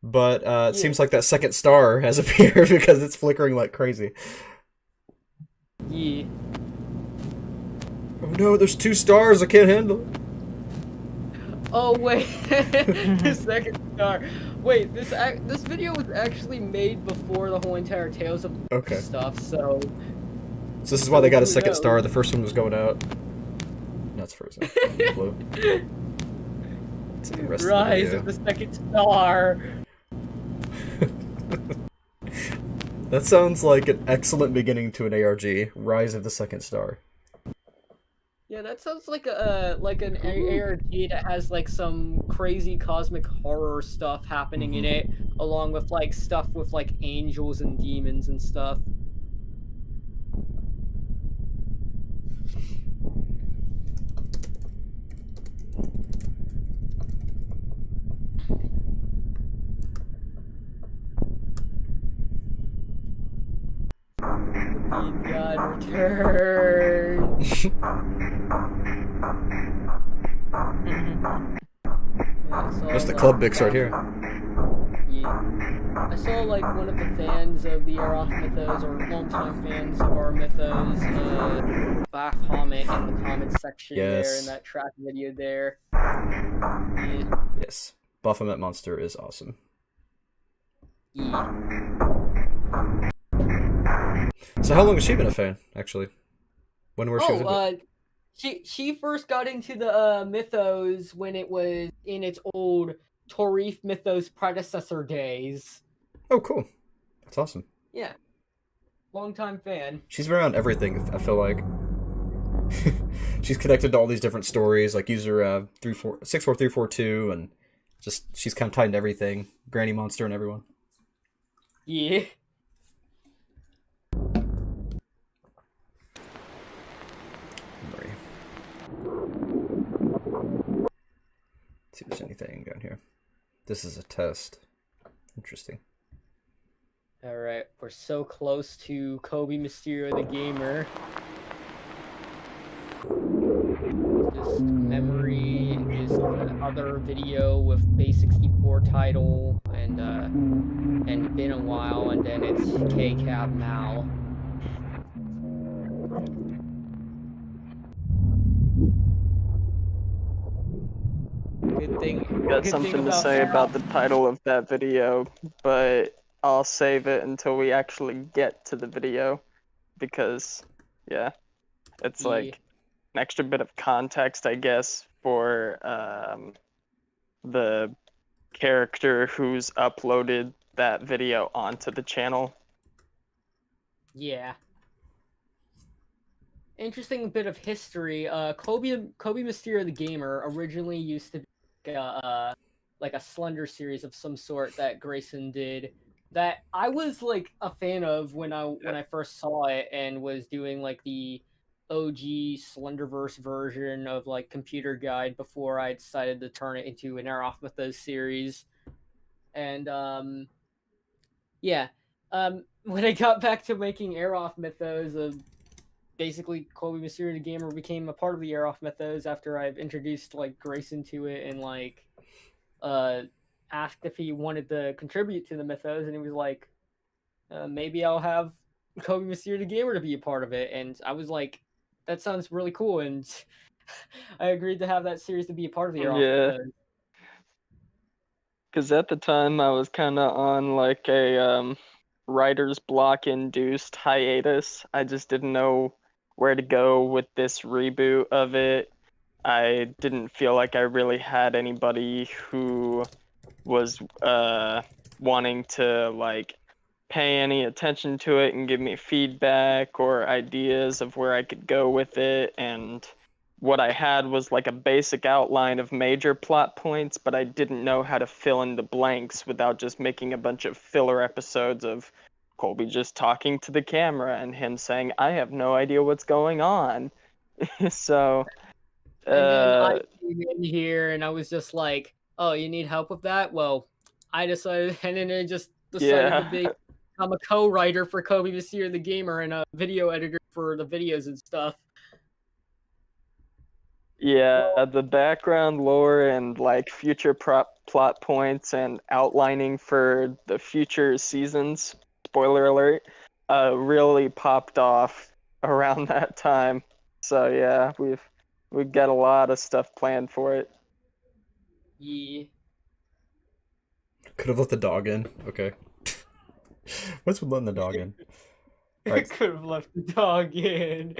but it seems like that second star has appeared because it's flickering like crazy. Yeah. Oh no, there's 2 stars. I can't handle it. Oh wait, the second star. Wait, this video was actually made before the whole entire Tales of Okay. stuff. So So this is why they got a who second star. knows? The first one was going out. No, it's frozen. Blue. It's in the rest Rise of of the second star. That sounds like an excellent beginning to an ARG. Rise of the Second Star. Yeah, that sounds like an ARG that has like some crazy cosmic horror stuff happening in it, along with like stuff with like angels and demons and stuff. The Bead God returns. That's the club mix right here. Yeah. I saw like one of the fans of the Aeroth Mythos, or longtime fans of our Mythos, comment in the comments section there in that track video there. Yeah. Yes. Baphomet Monster is awesome. Yeah. So how long has she been a fan, actually? When were she into it? She first got into the Mythos when it was in its old Torif Mythos predecessor days. Oh, cool. That's awesome. Yeah. Longtime fan. She's been around everything, I feel like. She's connected to all these different stories, like user 64342, and just she's kind of tied into everything. Granny Monster and everyone. Yeah. Let's see if there's anything down here. This is a test. Interesting. Alright, we're so close to Kobe Mysterio the Gamer. This memory is another video with Base64 title and been a while, and then it's KCAB now. Good thing. Got something to say about the title of that video, but I'll save it until we actually get to the video, because, yeah, it's like an extra bit of context, I guess, for the character who's uploaded that video onto the channel. Yeah. Interesting bit of history. Kobe Mysterio the Gamer originally used to be like a Slender series of some sort that Grayson did, that I was like a fan of when I first saw it, and was doing like the OG Slenderverse version of like Computer Guide before I decided to turn it into an Aeroth Mythos series. And when I got back to making Aeroth Mythos, basically Kobe Mysterio the Gamer became a part of the Aeroth Mythos after I've introduced like Grayson to it, and like asked if he wanted to contribute to the Mythos, and he was like, maybe I'll have Kobe Mysterio the Gamer to be a part of it. And I was like, that sounds really cool, and I agreed to have that series to be a part of the Aeroth Mythos. Because at the time I was kind of on like a writer's block induced hiatus. I just didn't know where to go with this reboot of it. I didn't feel like I really had anybody who was wanting to like pay any attention to it and give me feedback or ideas of where I could go with it. And what I had was like a basic outline of major plot points, but I didn't know how to fill in the blanks without just making a bunch of filler episodes of Colby just talking to the camera and him saying, I have no idea what's going on. So and then I came in here and I was just like, oh, you need help with that? Well, I decided, and then I just decided to be, I'm a co-writer for Kobe Mysterio the Gamer and a video editor for the videos and stuff. Yeah, the background lore and like future plot points and outlining for the future seasons, spoiler alert, really popped off around that time. So yeah, we've got a lot of stuff planned for it. Yeah. Could have let the dog in. Okay. What's with letting the dog in? I Right. could have left the dog in.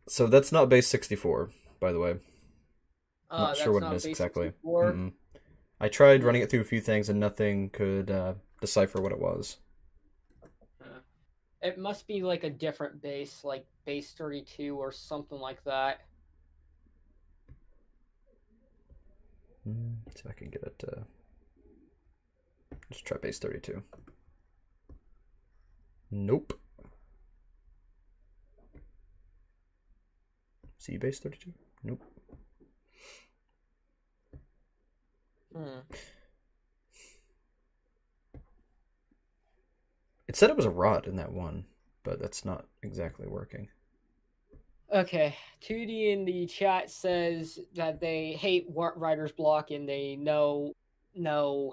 So that's not base 64, by the way. Not That's sure what not it is base exactly. 64. Mm-mm. I tried running it through a few things and nothing could decipher what it was. It must be like a different base, like base 32 or something like that. See if I can get it to... Let's try base 32. Nope. See base 32? Nope. It said it was a rod in that one, but that's not exactly working. Okay, 2D in the chat says that they hate writer's block and they know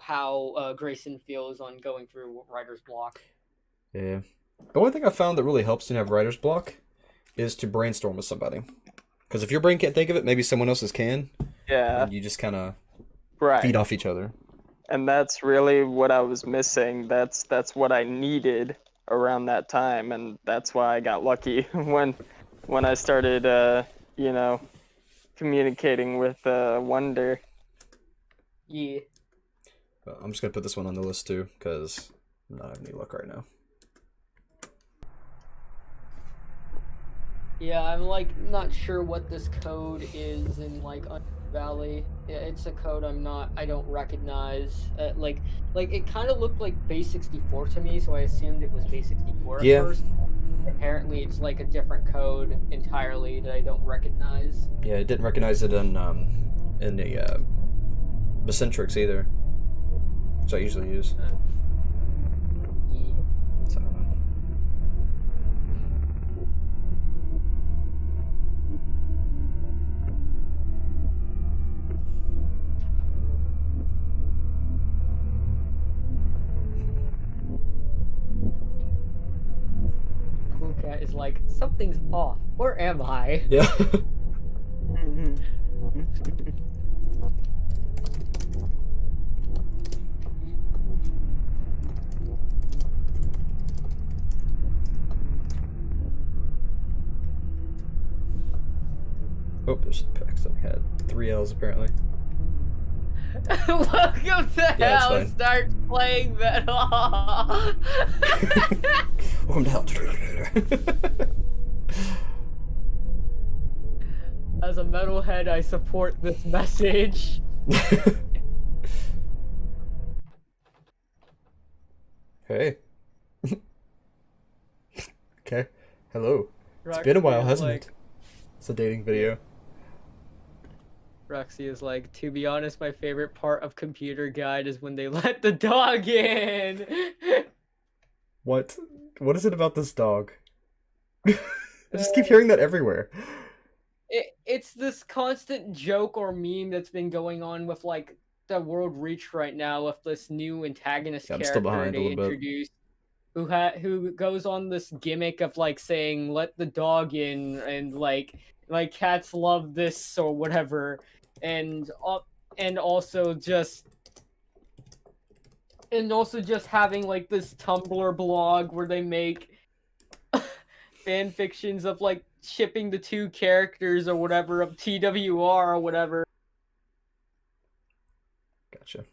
how Grayson feels on going through writer's block. Yeah. The only thing I found that really helps to have writer's block is to brainstorm with somebody. Because if your brain can't think of it, maybe someone else's can. Yeah. And you just kind of Right. feed off each other. And that's really what I was missing. That's what I needed around that time, and that's why I got lucky when I started, communicating with Wonder. Yeah. I'm just going to put this one on the list too, because I'm not having any luck right now. Yeah, I'm like not sure what this code is in like Valley. Yeah, it's a code I don't recognize. Like it kind of looked like base 64 to me, so I assumed it was base 64 at first. Apparently, it's like a different code entirely that I don't recognize. Yeah, I didn't recognize it in the Bacentrix either, which I usually use. Yeah. So I don't know. Cool Cat is like, something's off. Where am I? Yeah. Oh, there's accidentally had 3 L's apparently. Welcome to Yeah, hell. it's fine. Start playing metal. Welcome to hell. As a metalhead, I support this message. Hey. Okay. Hello. It's been a while, hasn't it? It's a dating video. Roxy is like, to be honest, my favorite part of Computer Guide is when they let the dog in. What? What is it about this dog? I just keep hearing that everywhere. It's this constant joke or meme that's been going on with like the World Reach right now with this new antagonist Yeah, I'm still character behind a they little bit. introduced, who goes on this gimmick of like saying "let the dog in" and like cats love this or whatever, and also just having like this Tumblr blog where they make fan fictions of like shipping the two characters or whatever of TWR or whatever. Gotcha.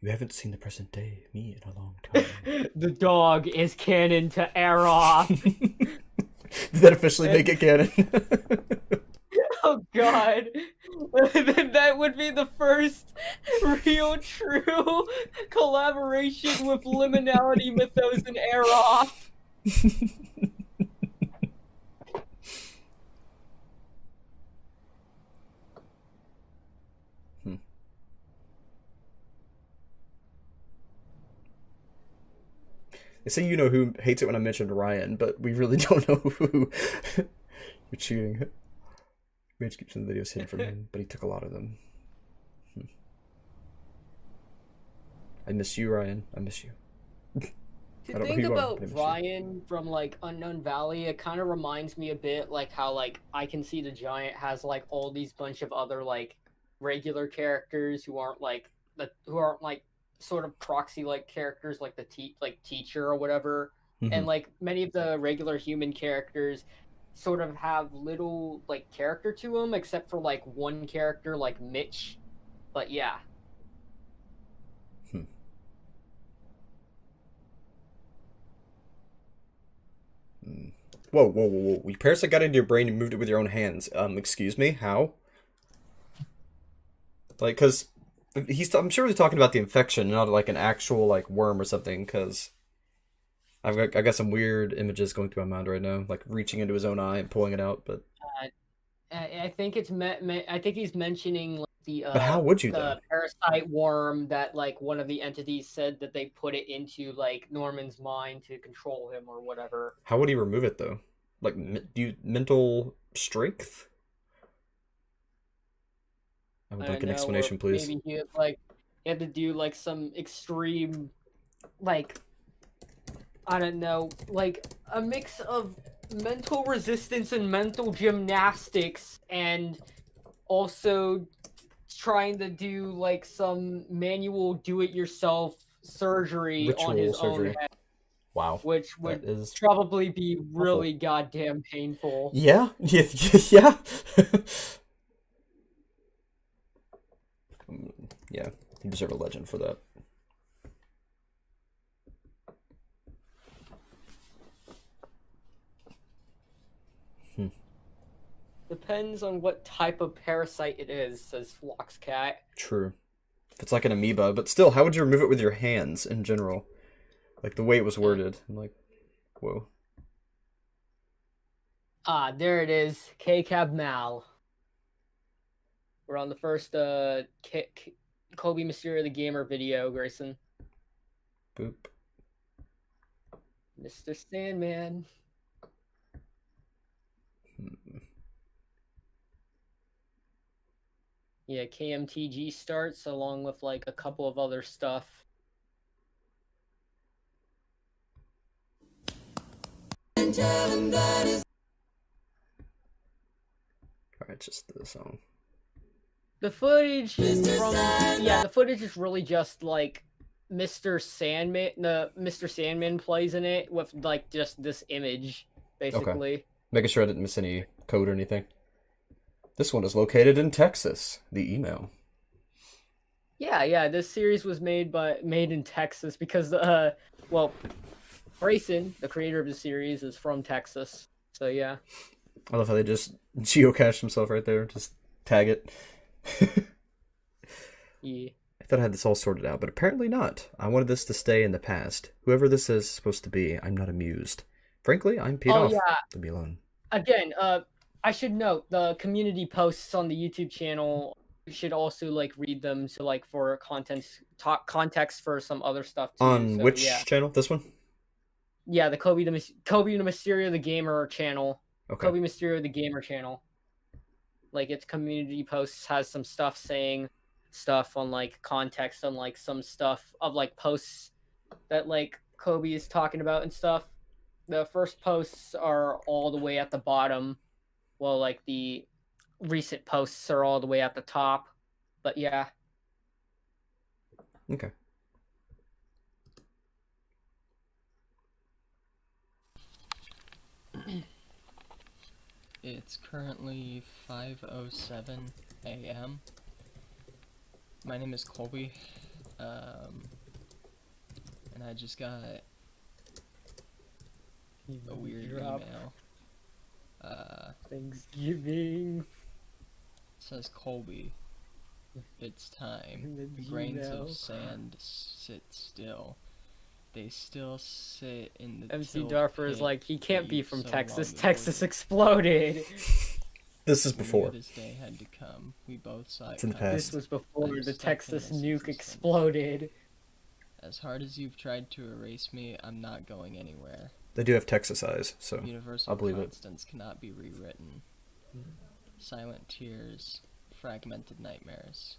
You haven't seen the present day me in a long time. The dog is canon to Aeroth. Did that officially make it canon? Oh god. That would be the first real true collaboration with Liminality Mythos and Aeroth. They say you know who hates it when I mentioned Ryan, but we really don't know who you're cheating. We had to keep some videos hidden from him, but he took a lot of them. I miss you, Ryan. I miss you. To think about Ryan from like Unknown Valley, it kind of reminds me a bit like how like I Can See the Giant has like all these bunch of other like regular characters who aren't like sort of proxy like characters like the teacher or whatever. And like many of the regular human characters sort of have little like character to them, except for like one character like Mitch. But yeah. Whoa, whoa, whoa, whoa. Parasite got into your brain and moved it with your own hands. Excuse me? How? Like, cause I'm sure he's talking about the infection, not like an actual like worm or something, cause I got some weird images going through my mind right now, like reaching into his own eye and pulling it out, but I think I think he's mentioning like but how would you though? the parasite worm that like one of the entities said that they put it into like Norman's mind to control him or whatever. How would he remove it though? Like, do you mental strength? I would like an explanation, please. Maybe he had to do like some extreme, like, I don't know, like a mix of mental resistance and mental gymnastics, and also trying to do like some manual do-it-yourself surgery on his own head. Wow. Which would probably be really goddamn painful. Yeah. Yeah. Yeah. You deserve a legend for that. Depends on what type of parasite it is, says Floxcat. True. If it's like an amoeba, but still, how would you remove it with your hands in general? Like the way it was worded. I'm like, whoa. Ah, there it is. K-Cab Mal. We're on the first Kobe Mysterio the Gamer video, Grayson. Boop. Mr. Sandman. Yeah, KMTG starts along with like a couple of other stuff. Alright, just the song. The footage the footage is really just like Mr. Sandman. The Mr. Sandman plays in it with like just this image, basically. Okay. Making sure I didn't miss any code or anything. This one is located in Texas. The email. Yeah. This series was made in Texas because Grayson, the creator of the series, is from Texas. So yeah. I love how they just geocached himself right there. Just tag it. Yeah. I thought I had this all sorted out, but apparently not. I wanted this to stay in the past. Whoever this is supposed to be, I'm not amused. Frankly, I'm peed off to be alone. Again, I should note the community posts on the YouTube channel. You should also like read them to like for context for some other stuff too. On which channel? This one? Yeah, the Kobe the Mysterio the Gamer channel. Okay. Kobe Mysterio the Gamer channel. Like its community posts has some stuff saying stuff on like context on like some stuff of like posts that like Kobe is talking about and stuff. The first posts are all the way at the bottom, while like the recent posts are all the way at the top. But yeah. Okay. It's currently 5:07 a.m. My name is Colby, and I just got a weird email. Thanksgiving. It says Colby. It's time. The grains of sand sit still. They still sit in the MC Darfer is like, he can't be from so Texas. long Texas ago. exploded. This is before. This day had to come. We both saw It's in it the coming. past. This was before I'm the stuck Texas in this nuke existence. exploded. As hard as you've tried to erase me, I'm not going anywhere. They do have Texas eyes, so Universal I'll believe it. constants cannot be rewritten. Silent tears, fragmented nightmares.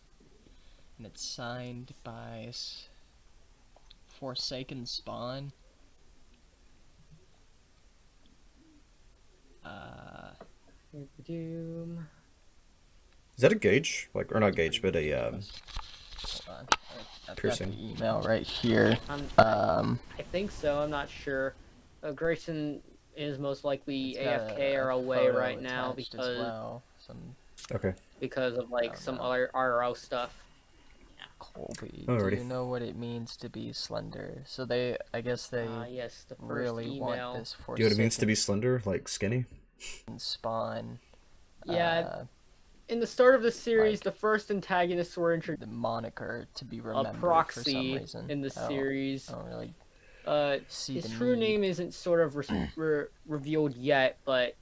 And it's signed by Forsaken Spawn. Doom. Is that a gauge? Like, or not gauge, but a Hold on. I've piercing. got the email right here. I think so. I'm not sure. Grayson is most likely It's got AFK or a away photo right now attached as well. Okay. because of like some other RRO stuff. Colby, Alrighty. do you know what it means to be slender? So I guess they Yes, the first really email. want this for Do you know what it means to be slender? Like skinny? Spawn. Yeah. In the start of the series, like, the first antagonists were introduced. The moniker to be A remembered for some proxy reason. in the series. I don't really see His the true need. name isn't sort of revealed yet, but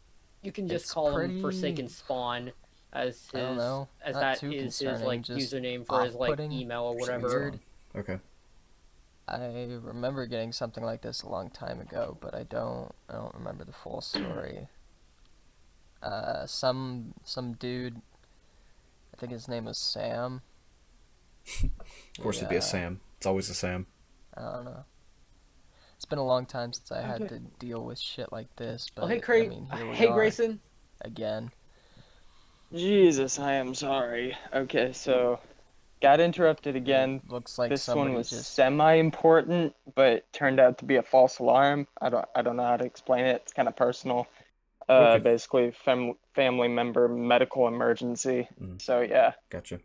you can just call him Forsaken Spawn as his, I don't know. as Not that too is his concerning, like just username for his like off-putting. email or Just whatever. weird. Okay. I remember getting something like this a long time ago, but I don't remember the full story. Some dude, I think his name was Sam. Of course, it'd be a Sam. It's always a Sam. I don't know. It's been a long time since I had to deal with shit like this, but Hey, I mean, here we are Grayson. again. Jesus, I am sorry. Okay, so got interrupted again. Looks like This one was just semi-important, but turned out to be a false alarm. I don't know how to explain it. It's kind of personal. Okay. Basically, family member medical emergency. Mm. So yeah. Gotcha.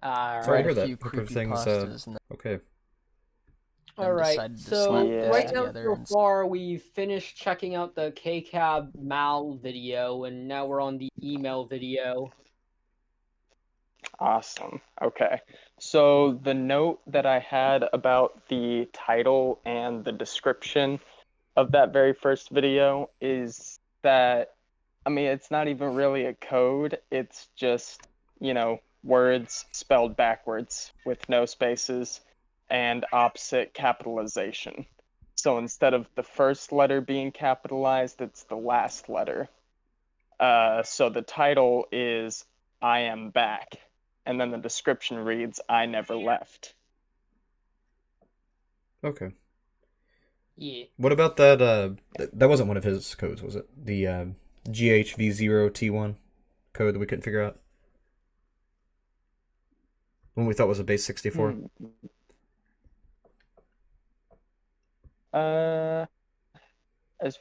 All Sorry to right. hear that. Hope everything's okay. All right. decided to So slap this right now, together so and- far, we've finished checking out the KCAB Mal video, and now we're on the email video. Awesome. Okay. So the note that I had about the title and the description of that very first video is that, I mean, it's not even really a code. It's just, words spelled backwards with no spaces and opposite capitalization. So instead of the first letter being capitalized, it's the last letter. So the title is I Am Back. And then the description reads, I never left. Okay. Yeah. What about that? That wasn't one of his codes, was it? The GHV0T1 code that we couldn't figure out? One we thought was a base 64? As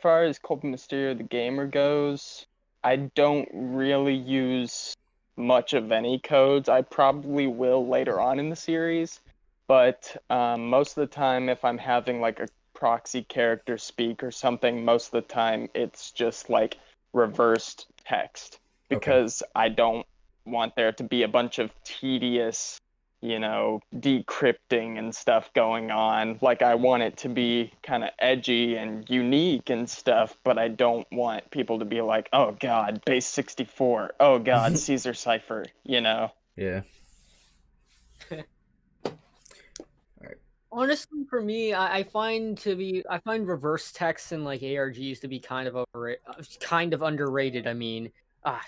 far as Colby Mysterio the Gamer goes, I don't really use much of any codes. I probably will later on in the series, but most of the time if I'm having like a proxy character speak or something, most of the time it's just like reversed text, because I don't want there to be a bunch of tedious, decrypting and stuff going on. Like, I want it to be kind of edgy and unique and stuff, but I don't want people to be like, oh god, base 64, oh god, Caesar cipher, Yeah. Honestly, for me, I find reverse text and like ARGs to be kind of underrated. I mean,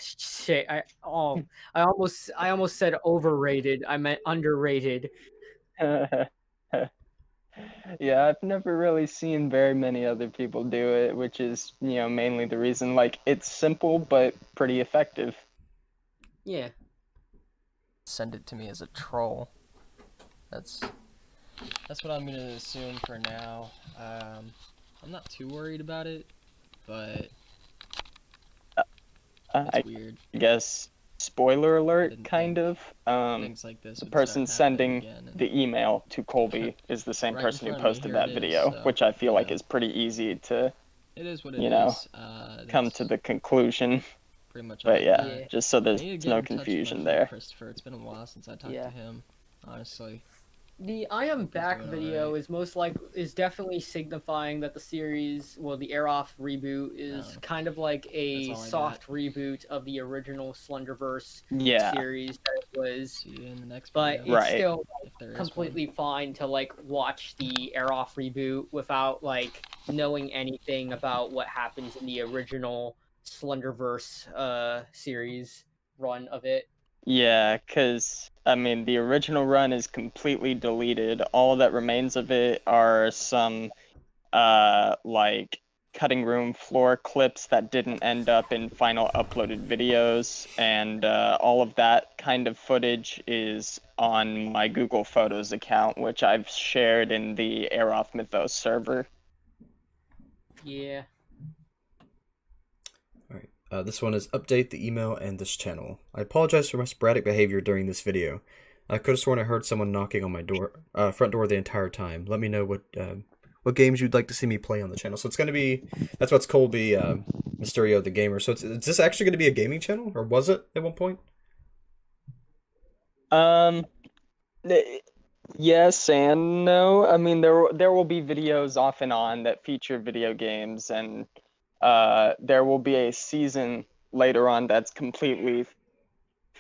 shit. I almost said overrated. I meant underrated. Yeah, I've never really seen very many other people do it, which is, mainly the reason. Like, it's simple but pretty effective. Yeah. Send it to me as a troll. That's what I'm gonna assume for now. I'm not too worried about it, but it's weird. I guess, spoiler alert, Didn't kind think of. Things like this The would person start happening sending again, and the email to Colby is the same right in person who front of me, posted here that it is, video, so, which I feel like yeah. is pretty easy to it is what it you know, is. come That's to the conclusion. pretty much all But I yeah, got. just so I there's need to get no in touch with my confusion friend there. Christopher. It's been a while since I talked Yeah. to him, honestly. The I Am Back doing video alright. is definitely signifying that the series, the Air Off reboot is kind of like a That's all I soft reboot of the original Slenderverse Yeah. series that it was. See you in the next But video. it's Right. still If there is completely fine to like watch the Air Off reboot without like knowing anything about what happens in the original Slenderverse series run of it. Yeah, because, I mean, the original run is completely deleted. All that remains of it are some, like, cutting room floor clips that didn't end up in final uploaded videos, and all of that kind of footage is on my Google Photos account, which I've shared in the Aeroth Mythos server. Yeah. Alright, this one is update the email and this channel. I apologize for my sporadic behavior during this video. I could have sworn I heard someone knocking on my front door the entire time. Let me know what games you'd like to see me play on the channel. So it's going to be, that's what's Colby Mysterio the Gamer. So is this actually going to be a gaming channel, or was it at one point? Yes and no. I mean, there will be videos off and on that feature video games, and there will be a season later on that's completely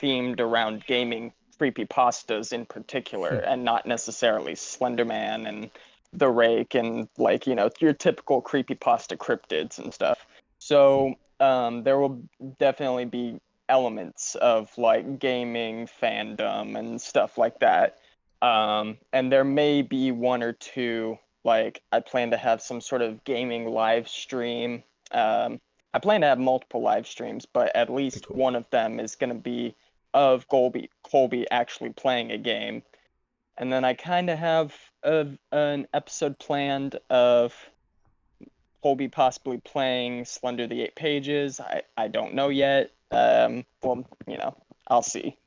themed around gaming creepypastas in particular, and not necessarily Slenderman and the Rake and, like, you know, your typical creepypasta cryptids and stuff. So there will definitely be elements of like gaming fandom and stuff like that. And there may be one or two, like, I plan to have some sort of gaming live stream. I plan to have multiple live streams, but at least Cool. one of them is going to be of Colby actually playing a game. And then I kind of have an episode planned of Colby possibly playing Slender the Eight Pages. I don't know yet. Well, you know, I'll see.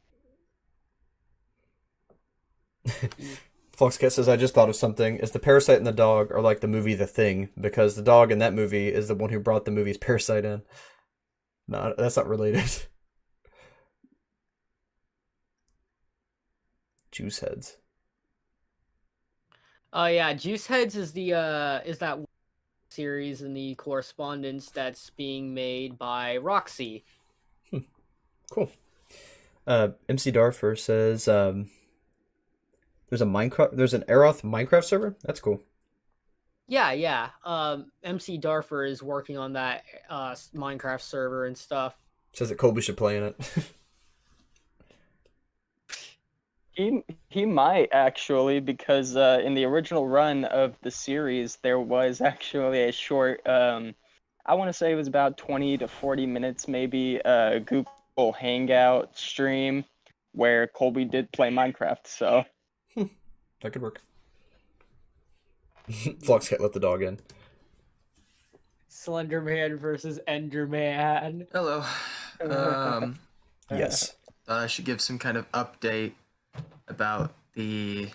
Foxcat says, I just thought of something. Is the parasite and the dog are like the movie The Thing? Because the dog in that movie is the one who brought the movie's parasite in. No, that's not related. Juice Heads. Oh yeah, Juice Heads is that series in the Correspondence that's being made by Roxy. Cool. MC Darfer says there's an Aeroth Minecraft server? That's cool. Yeah. MC Darfer is working on that Minecraft server and stuff. Says that Colby should play in it. He might actually, because in the original run of the series there was actually a short, I want to say it was about 20 to 40 minutes maybe, Google Hangout stream where Colby did play Minecraft, so that could work. Flux can't let the dog in. Slenderman versus Enderman. Hello. Yes. Thought I should give some kind of update about the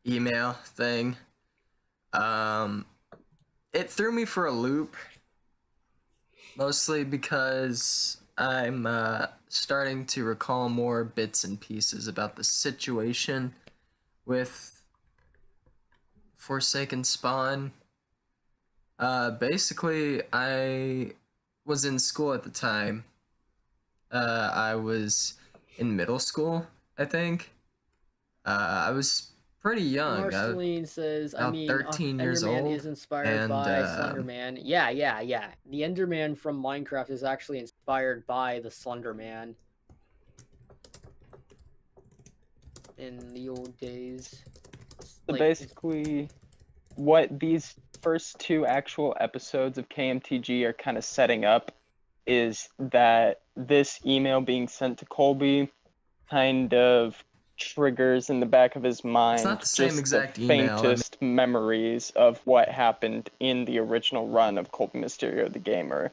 email thing. It threw me for a loop, mostly because I'm starting to recall more bits and pieces about the situation with Forsaken Spawn. Basically, I was in school at the time. I was in middle school, I think. I was pretty young. Marceline says, I about mean, 13 years Enderman old, is inspired and, by Slenderman. Yeah. The Enderman from Minecraft is actually inspired by the Slenderman in the old days. So basically, what these first two actual episodes of KMTG are kind of setting up is that this email being sent to Colby kind of triggers in the back of his mind It's not the same exact email. faintest memories of what happened in the original run of Colby Mysterio the Gamer.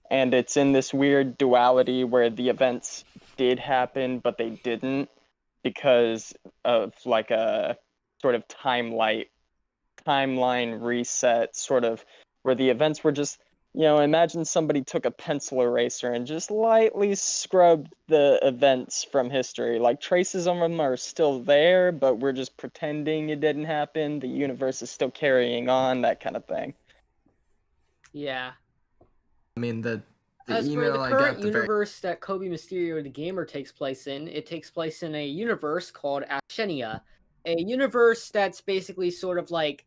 And it's in this weird duality where the events did happen, but they didn't, because of like a sort of timeline reset, sort of where the events were just, you know, imagine somebody took a pencil eraser and just lightly scrubbed the events from history. Like, traces of them are still there, but we're just pretending it didn't happen. The universe is still carrying on, that kind of thing. Yeah. I mean, the As for email the I current got, the universe that Kobe Mysterio the Gamer takes place in, it takes place in a universe called Ashenia. A universe that's basically sort of like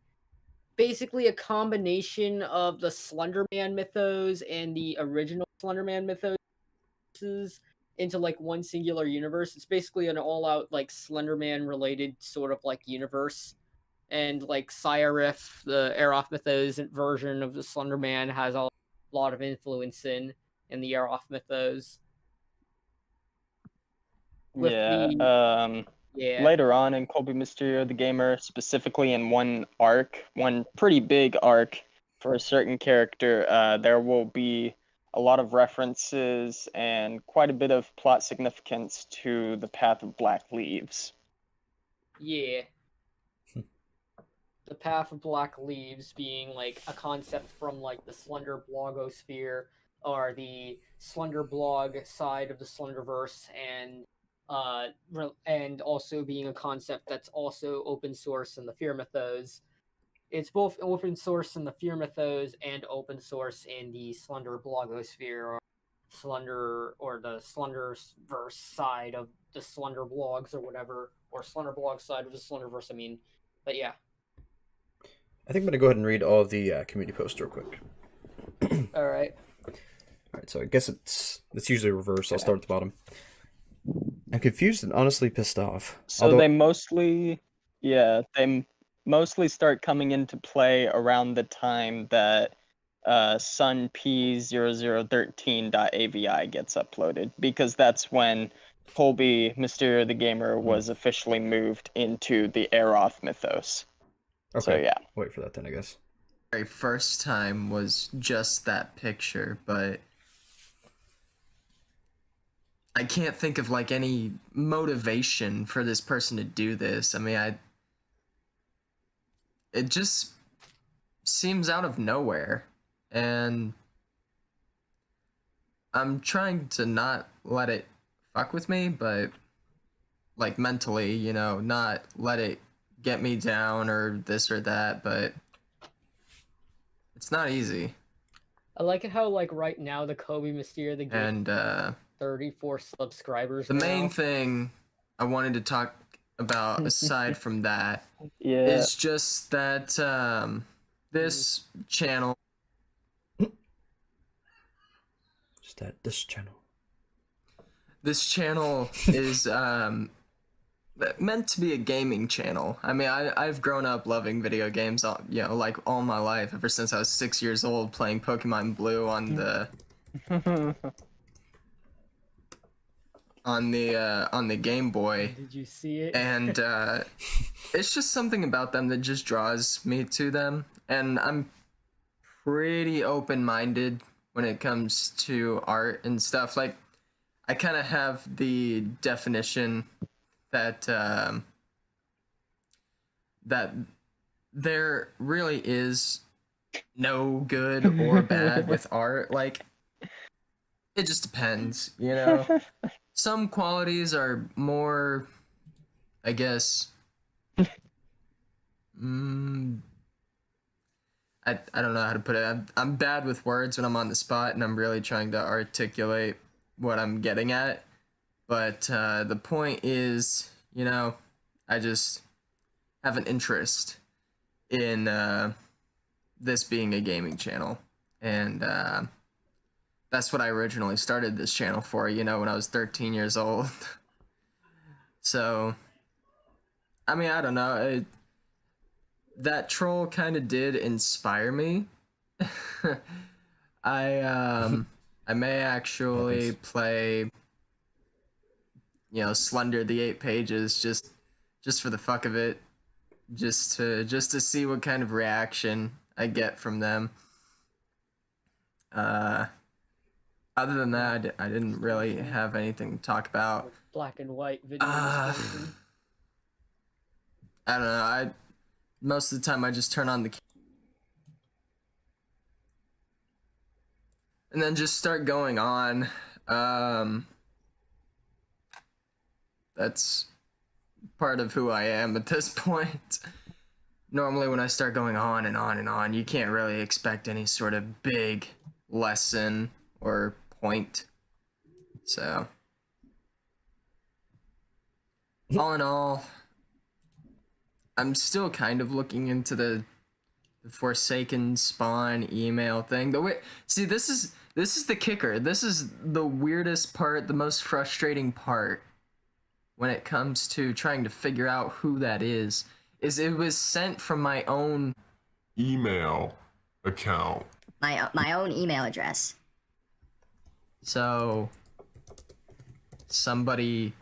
basically a combination of the Slenderman mythos and the original Slenderman mythos into like one singular universe. It's basically an all-out like Slenderman related sort of like universe. And like Cyrif, the Aeroth mythos version of the Slenderman, has all a lot of influence in the Aroth mythos. With yeah. Later on in Colby Mysterio the Gamer, specifically in one pretty big arc for a certain character, there will be a lot of references and quite a bit of plot significance to the Path of Black Leaves. Yeah. The Path of Black Leaves being like a concept from like the Slender blogosphere, or the Slender blog side of the Slenderverse, and also being a concept that's also open source in the Fear Mythos. It's both open source in the Fear Mythos and open source in the Slender blogosphere, or the Slenderverse side of the Slender blogs or whatever, or Slender blog side of the Slenderverse. I mean, but yeah. I think I'm gonna go ahead and read all of the community posts real quick. All right. All right, so I guess it's usually reversed. I'll start at the bottom. I'm confused and honestly pissed off. So they mostly start coming into play around the time that Sun P0013.avi gets uploaded, because that's when Colby Mysterio the Gamer was officially moved into the Aroth mythos. Okay. So yeah. Wait for that then, I guess. Very first time was just that picture, but I can't think of like any motivation for this person to do this. I mean, it just seems out of nowhere, and I'm trying to not let it fuck with me, but like mentally, you know, not let it get me down or this or that, but it's not easy. I like it how like right now the Kobe Mysterio the Gamer, And 34 subscribers. the main thing I wanted to talk about aside from that is just that this channel this channel is meant to be a gaming channel. I mean, I've grown up loving video games, you know, like all my life, ever since I was 6 years old, playing Pokemon Blue on the on the Game Boy. Did you see it? And it's just something about them that just draws me to them, and I'm pretty open-minded when it comes to art and stuff. Like, I kind of have the definition that that there really is no good or bad with art. Like, it just depends, you know. Some qualities are more, I guess, I don't know how to put it. I'm bad with words when I'm on the spot, and I'm really trying to articulate what I'm getting at. But the point is, you know, I just have an interest in this being a gaming channel. And that's what I originally started this channel for, you know, when I was 13 years old. So, I mean, I don't know. That troll kind of did inspire me. I may actually play, you know, Slender the 8 Pages just for the fuck of it, just to see what kind of reaction I get from them. Other than that, I didn't really have anything to talk about. Black and white video. I don't know. Most of the time I just turn on the and then just start going on. That's part of who I am at this point. Normally when I start going on and on and on, you can't really expect any sort of big lesson or point. So, all in all, I'm still kind of looking into the Forsaken Spawn email thing. See, this is the kicker. This is the weirdest part, the most frustrating part when it comes to trying to figure out who that is it was sent from my own email account. my own email address. So somebody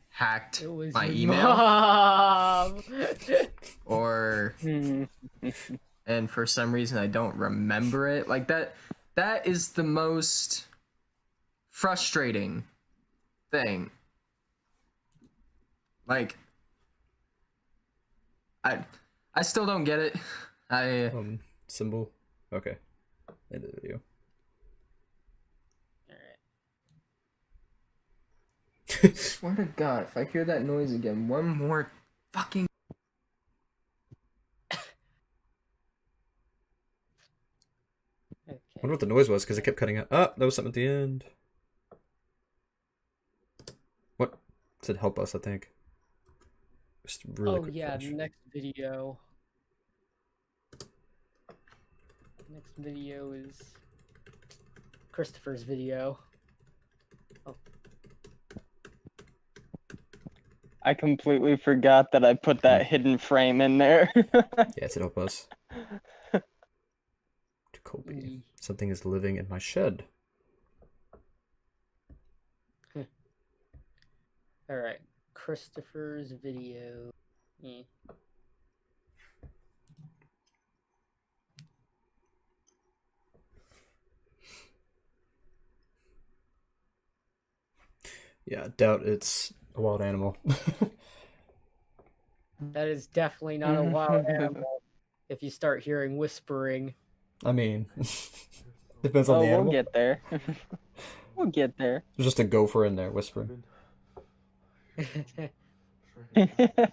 hacked It was my your email, mom. or and for some reason I don't remember it. Like that is the most frustrating thing. Like I still don't get it. Symbol. Okay. End of the video. Swear to God, if I hear that noise again one more fucking. I wonder what the noise was because it kept cutting out. Ah, that was something at the end. What? It said help us, I think. Just really quick yeah, flash. next video. Next video is Christopher's video. Oh. I completely forgot that I put that hidden frame in there. Yeah, it said help us. Jacoby. Something is living in my shed. Alright, Christopher's video. Yeah, doubt it's a wild animal. That is definitely not a wild animal if you start hearing whispering. I mean, depends on the animal. We'll get there. We'll get there. There's just a gopher in there whispering. It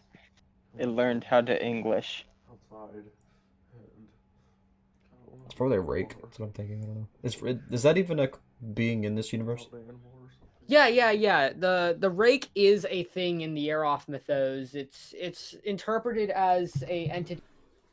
learned how to English. It's probably a rake. That's what I'm thinking. I don't know. Is that even a being in this universe? Yeah. The rake is a thing in the Aeroth mythos. It's interpreted as a entity,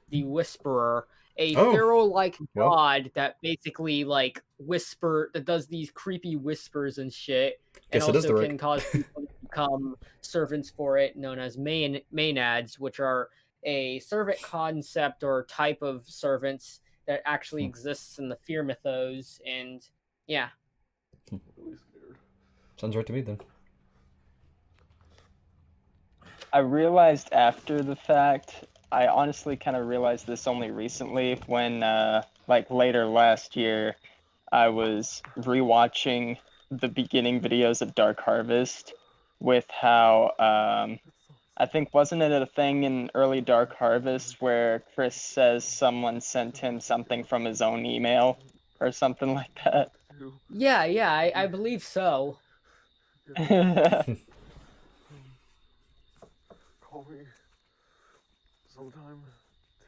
the Whisperer, a pharaoh-like god that basically like that does these creepy whispers and shit, and also can cause people to become servants for it, known as maenads, which are a servant concept or type of servants that actually exists in the Fear mythos, and yeah. Sounds right to me then. I realized after the fact, I honestly kind of realized this only recently when, like later last year, I was rewatching the beginning videos of Dark Harvest with how, I think, wasn't it a thing in early Dark Harvest where Chris says someone sent him something from his own email or something like that? Yeah, I believe so. Call me sometime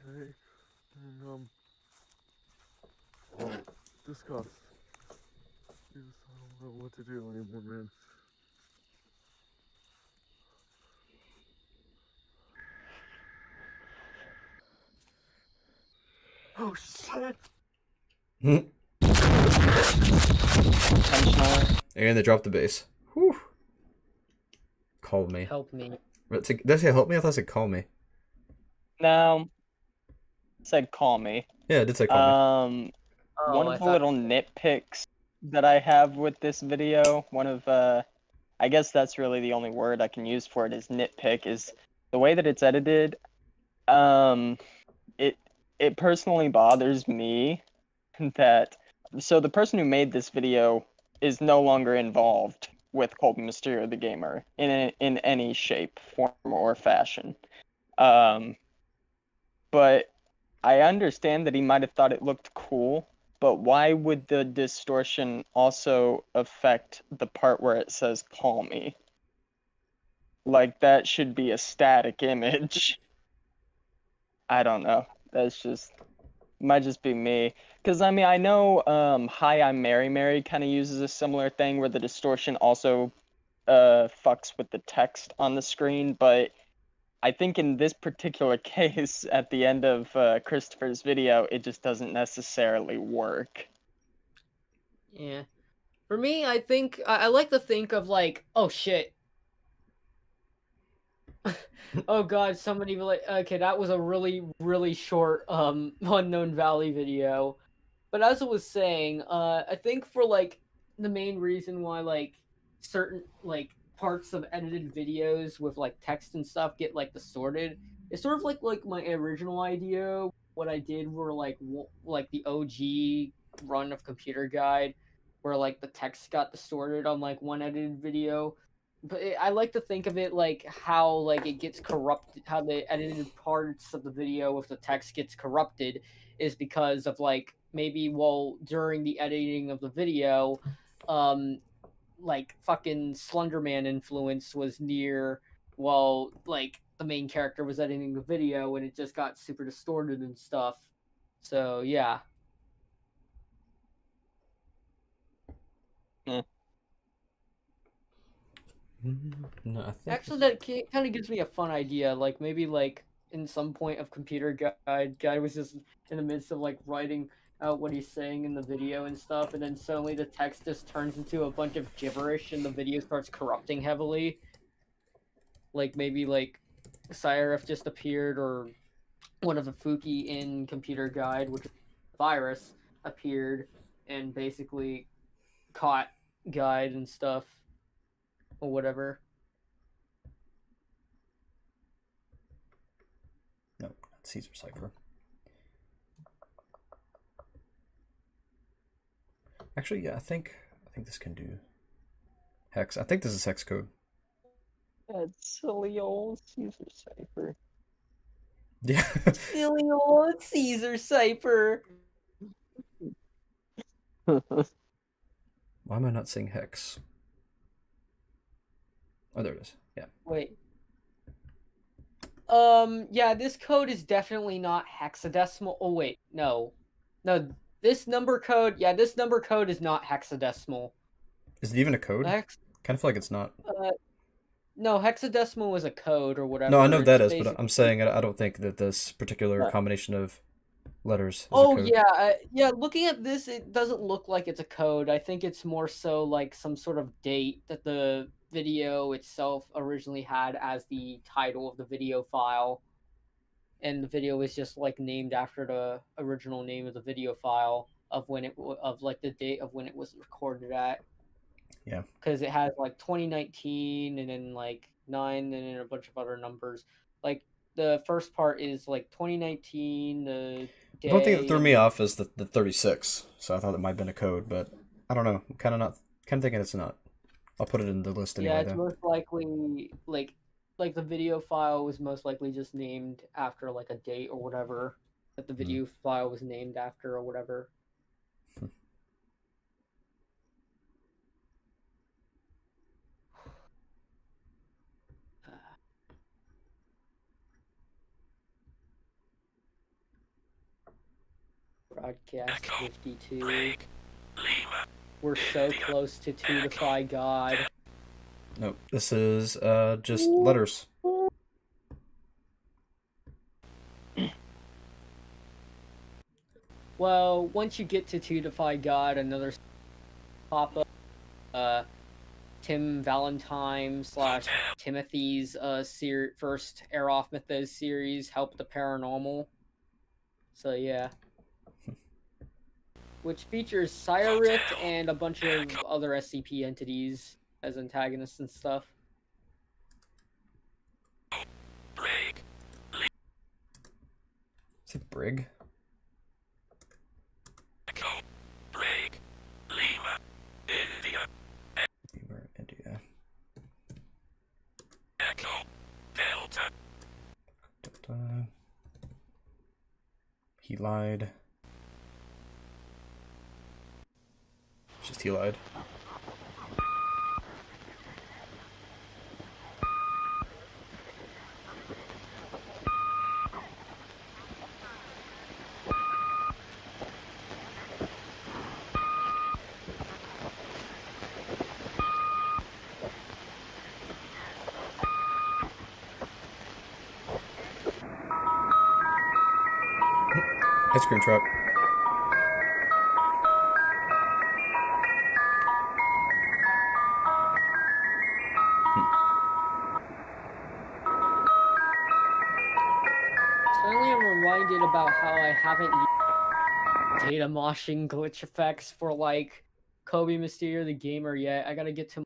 today and we'll discuss. Because I don't know what to do anymore, man. Oh shit! And they dropped the bass. Whew. Call me. Help me. Did I say help me? I thought it said call me. No. It said call me. Yeah, it did say call me. One of the little nitpicks that I have with this video, I guess that's really the only word I can use for it, is nitpick, is the way that it's edited. It personally bothers me that, so the person who made this video is no longer involved with Colby Mysterio the Gamer in any shape, form, or fashion. But I understand that he might have thought it looked cool, but why would the distortion also affect the part where it says call me? Like, that should be a static image. I don't know. Might just be me. Because, I mean, I know Hi, I'm Mary Mary kind of uses a similar thing where the distortion also fucks with the text on the screen, but I think in this particular case, at the end of Christopher's video, it just doesn't necessarily work. Yeah. For me, I think, I like to think of like, oh shit. Oh god, somebody like, okay, that was a really, really short Unknown Valley video. But as I was saying, I think for like the main reason why like certain like parts of edited videos with like text and stuff get like distorted, it's sort of like my original idea. What I did were like the OG run of Computer Guide, where like the text got distorted on like one edited video. But I like to think of it like how like it gets corrupted, how the edited parts of the video with the text gets corrupted is because of like maybe during the editing of the video, like fucking Slenderman influence was near while like the main character was editing the video and it just got super distorted and stuff. So yeah. No, I think Actually, that kind of gives me a fun idea. Like maybe like in some point of Computer Guy was just in the midst of like writing out what he's saying in the video and stuff, and then suddenly the text just turns into a bunch of gibberish, and the video starts corrupting heavily. Like maybe like Cyrif just appeared, or one of the Fuki in Computer Guide, which is a virus, appeared and basically caught Guide and stuff, or whatever. no, not Caesar cipher. Actually, yeah, I think this can do hex. I think this is hex code. That silly old Caesar cipher. Yeah. Silly old Caesar cipher. Why am I not seeing hex? Oh, there it is. Yeah. Wait. Yeah, this code is definitely not hexadecimal. Oh, wait, no. No, this number code is not hexadecimal. Is it even a code? Kind of feel like it's not. No, hexadecimal is a code or whatever. No, I know that is, but I'm saying I don't think that this particular combination of letters is a code. Yeah, looking at this, it doesn't look like it's a code. I think it's more so like some sort of date that the video itself originally had as the title of the video file, and the video is just like named after the original name of the video file of when of like the date of when it was recorded at. Yeah, because it has like 2019 and then like 9 and then a bunch of other numbers. Like the first part is like 2019. The one thing that threw me off is the 36. So I thought it might have been a code, but I don't know. I'm kind of thinking it's not. I'll put it in the list anyway. Yeah, it's most likely like the video file was most likely just named after like a date or whatever that the video file was named after or whatever. Broadcast 52. We're so close to defy God. Nope, this is just letters. Well, once you get to defy God, another pop up. Tim Valentine / Timothy's first Air Off Mythos series, Help the Paranormal. So yeah. Which features Cyrif and a bunch of other SCP entities as antagonists and stuff. Is it Brig? India. Delta. He lied. It's just he lied. Ice cream truck. Suddenly I'm reminded about how I haven't data moshing glitch effects for like Kobe Mysterio the gamer yet. I gotta get to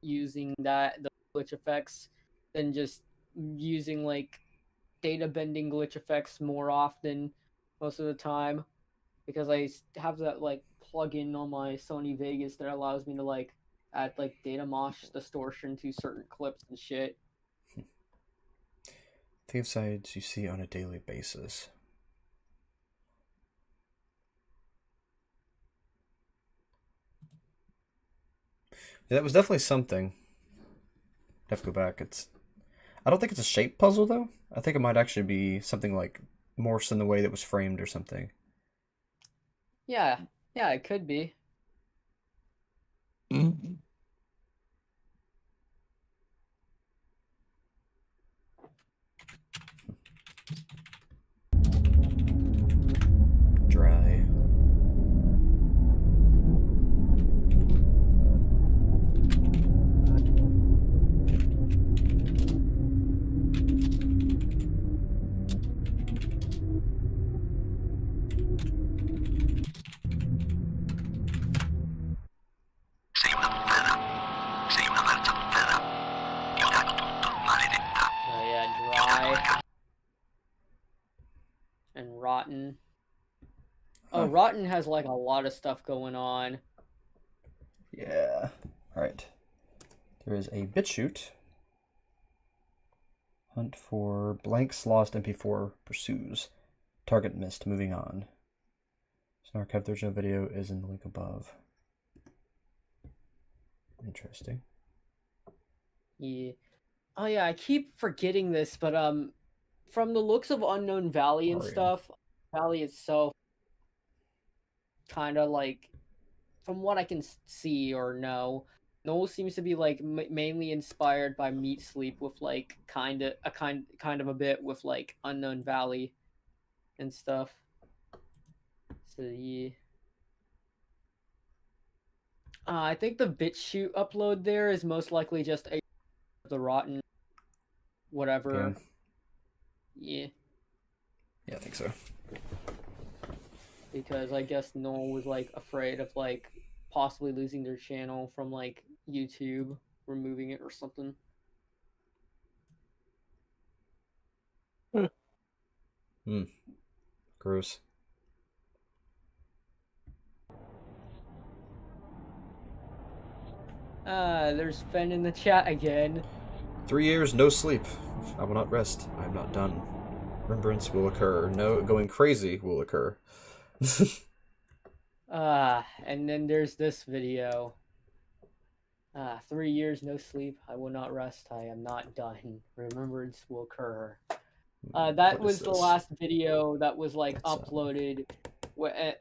using the glitch effects than just using like data bending glitch effects more often most of the time, because I have that like plugin on my Sony Vegas that allows me to like add like data mosh distortion to certain clips and shit. Thief sites you see on a daily basis. Yeah, that was definitely something. Have to go back. I don't think it's a shape puzzle though. I think it might actually be something like morphs in the way that was framed or something. Yeah, it could be. Dry. Dry. And Rotten. Oh, Rotten has like a lot of stuff going on. Yeah. Alright. There is a BitChute. Hunt for blanks lost MP4 pursues. Target missed. Moving on. An archived version of video is in the link above. Interesting. Yeah. Oh yeah, I keep forgetting this, but from the looks of Unknown Valley and stuff, Valley itself kind of like, from what I can see or know, Noel seems to be like mainly inspired by Meat Sleep, with like kind of a bit with like Unknown Valley and stuff. So yeah. I think the BitChute upload there is most likely just a the Rotten whatever. Yeah. Yeah, I think so. Because I guess Noel was like afraid of like possibly losing their channel from like YouTube removing it or something. Gross. There's Fen in the chat again. 3 years, no sleep. I will not rest. I am not done. Remembrance will occur. No, going crazy will occur. And then there's this video. 3 years, no sleep. I will not rest. I am not done. Remembrance will occur. That was the last video that was like uploaded,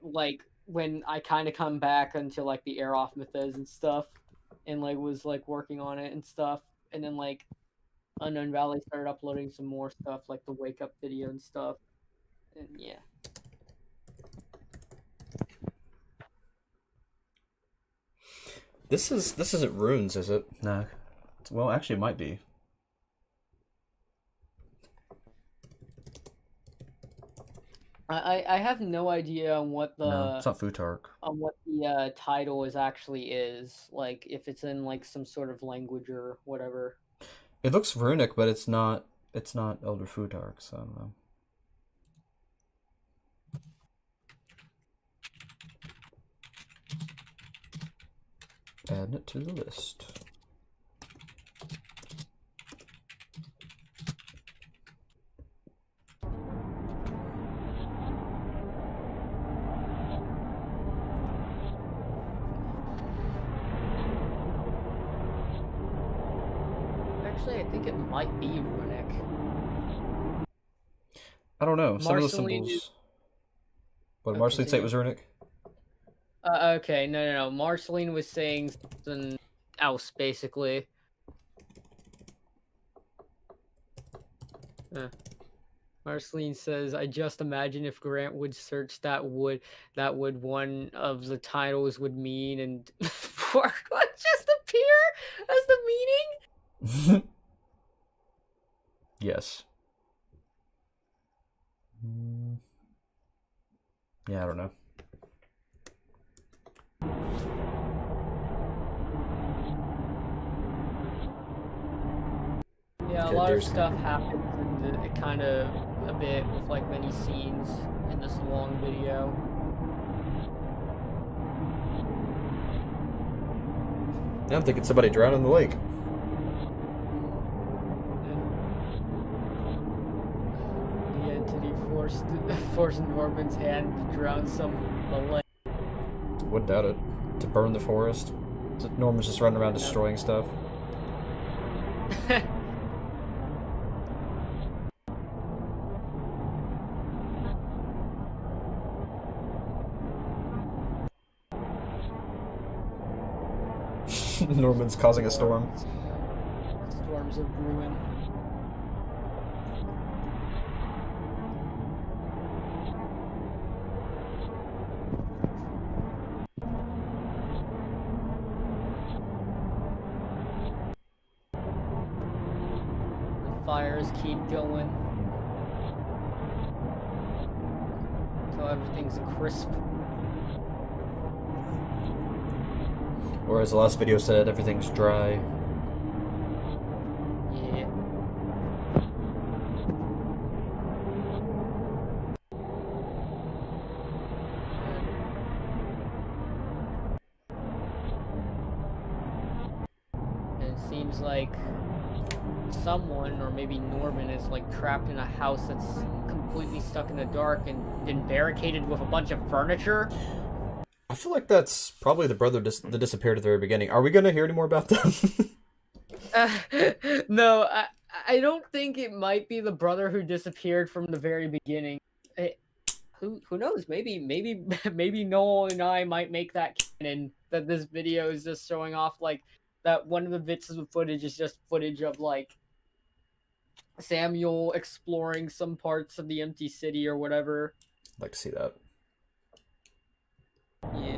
like when I kind of come back until like the air off mythos and stuff, and like was like working on it and stuff, and then like Unknown Valley started uploading some more stuff, like the wake up video and stuff, and yeah. This isn't runes, is it? No. Well, actually, it might be. I have no idea on what the No, it's not Futark. On what the title is, like if it's in like some sort of language or whatever. It looks runic, but it's not Elder Futark, so I don't know. Add it to the list. Actually, I think it might be runic. I don't know. Some of the Marceline symbols. What did Marceline say it was runic? Okay, no. Marceline was saying something else, basically. Marceline says, "I just imagine if Grant would search that would one of the titles would mean, and Pork would just appear as the meaning." Yes. Yeah, I don't know. Yeah, a Okay, lot of there's- stuff happens in it kind of a bit with like many scenes in this long video. Yeah, I'm thinking somebody drowned in the lake. The entity forced Norman's hand to drown someone in the lake. Wouldn't doubt it. To burn the forest. Norman's just running around destroying stuff. Norman's causing a storm. Storms of ruin. The fires keep going until everything's crisp. Or as the last video said, everything's dry. Yeah. And it seems like someone, or maybe Norman, is like trapped in a house that's completely stuck in the dark and been barricaded with a bunch of furniture. I feel like that's probably the brother that disappeared at the very beginning. Are we gonna hear any more about them? No, I don't think it might be the brother who disappeared from the very beginning. Who knows? Maybe Noel and I might make that canon, that this video is just showing off like that one of the bits of footage is just footage of like Samuel exploring some parts of the empty city or whatever. I'd like to see that. Yeah.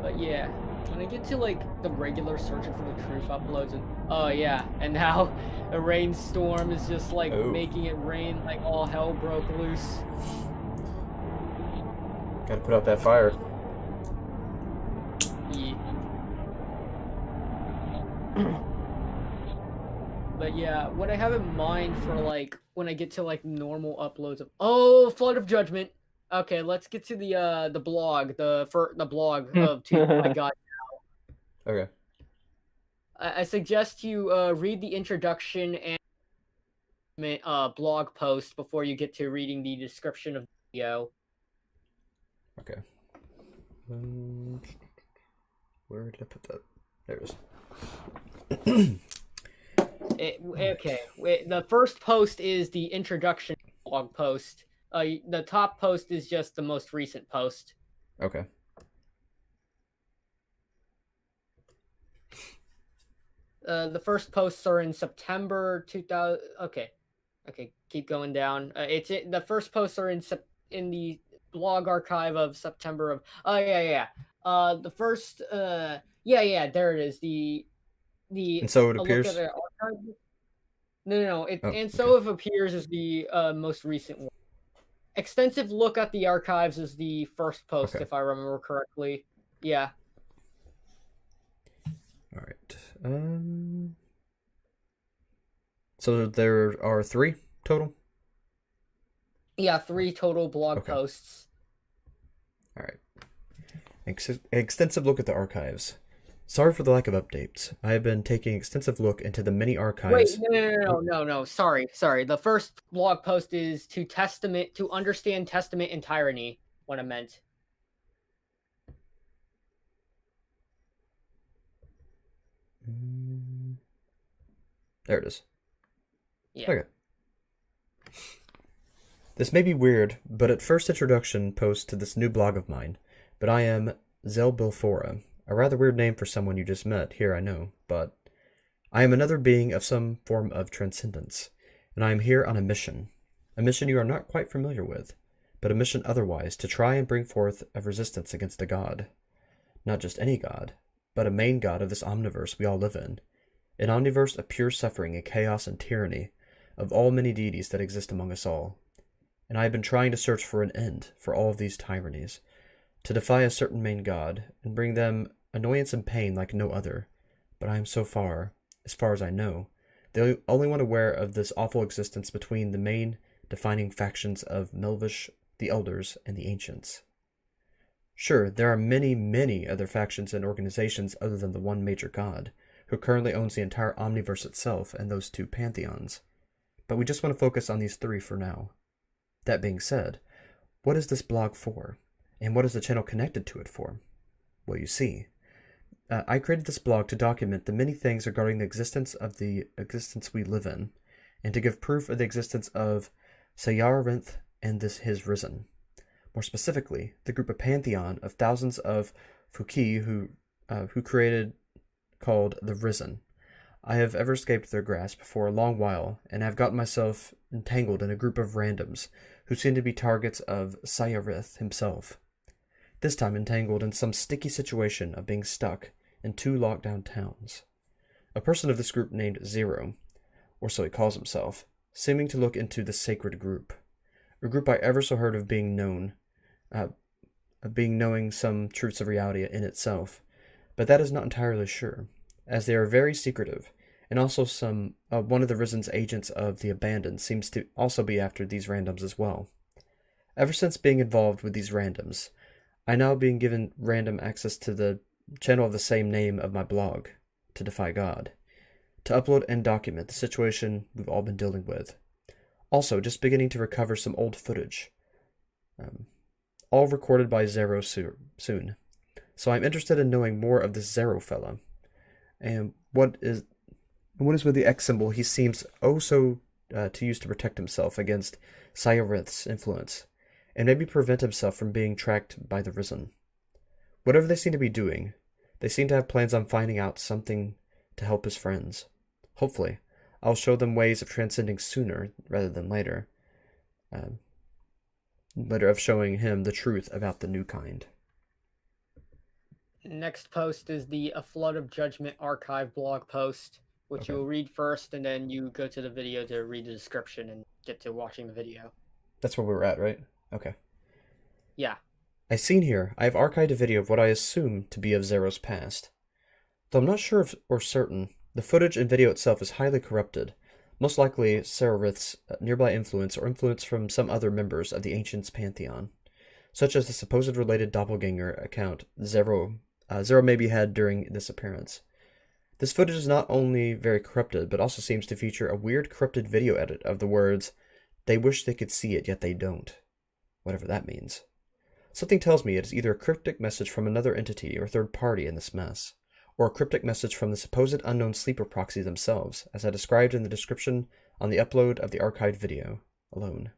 But yeah, when I get to like the regular searching for the truth uploads, and oh yeah, and now a rainstorm is just like making it rain like all hell broke loose. Gotta put out that fire. Yeah. But yeah, what I have in mind for like when I get to like normal uploads of Flood of Judgment. Okay, let's get to the blog, the blog of I got now. Okay. I suggest you read the introduction and blog post before you get to reading the description of the video. Okay. Where did I put that? There it is. Okay, the first post is the introduction blog post. The top post is just the most recent post. Okay. The first posts are in September 2000. Okay, keep going down. The first posts are in the blog archive of September of. Oh yeah. The first. Yeah. There it is. And so it appears. No. So it appears is the most recent one. Extensive look at the archives is the first post, if I remember correctly. Yeah. All right. So there are 3 total? Yeah, 3 total blog posts. All right. Extensive look at the archives. Sorry for the lack of updates. I have been taking extensive look into the many archives. Wait, no. Sorry. The first blog post is to understand testament and tyranny. What I meant. There it is. Yeah. Okay. This may be weird, but at first introduction post to this new blog of mine, but I am Zelbilfora. A rather weird name for someone you just met, here I know, but I am another being of some form of transcendence, and I am here on a mission you are not quite familiar with, but a mission otherwise to try and bring forth a resistance against a god. Not just any god, but a main god of this omniverse we all live in, an omniverse of pure suffering and chaos and tyranny, of all many deities that exist among us all. And I have been trying to search for an end for all of these tyrannies, to defy a certain main god, and bring them annoyance and pain like no other. But I am so far, as far as I know, the only one aware of this awful existence between the main defining factions of Melvish, the Elders, and the Ancients. Sure, there are many, many other factions and organizations other than the one major god, who currently owns the entire Omniverse itself and those two pantheons. But we just want to focus on these three for now. That being said, what is this blog for? And what is the channel connected to it for? Well, you see, I created this blog to document the many things regarding the existence we live in, and to give proof of the existence of Sayarinth and his Risen. More specifically, the group of pantheon of thousands of Fuki who created, called the Risen. I have ever escaped their grasp for a long while, and have gotten myself entangled in a group of randoms who seem to be targets of Sayarith himself. This time entangled in some sticky situation of being stuck in two lockdown towns. A person of this group named Zero, or so he calls himself, seeming to look into the sacred group. A group I ever so heard of being knowing some truths of reality in itself, but that is not entirely sure, as they are very secretive, and also one of the Risen's agents of the Abandoned seems to also be after these randoms as well. Ever since being involved with these randoms, I now being given random access to the channel of the same name of my blog, To Defy God, to upload and document the situation we've all been dealing with. Also, just beginning to recover some old footage, all recorded by Zero soon. So I'm interested in knowing more of this Zero fella, and what is with the X symbol he seems to use to protect himself against Sayarith's influence, and maybe prevent himself from being tracked by the Risen. Whatever they seem to be doing, they seem to have plans on finding out something to help his friends. Hopefully, I'll show them ways of transcending sooner rather than later. Later of showing him the truth about the new kind. Next post is the A Flood of Judgment archive blog post, which you'll read first, and then you go to the video to read the description and get to watching the video. That's where we were at, right? Okay. Yeah. As seen here, I have archived a video of what I assume to be of Zero's past. Though I'm not sure or certain, the footage and video itself is highly corrupted, most likely Sararith's nearby influence or influence from some other members of the Ancients' pantheon, such as the supposed related doppelganger account Zero maybe had during this appearance. This footage is not only very corrupted, but also seems to feature a weird corrupted video edit of the words, "They wish they could see it, yet they don't," whatever that means. Something tells me it is either a cryptic message from another entity or third party in this mess, or a cryptic message from the supposed unknown sleeper proxies themselves, as I described in the description on the upload of the archived video alone.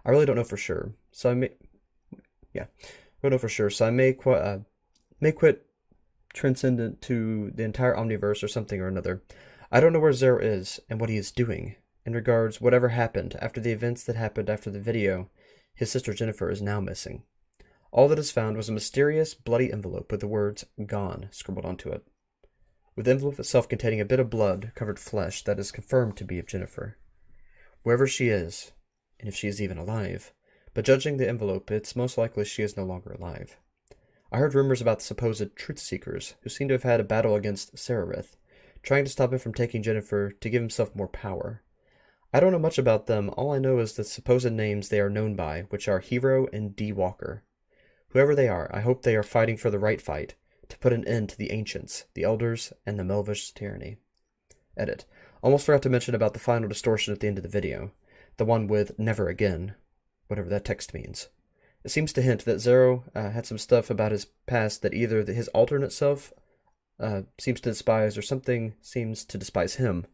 I really don't know for sure, so I may quit transcendent to the entire Omniverse or something or another. I don't know where Zero is and what he is doing in regards whatever happened after the events that happened after the video. His sister Jennifer is now missing. All that is found was a mysterious, bloody envelope with the words "Gone" scribbled onto it, with the envelope itself containing a bit of blood-covered flesh that is confirmed to be of Jennifer. Wherever she is, and if she is even alive, but judging the envelope, it's most likely she is no longer alive. I heard rumors about the supposed truth-seekers, who seem to have had a battle against Sararith, trying to stop him from taking Jennifer to give himself more power. I don't know much about them, all I know is the supposed names they are known by, which are Hero and D. Walker. Whoever they are, I hope they are fighting for the right fight, to put an end to the Ancients, the Elders, and the Melvish tyranny. Edit. Almost forgot to mention about the final distortion at the end of the video, the one with "never again," whatever that text means. It seems to hint that Zero had some stuff about his past that either his alternate self seems to despise, or something seems to despise him,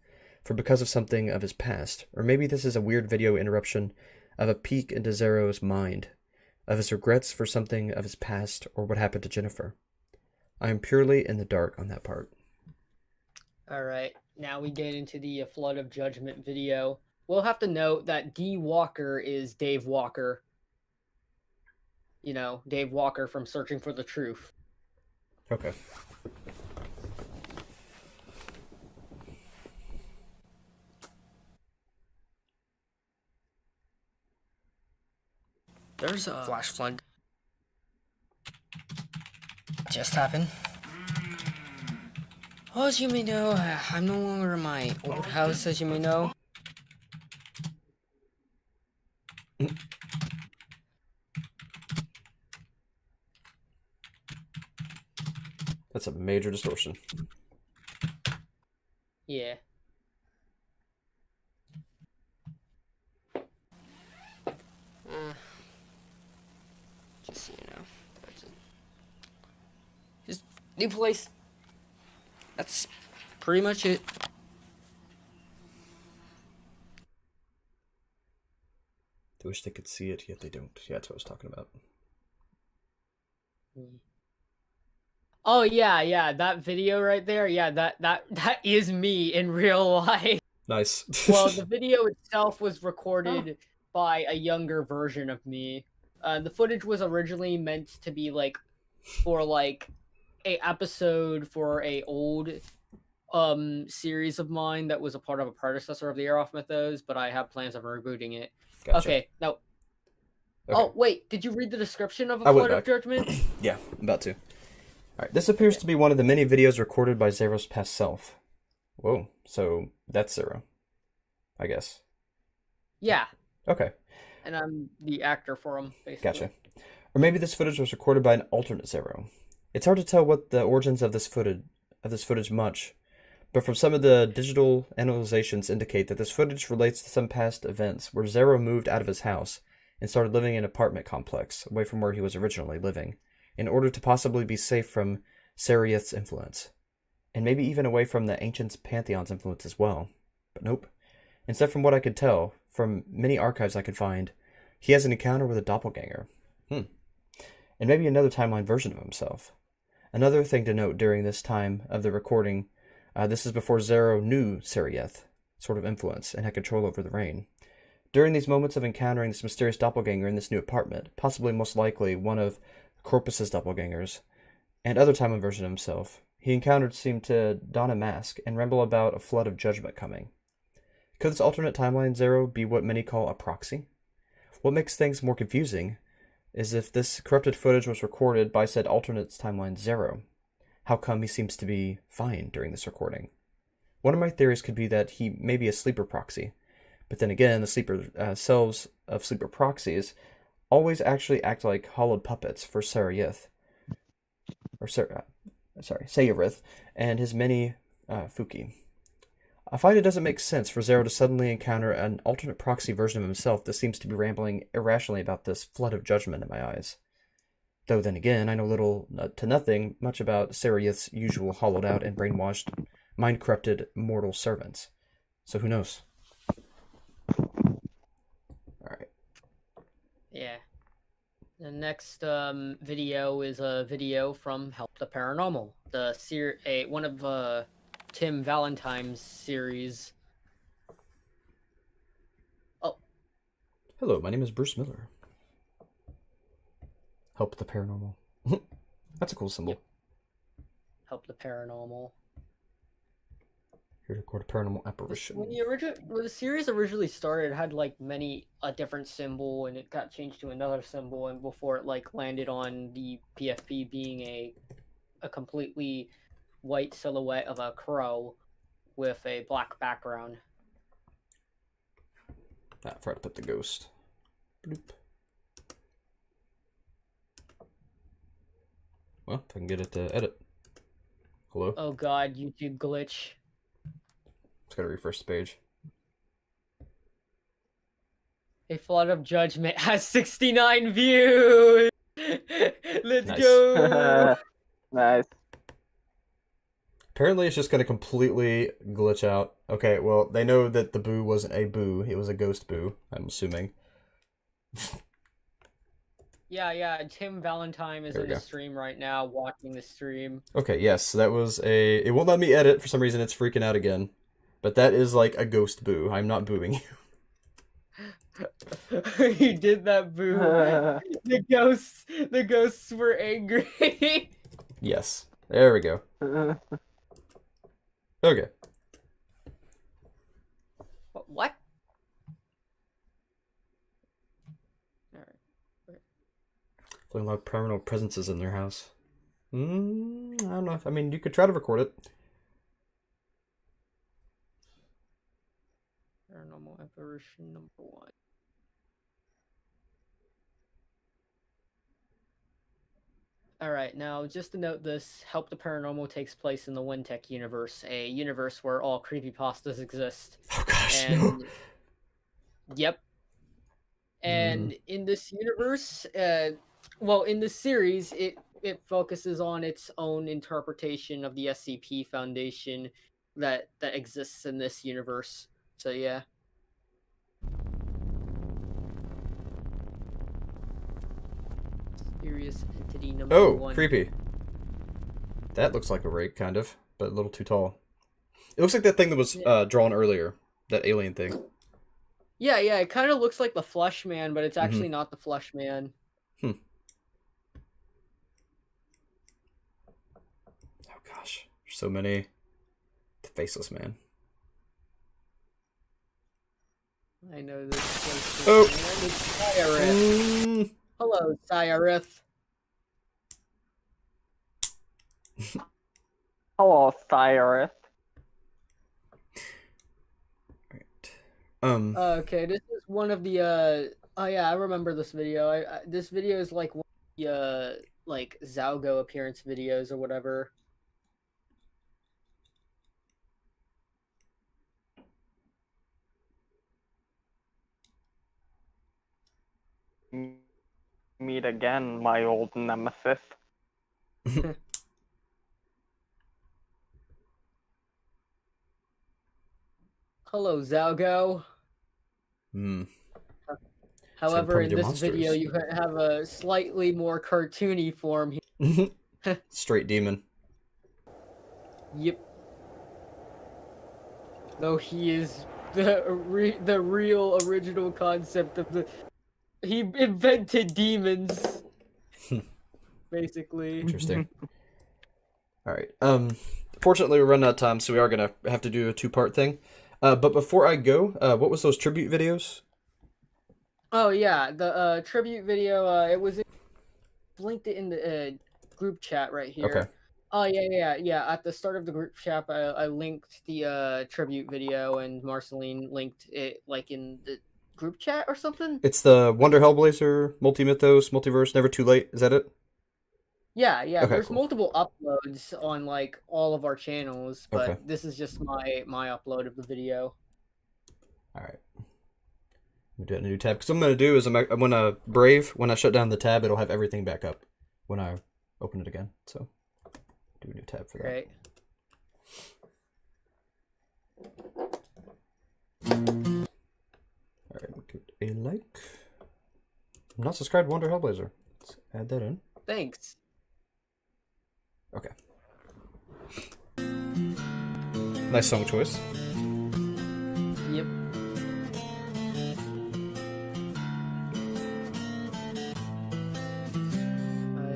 for because of something of his past, or maybe this is a weird video interruption of a peek into Zero's mind, of his regrets for something of his past or what happened to Jennifer. I am purely in the dark on that part. Alright, now we get into the Flood of Judgment video. We'll have to note that D. Walker is Dave Walker. You know, Dave Walker from Searching for the Truth. Okay. There's a flash flood. just happened? Well, as you may know, I'm no longer in my old house, as you may know. That's a major distortion. Yeah. Just so you know. That's it. Just new place. That's pretty much it. I wish they could see it, yet they don't. Yeah, that's what I was talking about. Oh yeah, that video right there. Yeah, that is me in real life. Nice. Well, the video itself was recorded by a younger version of me. The footage was originally meant to be like for like a episode for a old series of mine that was a part of a predecessor of the Air Off Mythos, but I have plans of rebooting it. Gotcha. Okay, now. Okay. Oh wait, did you read the description of I A went Flood of back. Judgment? Yeah, I'm about to. Alright, this appears to be one of the many videos recorded by Zero's past self. Whoa, so that's Zero, I guess. Yeah. Okay. And I'm the actor for him, basically. Gotcha. Or maybe this footage was recorded by an alternate Zero. It's hard to tell what the origins of this footage much, but from some of the digital analyzations indicate that this footage relates to some past events where Zero moved out of his house and started living in an apartment complex away from where he was originally living, in order to possibly be safe from Seriath's influence, and maybe even away from the ancient pantheon's influence as well. But nope. Instead, from what I could tell, from many archives I could find, he has an encounter with a doppelganger. And maybe another timeline version of himself. Another thing to note during this time of the recording, this is before Zero knew Seriath, sort of influence, and had control over the rain. During these moments of encountering this mysterious doppelganger in this new apartment, possibly most likely one of Corpus's doppelgangers, and other timeline version of himself, he encountered seemed to don a mask and ramble about a flood of judgment coming. Could this alternate timeline Zero be what many call a proxy? What makes things more confusing is if this corrupted footage was recorded by said alternate timeline Zero, how come he seems to be fine during this recording? One of my theories could be that he may be a sleeper proxy, but then again, the sleeper selves of sleeper proxies always actually act like hollowed puppets for Seriath, Sayarith, and his many Fuki. I find it doesn't make sense for Zero to suddenly encounter an alternate proxy version of himself that seems to be rambling irrationally about this flood of judgment in my eyes. Though then again, I know little to nothing much about Seriath's usual hollowed out and brainwashed, mind-corrupted mortal servants. So who knows? Alright. Yeah. The next video is a video from Help the Paranormal, one of Tim Valentine's series. Oh. Hello, my name is Bruce Miller. Help the Paranormal. That's a cool symbol. Yep. Help the Paranormal. Here to record a paranormal apparition. When the series originally started, it had like a different symbol, and it got changed to another symbol, and before it like landed on the PFP being a completely white silhouette of a crow with a black background. I forgot to put the ghost. Bloop. Well, if I can get it to edit. Hello? Oh god, YouTube glitch. Just gotta refresh the page. A Flood of Judgment has 69 views! Let's go! Nice. Apparently it's just gonna completely glitch out. Okay, well, they know that the boo wasn't a boo, it was a ghost boo, I'm assuming. Yeah, Tim Valentine is in the stream right now, watching the stream. Okay, yes, that was it won't let me edit, for some reason it's freaking out again. But that is like a ghost boo, I'm not booing you. You did that, boo. The ghosts were angry. Yes, there we go. Okay. What? Feeling like paranormal presences in their house. I don't know. I mean, you could try to record it. Paranormal apparition number 1. Alright, now just to note this, Help the Paranormal takes place in the Wintech universe, a universe where all creepypastas exist. Oh gosh, And no. yep. And in this universe, well, in this series, it focuses on its own interpretation of the SCP Foundation that exists in this universe. So yeah. Mysterious entity number 1. Creepy. That looks like a rake, kind of, but a little too tall. It looks like that thing that was drawn earlier, that alien thing. Yeah, it kind of looks like the Flesh Man, but it's actually not the Flesh Man. Oh gosh, there's so many. The Faceless Man. I know this place. Oh! It's Cyrith. Hello, Cyrith. Hello, Cyrith. Okay, this is one of the oh yeah, I remember this video. This video is like one of the like Zalgo appearance videos or whatever. Meet again, my old nemesis. Hello, Zalgo. However, in this video, you have a slightly more cartoony form here. Straight demon. Yep. Though he is the real original concept of the... He invented demons. Basically. Interesting. Alright. Fortunately, we're running out of time, so we are going to have to do a 2-part thing. But before I go, what was those tribute videos? Oh, yeah. The tribute video, it was... linked it in the group chat right here. Okay. Oh, yeah. At the start of the group chat, I linked the tribute video, and Marceline linked it, like, in the group chat or something? It's the Wonder Hellblazer, Multi-Mythos, Multiverse, Never Too Late. Is that it? Yeah. Okay, There's cool. multiple uploads on, like, all of our channels, but Okay. this is just my upload of the video. Alright. We'll do it in a new tab. Because what I'm going to do is I'm going to Brave, when I shut down the tab, it'll have everything back up when I open it again. So, do a new tab for that. Great. Alright, we'll give it a like. I'm not subscribed to Wonder Hellblazer. Let's add that in. Thanks. Okay. Nice song choice. Yep.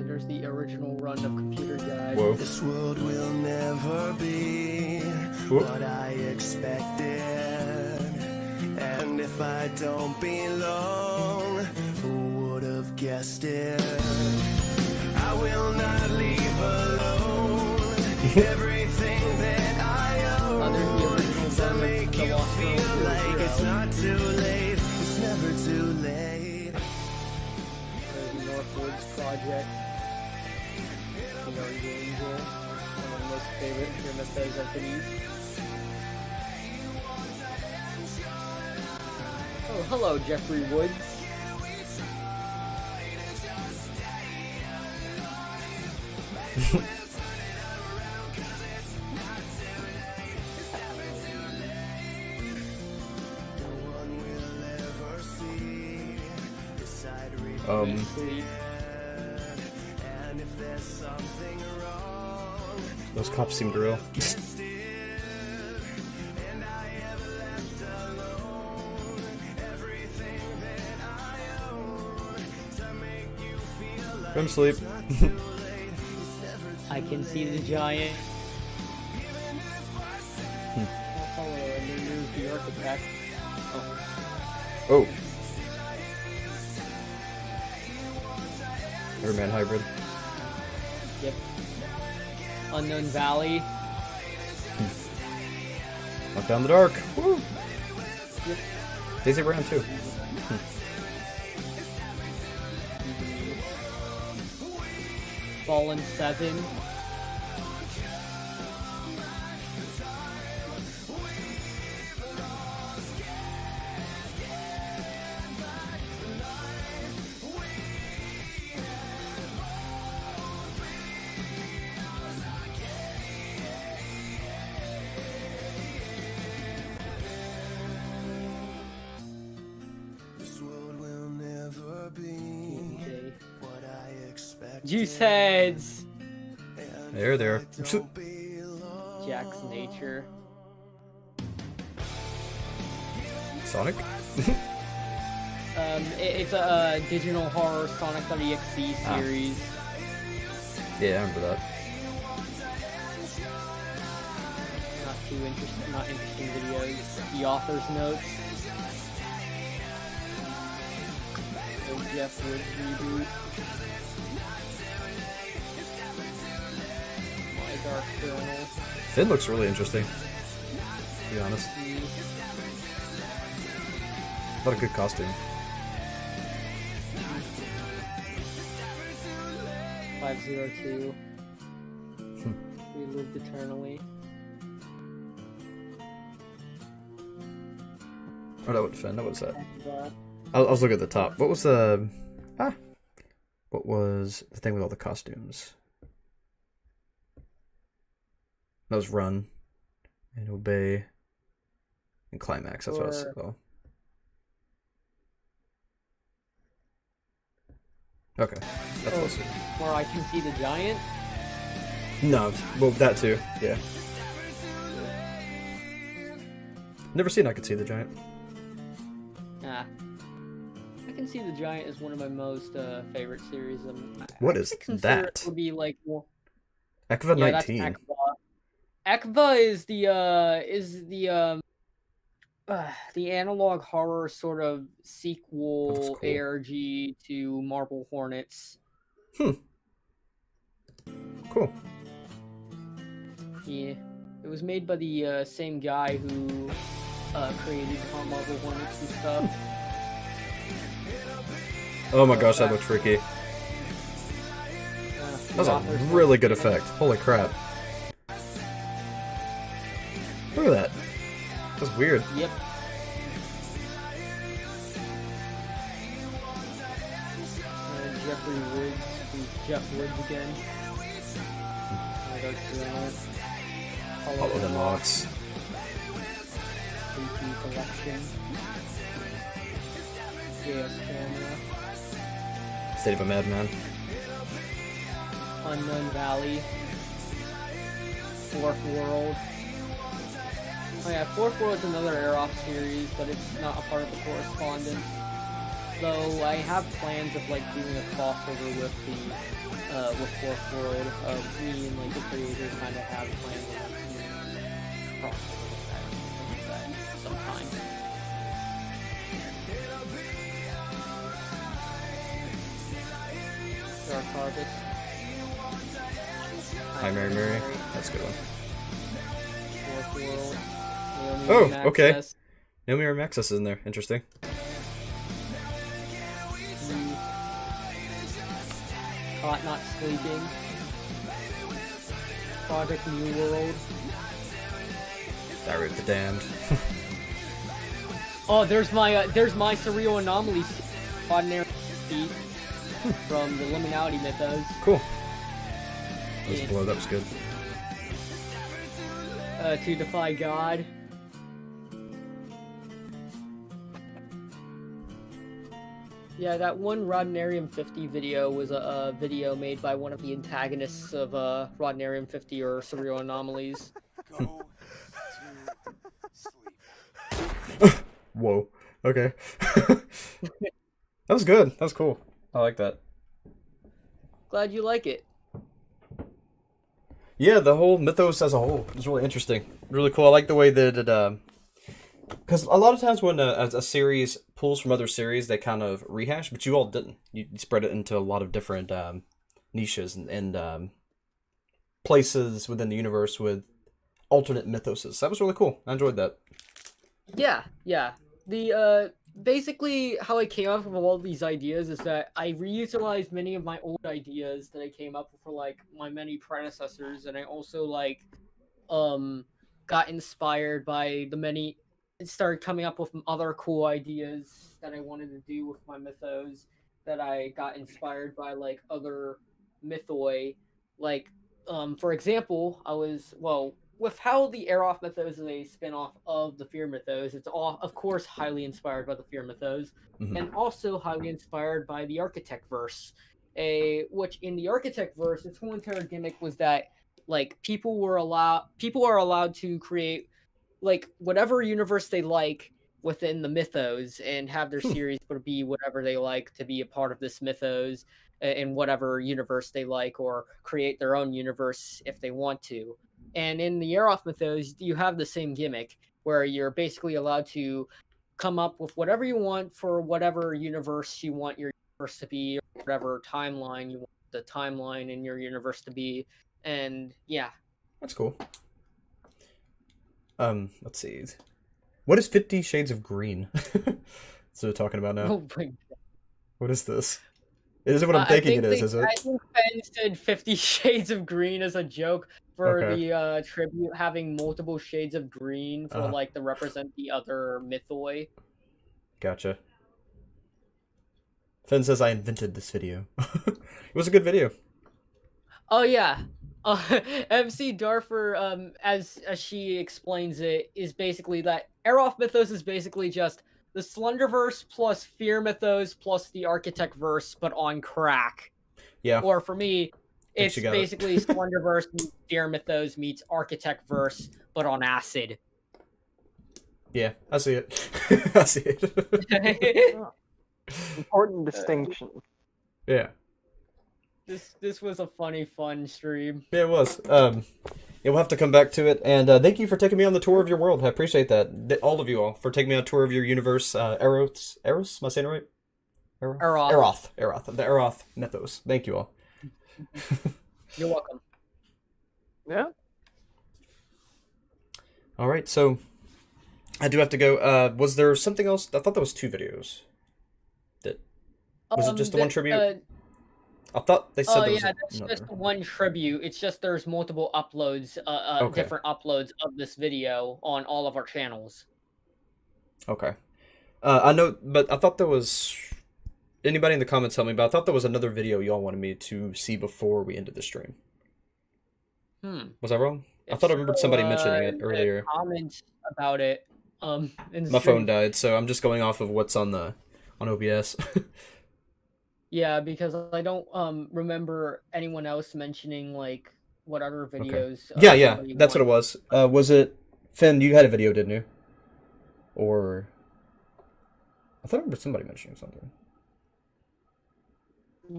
There's the original run of Computer Guide. Whoa. This world will never be what I expected. And if I don't belong, who would have guessed it? I will not leave alone. Everything that I own to make you feel like it's not too late. It's never too late. The Northwoods Project. The Guardian Angel. One of my most favorite Hermetes entities. Oh, hello, Jeffrey Woods. Those cops seem real. Go to sleep. I can see the giant. Oh, hello, and then there's the architect. Oh. Airman hybrid. Yep. Unknown Valley. Walk down the dark. Woo! Yep. Daisy Brand too. Fallen 7. This world will never be what I expected. Juice Heads. There, there. Jack's Nature. Sonic? It's a digital horror Sonic.exe series. Yeah, I remember that. Not interesting videos. The author's notes. The Jeff Woods reboot. My Dark Journal. Finn looks really interesting, to be honest. What a good costume. 502. We lived eternally. Oh, that would Finn. What was that? I was looking at the top. What was the... What was the thing with all the costumes? That was Run. And Obey. And Climax. That's what I was... Oh. Okay. That's awesome. Where I can see the giant? No. Well, that too. Yeah. Never seen I Could See the Giant. Nah. I Can See the Giant is one of my most favorite series. What is that? It would be like Ekva yeah, 19. That's Ekva is the analog horror sort of sequel cool. ARG to Marble Hornets. Cool. Yeah. It was made by the same guy who created Marble Hornets and stuff. Oh my gosh, that looked freaky. That was a really good effect. Holy crap. Look at that. That's weird. Yep. Jeffrey Woods, who's Jeff Woods again. Follow the Mox. Collection. JS Camera. State of a Madman. Unknown Valley. Fourth World. Oh yeah, Fourth World's another Air-Off series, but it's not a part of the Correspondence. Though I have plans of like doing a crossover with the with Fourth World. Me and like the creators kind of have plans of like doing a crossover with that or something like that sometime. Dark Harvest. Hi, Mary Mary. That's a good one. Fourth World. Oh, okay. Naomi Maxis is in there. Interesting. Caught Not Sleeping. Project New World. Diary of the Damned. Oh, there's my Surreal Anomalies ordinary feat from the Liminality Mythos. Cool. That was below. That was good. To Defy God. Yeah, that one Rodnarium 50 video was a video made by one of the antagonists of Rodnarium 50 or Surreal Anomalies. Go to sleep. Whoa. Okay. That was good. That was cool. I like that. Glad you like it. Yeah, the whole mythos as a whole is really interesting. Really cool. I like the way that it, because a lot of times when a series pulls from other series, they kind of rehash, but you all didn't. You spread it into a lot of different niches and places within the universe with alternate mythoses. That was really cool. I enjoyed that. Yeah. The basically how I came up with all these ideas is that I reutilized many of my old ideas that I came up with for like my many predecessors, and I also like got inspired by the many started coming up with other cool ideas that I wanted to do with my mythos that I got inspired by like other mythoi. Like for example, I was with how the Aeroth mythos is a spin-off of the Fear mythos, it's all of course highly inspired by the Fear mythos, and also highly inspired by the Architect verse. Which in the Architect verse, its whole entire gimmick was that like people are allowed to create like whatever universe they like within the mythos and have their series be whatever they like to be a part of this mythos in whatever universe they like, or create their own universe if they want to. And in the Aeroth mythos, you have the same gimmick where you're basically allowed to come up with whatever you want for whatever universe you want your universe to be, or whatever timeline you want the timeline in your universe to be. And yeah. That's cool. Let's see. What is 50 Shades of Green? So we're talking about now. Oh my God. What is this? It isn't what I'm thinking it is it? I think Ben said 50 Shades of Green as a joke for the tribute having multiple shades of green for like to represent the other mythoi. Gotcha. Finn says I invented this video. It was a good video. Oh yeah. MC Darfer, as she explains it, is basically that Aeroth mythos is basically just the Slenderverse plus Fear mythos plus the Architect verse, but on crack. Yeah. Or for me, it's basically Slenderverse meets Fear mythos meets Architect verse, but on acid. Yeah, I see it. I see it. Important distinction. Yeah. This was a fun stream. Yeah, it was. Yeah, we'll have to come back to it. And thank you for taking me on the tour of your world. I appreciate that. All of you all for taking me on a tour of your universe. Eros? Am I saying it right? Aeroth. The Aeroth mythos. Thank you all. You're welcome. Yeah. All right, so I do have to go. Was there something else? I thought there was 2 videos. Was it just the one tribute? I thought they said there was that's just one tribute. It's just there's multiple uploads, different uploads of this video on all of our channels. Okay. I know, but I thought there was... Anybody in the comments help me, but I thought there was another video y'all wanted me to see before we ended the stream. Was I wrong? I thought I remembered somebody mentioning it earlier. Comment about it. My phone died, so I'm just going off of what's on OBS. Yeah, because I don't remember anyone else mentioning like what other videos. Okay. Yeah, that's what it was. Was it Finn? You had a video, didn't you? Or I thought I remember somebody mentioning something. I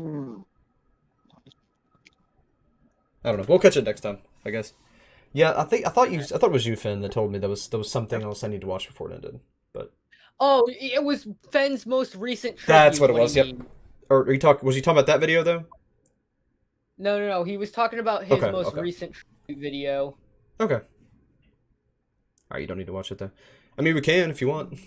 don't know. We'll catch it next time, I guess. Yeah, I thought it was you, Finn, that told me there was something else I need to watch before it ended. But it was Finn's most recent tribute. That's what it was. Yep. Or was he talking about that video though? No. He was talking about his most recent video. Okay. All right, you don't need to watch it though. I mean, we can if you want.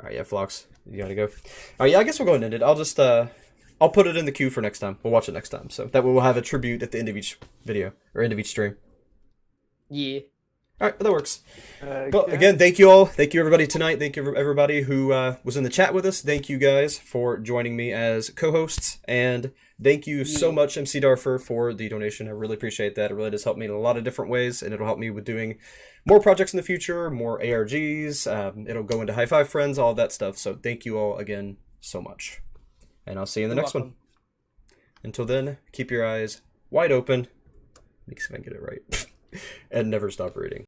All right, yeah, Phlox, you gotta go. All right, yeah, I guess we'll go and end it. I'll just I'll put it in the queue for next time. We'll watch it next time, so that way we'll have a tribute at the end of each video or end of each stream. Yeah. All right, that works. But again, thank you all. Thank you everybody tonight. Thank you everybody who was in the chat with us. Thank you guys for joining me as co-hosts. And thank you so much, MC Darfer, for the donation. I really appreciate that. It really does help me in a lot of different ways. And it'll help me with doing more projects in the future, more ARGs. It'll go into High Five Friends, all that stuff. So thank you all again so much. And I'll see you in the next one. Until then, keep your eyes wide open. Let me see if I can get it right. And never stop reading.